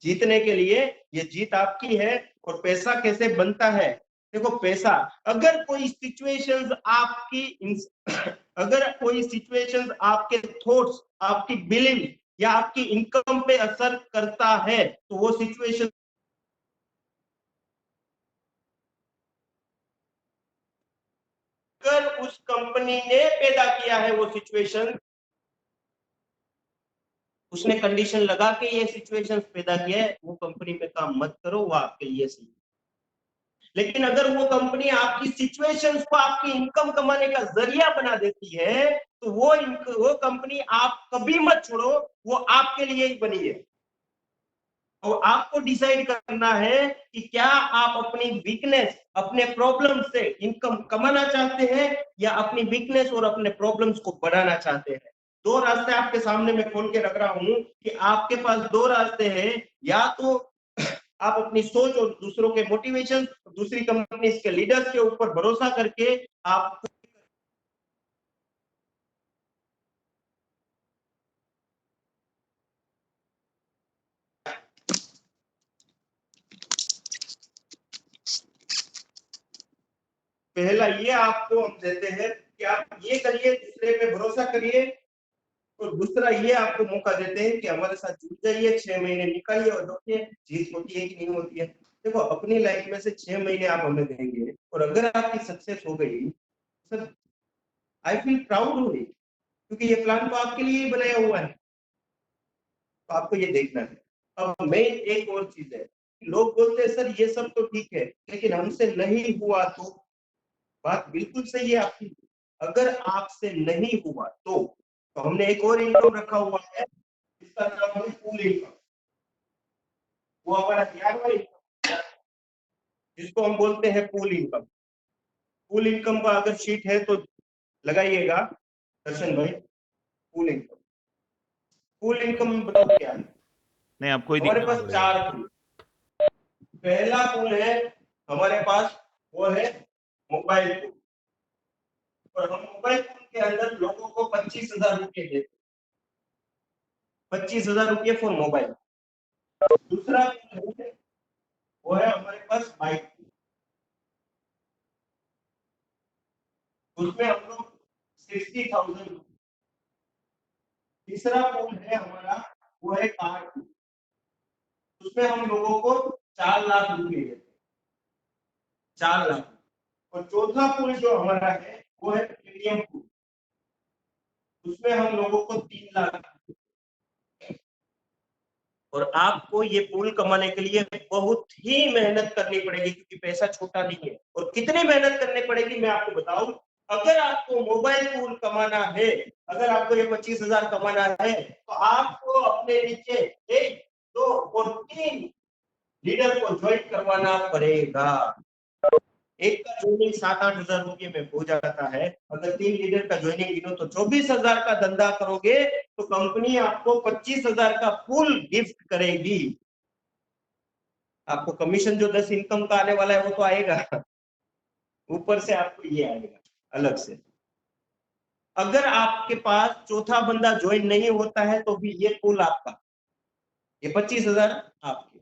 जीतने के लिए। ये जीत आपकी है। और पैसा कैसे बनता है? देखो पैसा, अगर कोई सिचुएशंस अगर कोई सिचुएशंस आपके थॉट्स, आपकी बिलीव या आपकी इनकम पे असर करता है तो वो सिचुएशन अगर उस कंपनी ने पैदा किया है, वो सिचुएशन उसने कंडीशन लगा के ये सिचुएशन पैदा किया है, वो कंपनी में काम मत करो, वो आपके लिए सही। लेकिन अगर वो कंपनी आपकी सिचुएशंस को आपकी इनकम कमाने का जरिया बना देती है तो वो कंपनी आप कभी मत छोड़ो, वो आपके लिए ही बनी है। और आपको डिसाइड करना है कि क्या आप अपनी वीकनेस, अपने प्रॉब्लम से इनकम कमाना चाहते हैं या अपनी वीकनेस और अपने प्रॉब्लम्स को बढ़ाना चाहते हैं। दो रास्ते आपके सामने मैं खोल के रख रहा हूं कि आपके पास दो रास्ते हैं। या तो आप अपनी सोच और दूसरों के मोटिवेशन, दूसरी कंपनीज के लीडर्स के ऊपर भरोसा करके आप पहला ये आपको हम देते हैं कि आप ये करिए, दूसरे पे भरोसा करिए। और दूसरा ये आपको मौका देते हैं कि हमारे साथ जुड़ जाइए, 6 महीने निकालिए और देखिए जीत होती है कि नहीं होती है। देखो अपनी लाइफ में से 6 महीने आप हमें देंगे और अगर आपकी सक्सेस हो गई सर, आई फील प्राउड हो रही, क्योंकि ये प्लान तो आपके लिए ही बनाया हुआ है। तो आपको ये देखना है। अब मेन एक और चीज है, लोग बोलते हैं सर ये सब तो ठीक है लेकिन हमसे नहीं हुआ तो। बात बिल्कुल सही है आपकी। अगर आपसे नहीं हुआ तो हमने एक और इनकम रखा हुआ है, इसका नाम है पूल इनकम। वो हमारा तैयार हुआ इनकम, जिसको हम बोलते हैं पूल इनकम। पूल इनकम का अगर शीट है तो लगाइएगा दर्शन भाई। पूल इनकम, पूल इनकम बताओ क्या है? नहीं, आपको ही हमारे दिखाना पास पड़ेगा। 4 पूल। पहला पूल है हमारे पास, वो है मोबाइल पूल। और हम मोबाइल पूल के अंदर लोगों को 25,000 रुपये देते, 25,000 रुपये फॉर मोबाइल। दूसरा पूल है, वो है हमारे पास बाइक, उसमें हम लोग 60,000। तीसरा पूल है हमारा, वो है कार पूल, उसमें हम लोगों को 4 लाख रुपए देते, 4 लाख। और चौथा पूल जो हमारा है वो है प्रीमियम पूल, उसमें हम लोगों को 3 लाख। और आपको ये पूल कमाने के लिए बहुत ही मेहनत करनी पड़ेगी, क्योंकि पैसा छोटा नहीं है। और कितनी मेहनत करनी पड़ेगी मैं आपको बताऊं। अगर आपको मोबाइल पूल कमाना है, अगर आपको ये 25,000 कमाना है तो आपको अपने नीचे 1, 2 और 3 लीडर को ज्वाइन करवाना पड़ेगा। एक का ज्वाइनिंग 7-8 हजार रुपये में हो जाता है। अगर 3 लीडर का ज्वाइनिंग गिनो तो 24,000 का धंधा करोगे तो कंपनी आपको 25,000 का फुल गिफ्ट करेगी। आपको कमीशन जो 10 इनकम का आने वाला है वो तो आएगा, ऊपर से आपको ये आएगा अलग से। अगर आपके पास चौथा बंदा ज्वाइन नहीं होता है तो भी ये पूल आपका, ये 25,000 आपके।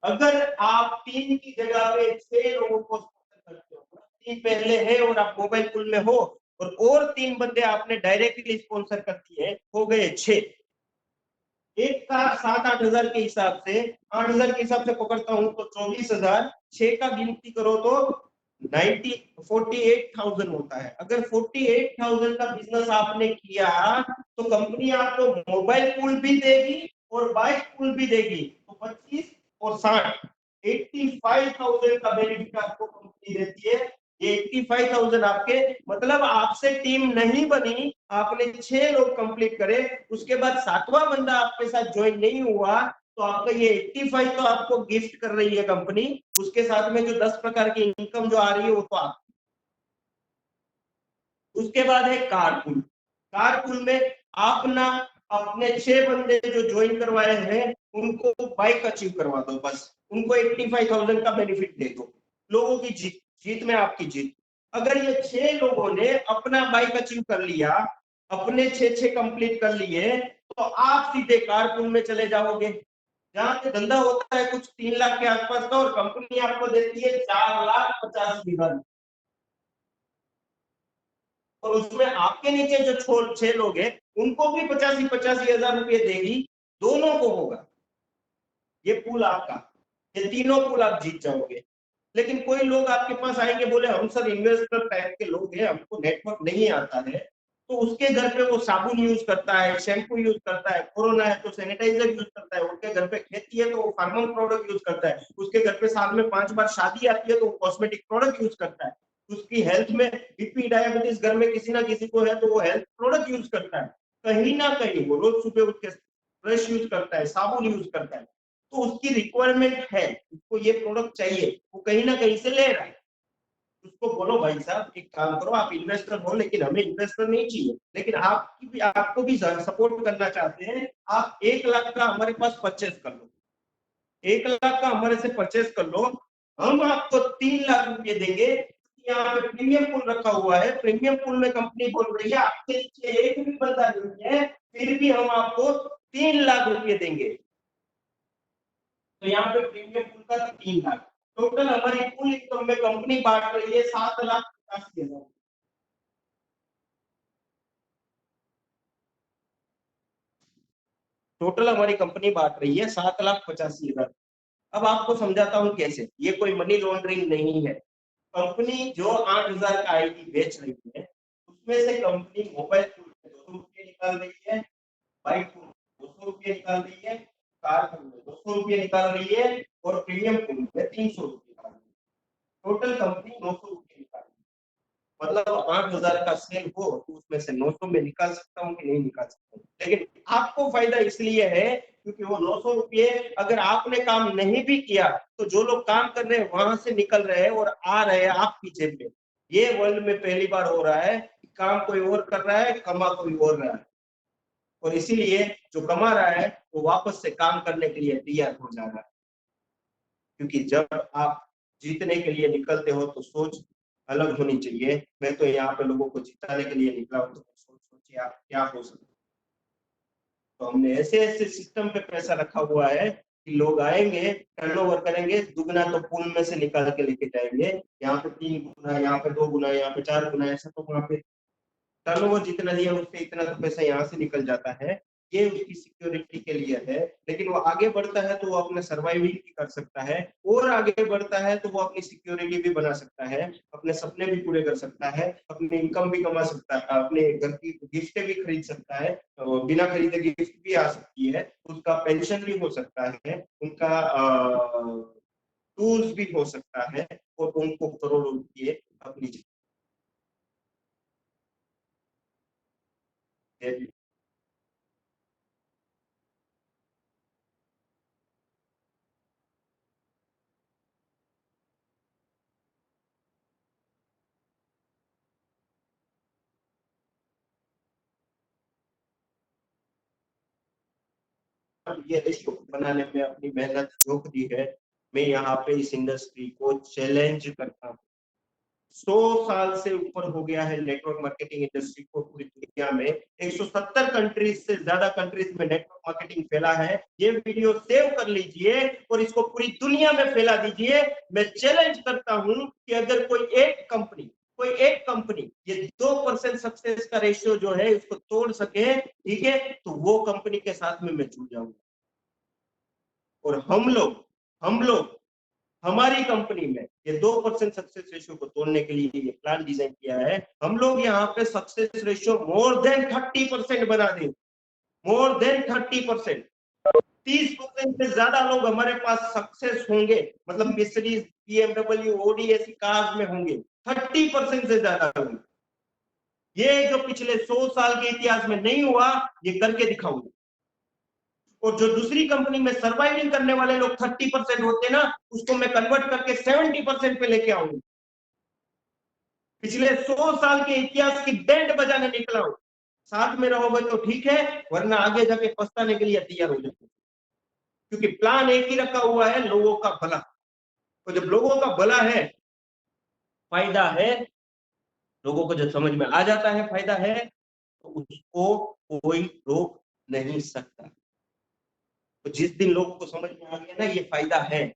अगर आप 3 की जगह पे 6 लोगों को करते हो, 3 पहले है और आप मोबाइल पूल में हो और 3 बंदे आपने डायरेक्टली स्पॉन्सर कर दिए, हो गए 6। एक का 7-8 हजार के हिसाब से, 8 हजार के हिसाब से पकड़ता हूं तो 24,000, 6 का गिनती करो तो 48,000 होता है। अगर 48,000 का बिजनेस आपने किया तो कंपनी आपको मोबाइल पूल भी देगी और बाइक पूल भी देगी, तो 25 और 60 85,000 का बेनिफिट आपको कंपनी देती है। ये 85,000 आपके, मतलब आपसे टीम नहीं बनी, आपने 6 लोग कंप्लीट करे, उसके बाद 7वां बंदा आपके साथ ज्वाइन नहीं हुआ तो आपका ये 85 तो आपको गिफ्ट कर रही है कंपनी। उसके साथ में जो 10 प्रकार की इनकम जो आ रही है वो तो आप। उसके बाद है कारपूल। कारपूल में आप ना अपने 6 बंदे जो ज्वाइन करवाए हैं उनको बाइक अचीव करवा दो, बस उनको 85,000 का बेनिफिट दे दो। लोगों की जीत, जीत में आपकी जीत। अगर ये 6 लोगों ने अपना बाइक अचीव कर लिया, अपने 6 कंप्लीट कर लिए, तो आप सीधे कारपूल में चले जाओगे, जहां पे धंधा होता है कुछ 3 लाख के आसपास का, और कंपनी आपको देती है 4,50,000। और उसमें आपके नीचे जो 6 लोग हैं उनको भी 85,000 रुपये देगी, दोनों को होगा। ये पूल आपका, ये तीनों पूल आप जीत जाओगे। लेकिन कोई लोग आपके पास आएंगे, बोले हम सर इन्वेस्टर टाइप के लोग हैं, हमको नेटवर्क नहीं आता है, तो उसके घर पे वो साबुन यूज करता है, शैम्पू यूज करता है, कोरोना है तो सैनिटाइजर यूज करता है, उनके घर पे खेती है तो वो फार्मल प्रोडक्ट यूज करता है, उसके घर पे साल में 5 बार शादी आती है तो वो कॉस्मेटिक प्रोडक्ट यूज करता है, उसकी हेल्थ में बीपी डायबिटीज घर में किसी ना किसी को है तो वो हेल्थ प्रोडक्ट यूज करता है। कहीं ना कहीं वो रोज सुबह उठ के ब्रश यूज करता है, साबुन यूज करता है, तो उसकी रिक्वायरमेंट है, उसको ये प्रोडक्ट चाहिए, वो कहीं ना कहीं से ले रहा है। उसको बोलो भाई साहब एक काम करो, आप इन्वेस्टर हो, लेकिन हमें इन्वेस्टर नहीं चाहिए, लेकिन आपको भी सपोर्ट करना चाहते हैं, आप 1 लाख का हमारे पास परचेज कर लो, 1 लाख का हमारे से परचेज कर लो, हम आपको 3 लाख रुपए देंगे। यहाँ पे प्रीमियम पूल रखा हुआ है, प्रीमियम पूल में कंपनी बोल रही है आपके नीचे एक भी बंदा नहीं है, फिर भी हम आपको 3 लाख रुपए देंगे। तो यहाँ पे प्रीमियम पूल का 3 लाख, टोटल हमारी कुल इनकम में कंपनी बांट रही है 7,85,000। टोटल हमारी कंपनी बांट रही है 7,85,000। अब आपको समझाता हूँ कैसे, ये कोई मनी लॉन्ड्रिंग नहीं है। कंपनी जो 8,000 का आईडी बेच रही है, उसमें से कंपनी मोबाइल फोन में 200 रुपये निकाल रही है, बाइक फोन 200 रुपये निकाल रही है, कार फोन में 200 रुपये निकाल रही है, और प्रीमियम फोन में 300 रुपये निकाल रही है। टोटल कंपनी 900 रुपये निकाल रही है। मतलब 8,000 का सेल हो तो उसमें से 900 में निकाल सकता हूँ कि नहीं निकाल सकता हूँ, लेकिन आपको फायदा इसलिए है क्योंकि वो 900 रुपये अगर आपने काम नहीं भी किया तो जो लोग काम कर रहे हैं वहां से निकल रहे हैं और आ रहे हैं आपकी जेब में। ये वर्ल्ड में पहली बार हो रहा है कि काम कोई और कर रहा है, कमा कोई और रहा है, और इसीलिए जो कमा रहा है वो वापस से काम करने के लिए तैयार हो जा रहा है। क्योंकि जब आप जीतने के लिए निकलते हो तो सोच अलग होनी चाहिए। मैं तो यहाँ पे लोगों को जिताने के लिए निकला हूँ, तो सोचिए आप क्या हो सकता है। तो हमने ऐसे ऐसे सिस्टम पे पैसा रखा हुआ है कि लोग आएंगे, टर्नओवर करेंगे, दुगना तो पूल में से निकाल के लेके जाएंगे, यहाँ पे 3 गुना, यहाँ पे 2 गुना, यहाँ पे 4 गुना, ऐसा तो वहाँ पे टर्नओवर जितना दिया उससे इतना तो पैसा यहाँ से निकल जाता है। ये उसकी सिक्योरिटी के लिए है, लेकिन वो आगे बढ़ता है तो वो अपने सर्वाइविंग भी कर सकता है, और आगे बढ़ता है तो वो अपनी सिक्योरिटी भी बना सकता है, अपने सपने भी पूरे कर सकता है, अपनी इनकम भी कमा सकता है, अपने घर की गिफ्टें भी खरीद सकता है, बिना खरीदे गिफ्ट भी आ सकती है, उसका पेंशन भी हो सकता है, उनका टूर्स भी हो सकता है, और उनको करोड़ों रुपये अपनी ये रेशियो बनाने में अपनी मेहनत झोंक दी है। मैं यहाँ पे इस इंडस्ट्री को चैलेंज करता हूँ। 100 साल से ऊपर हो गया है नेटवर्क मार्केटिंग इंडस्ट्री को पूरी दुनिया में, 170 कंट्रीज से ज्यादा कंट्रीज में नेटवर्क मार्केटिंग फैला है। ये वीडियो सेव कर लीजिए और इसको पूरी दुनिया में फैला दीजिए। मैं चैलेंज करता हूँ कि अगर कोई एक कंपनी ये 2% सक्सेस का रेशियो जो है इसको तोड़ सके, ठीक है, तो वो कंपनी के साथ में मैं जुड़ जाऊंगा। और हम लोग हमारी कंपनी में ये 2% सक्सेस रेशियो को तोड़ने के लिए ये प्लान डिजाइन किया है। हम लोग यहाँ पे सक्सेस रेशियो मोर देन 30% बना दें, मोर देन 30%। 30% से ज्यादा लोग हमारे पास सक्सेस होंगे, मतलब मर्सिडीज, BMW, ऑडी ऐसी कार्स में होंगे, 30% से ज्यादा होंगे। ये जो पिछले 100 साल के इतिहास में नहीं हुआ, ये करके दिखाऊंगा। और जो दूसरी कंपनी में सर्वाइविंग करने वाले लोग 30% होते ना, उसको मैं कन्वर्ट करके 70% पे लेके आऊंगा। पिछले 100 साल के इतिहास की बैंड बजाने निकला हूं। साथ में रहोगे तो ठीक है, वरना आगे जाके पछताने के लिए तैयार हो जाओगे, क्योंकि प्लान एक ही रखा हुआ है, लोगों का भला। तो जब लोगों का भला है, फायदा है, लोगों को जब समझ में आ जाता है फायदा है, तो उसको कोई रोक नहीं सकता। तो जिस दिन लोगों को समझ में आ गया ना ये फायदा है,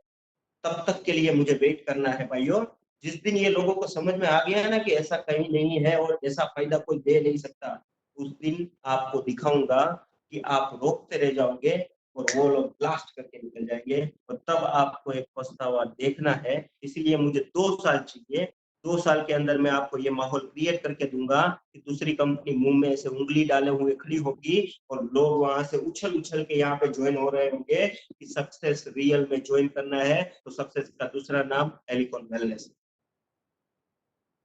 तब तक के लिए मुझे वेट करना है भाइयों। जिस दिन ये लोगों को समझ में आ गया ना कि ऐसा कहीं नहीं है और ऐसा फायदा कोई दे नहीं सकता, उस दिन आपको दिखाऊंगा कि आप रोकते रह जाओगे और वो लोग ब्लास्ट करके निकल जाएंगे, और तब आपको एक पछतावा देखना है। इसीलिए मुझे 2 साल चाहिए। 2 साल के अंदर मैं आपको ये माहौल क्रिएट करके दूंगा कि दूसरी कंपनी मुंह में ऐसे उंगली डाले हुए खड़ी होगी और लोग वहां से उछल उछल के यहाँ पे ज्वाइन हो रहे होंगे कि सक्सेस रियल में ज्वाइन करना है। तो सक्सेस का दूसरा नाम एलिकॉन वेलनेस,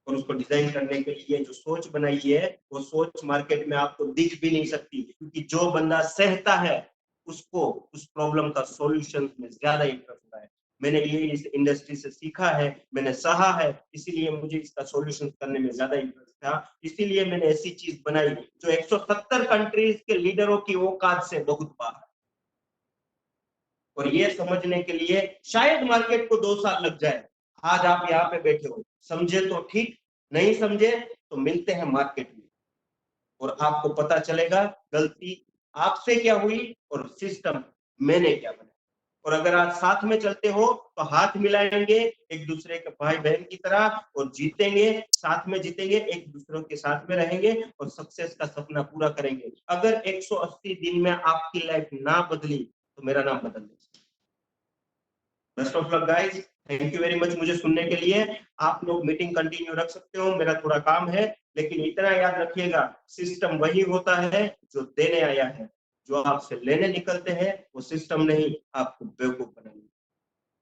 और उसको डिजाइन करने के लिए जो सोच बनाई है, वो सोच मार्केट में आपको दिख भी नहीं सकती, क्योंकि जो बंदा सहता है उसको उस प्रॉब्लम का सॉल्यूशन में ज्यादा इंटरेस्ट होता है। मैंने ये इस इंडस्ट्री से सीखा है, मैंने सहा है, इसीलिए मुझे इसका सॉल्यूशन करने में ज्यादा इंटरेस्ट था। इसीलिए मैंने ऐसी चीज बनाई जो 170 कंट्रीज के लीडरों की औकात से बहुत बाहर। और ये समझने के लिए शायद मार्केट को 2 साल लग जाए। आज आप यहाँ पे बैठे हो, समझे तो ठीक, नहीं समझे तो मिलते हैं मार्केट में, और आपको पता चलेगा गलती आपसे क्या हुई और सिस्टम मैंने क्या बनाया। और अगर आज साथ में चलते हो तो हाथ मिलाएंगे एक दूसरे के भाई बहन की तरह, और जीतेंगे, साथ में जीतेंगे, एक दूसरे के साथ में रहेंगे और सक्सेस का सपना पूरा करेंगे। अगर 180 दिन में आपकी लाइफ ना बदली तो मेरा नाम बदल दे। Best of luck guys, thank you very much मुझे सुनने के लिए। आप लोग मीटिंग कंटिन्यू रख सकते हो, मेरा थोड़ा काम है, लेकिन इतना याद रखिएगा, सिस्टम वही होता है जो देने आया है। जो आपसे लेने निकलते हैं वो सिस्टम नहीं, आपको बेवकूफ बनाएंगे।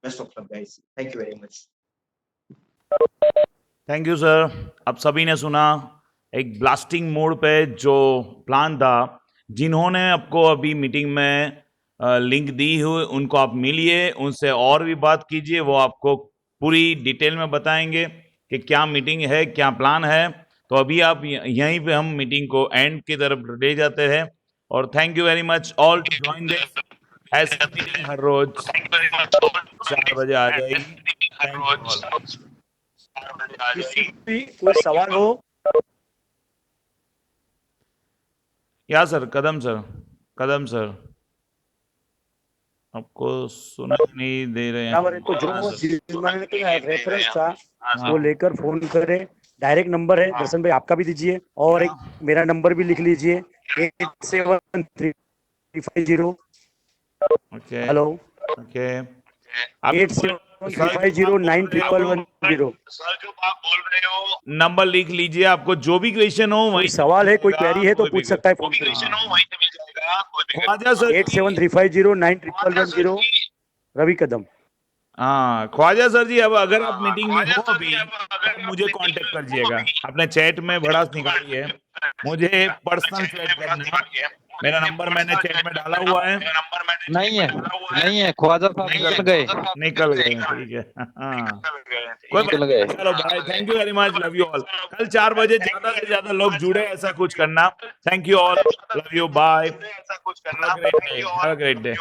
Best of luck guys, thank you very much. Thank you sir. आप सभी ने सुना एक ब्लास्टिंग मोड पे जो प्लान था। जिन्होंने आपको अभी मीटिंग में लिंक दी हुई, उनको आप मिलिए, उनसे और भी बात कीजिए, वो आपको पूरी डिटेल में बताएंगे कि क्या मीटिंग है, क्या प्लान है। तो अभी आप यहीं पे हम मीटिंग को एंड की तरफ ले जाते हैं। और thank you very much all to join this as meeting हर रोज 4 बजे आ जाएगी। Thank you all. किसी भी कोई सवाल हो? या सर, कदम सर आपको सुना नहीं दे रहे हैं। बराबर है, तो जो जिसमें रेफरेंस था वो लेकर फोन करे। डायरेक्ट नंबर है दर्शन भाई, आपका भी दीजिए, और एक मेरा नंबर भी लिख लीजिए 873550। Okay hello, okay 8735091110। सर जो आप बोल रहे हो नंबर लिख लीजिए। आपको जो भी क्वेश्चन हो कोई सवाल है, कोई क्वेरी है तो पूछ सकता है फोन पे। ख्वाजा सर 8735091110। रवि कदम। हाँ ख्वाजा सर जी, अब अगर आप मीटिंग में हो अभी तो मुझे कांटेक्ट करिएगा। अपने चैट में भड़ास निकालिए, मुझे पर्सनल चैट करना है। मेरा नंबर मैंने चैट में डाला हुआ है। नहीं है ख्वाजा साहब निकल गए ठीक है। हाँ कोई निकल बात गए। नहीं, चलो bye, thank you very much, love you all. कल 4 बजे ज्यादा से ज्यादा लोग जुड़े, ऐसा कुछ करना। Thank you all, love you, bye, have a great day.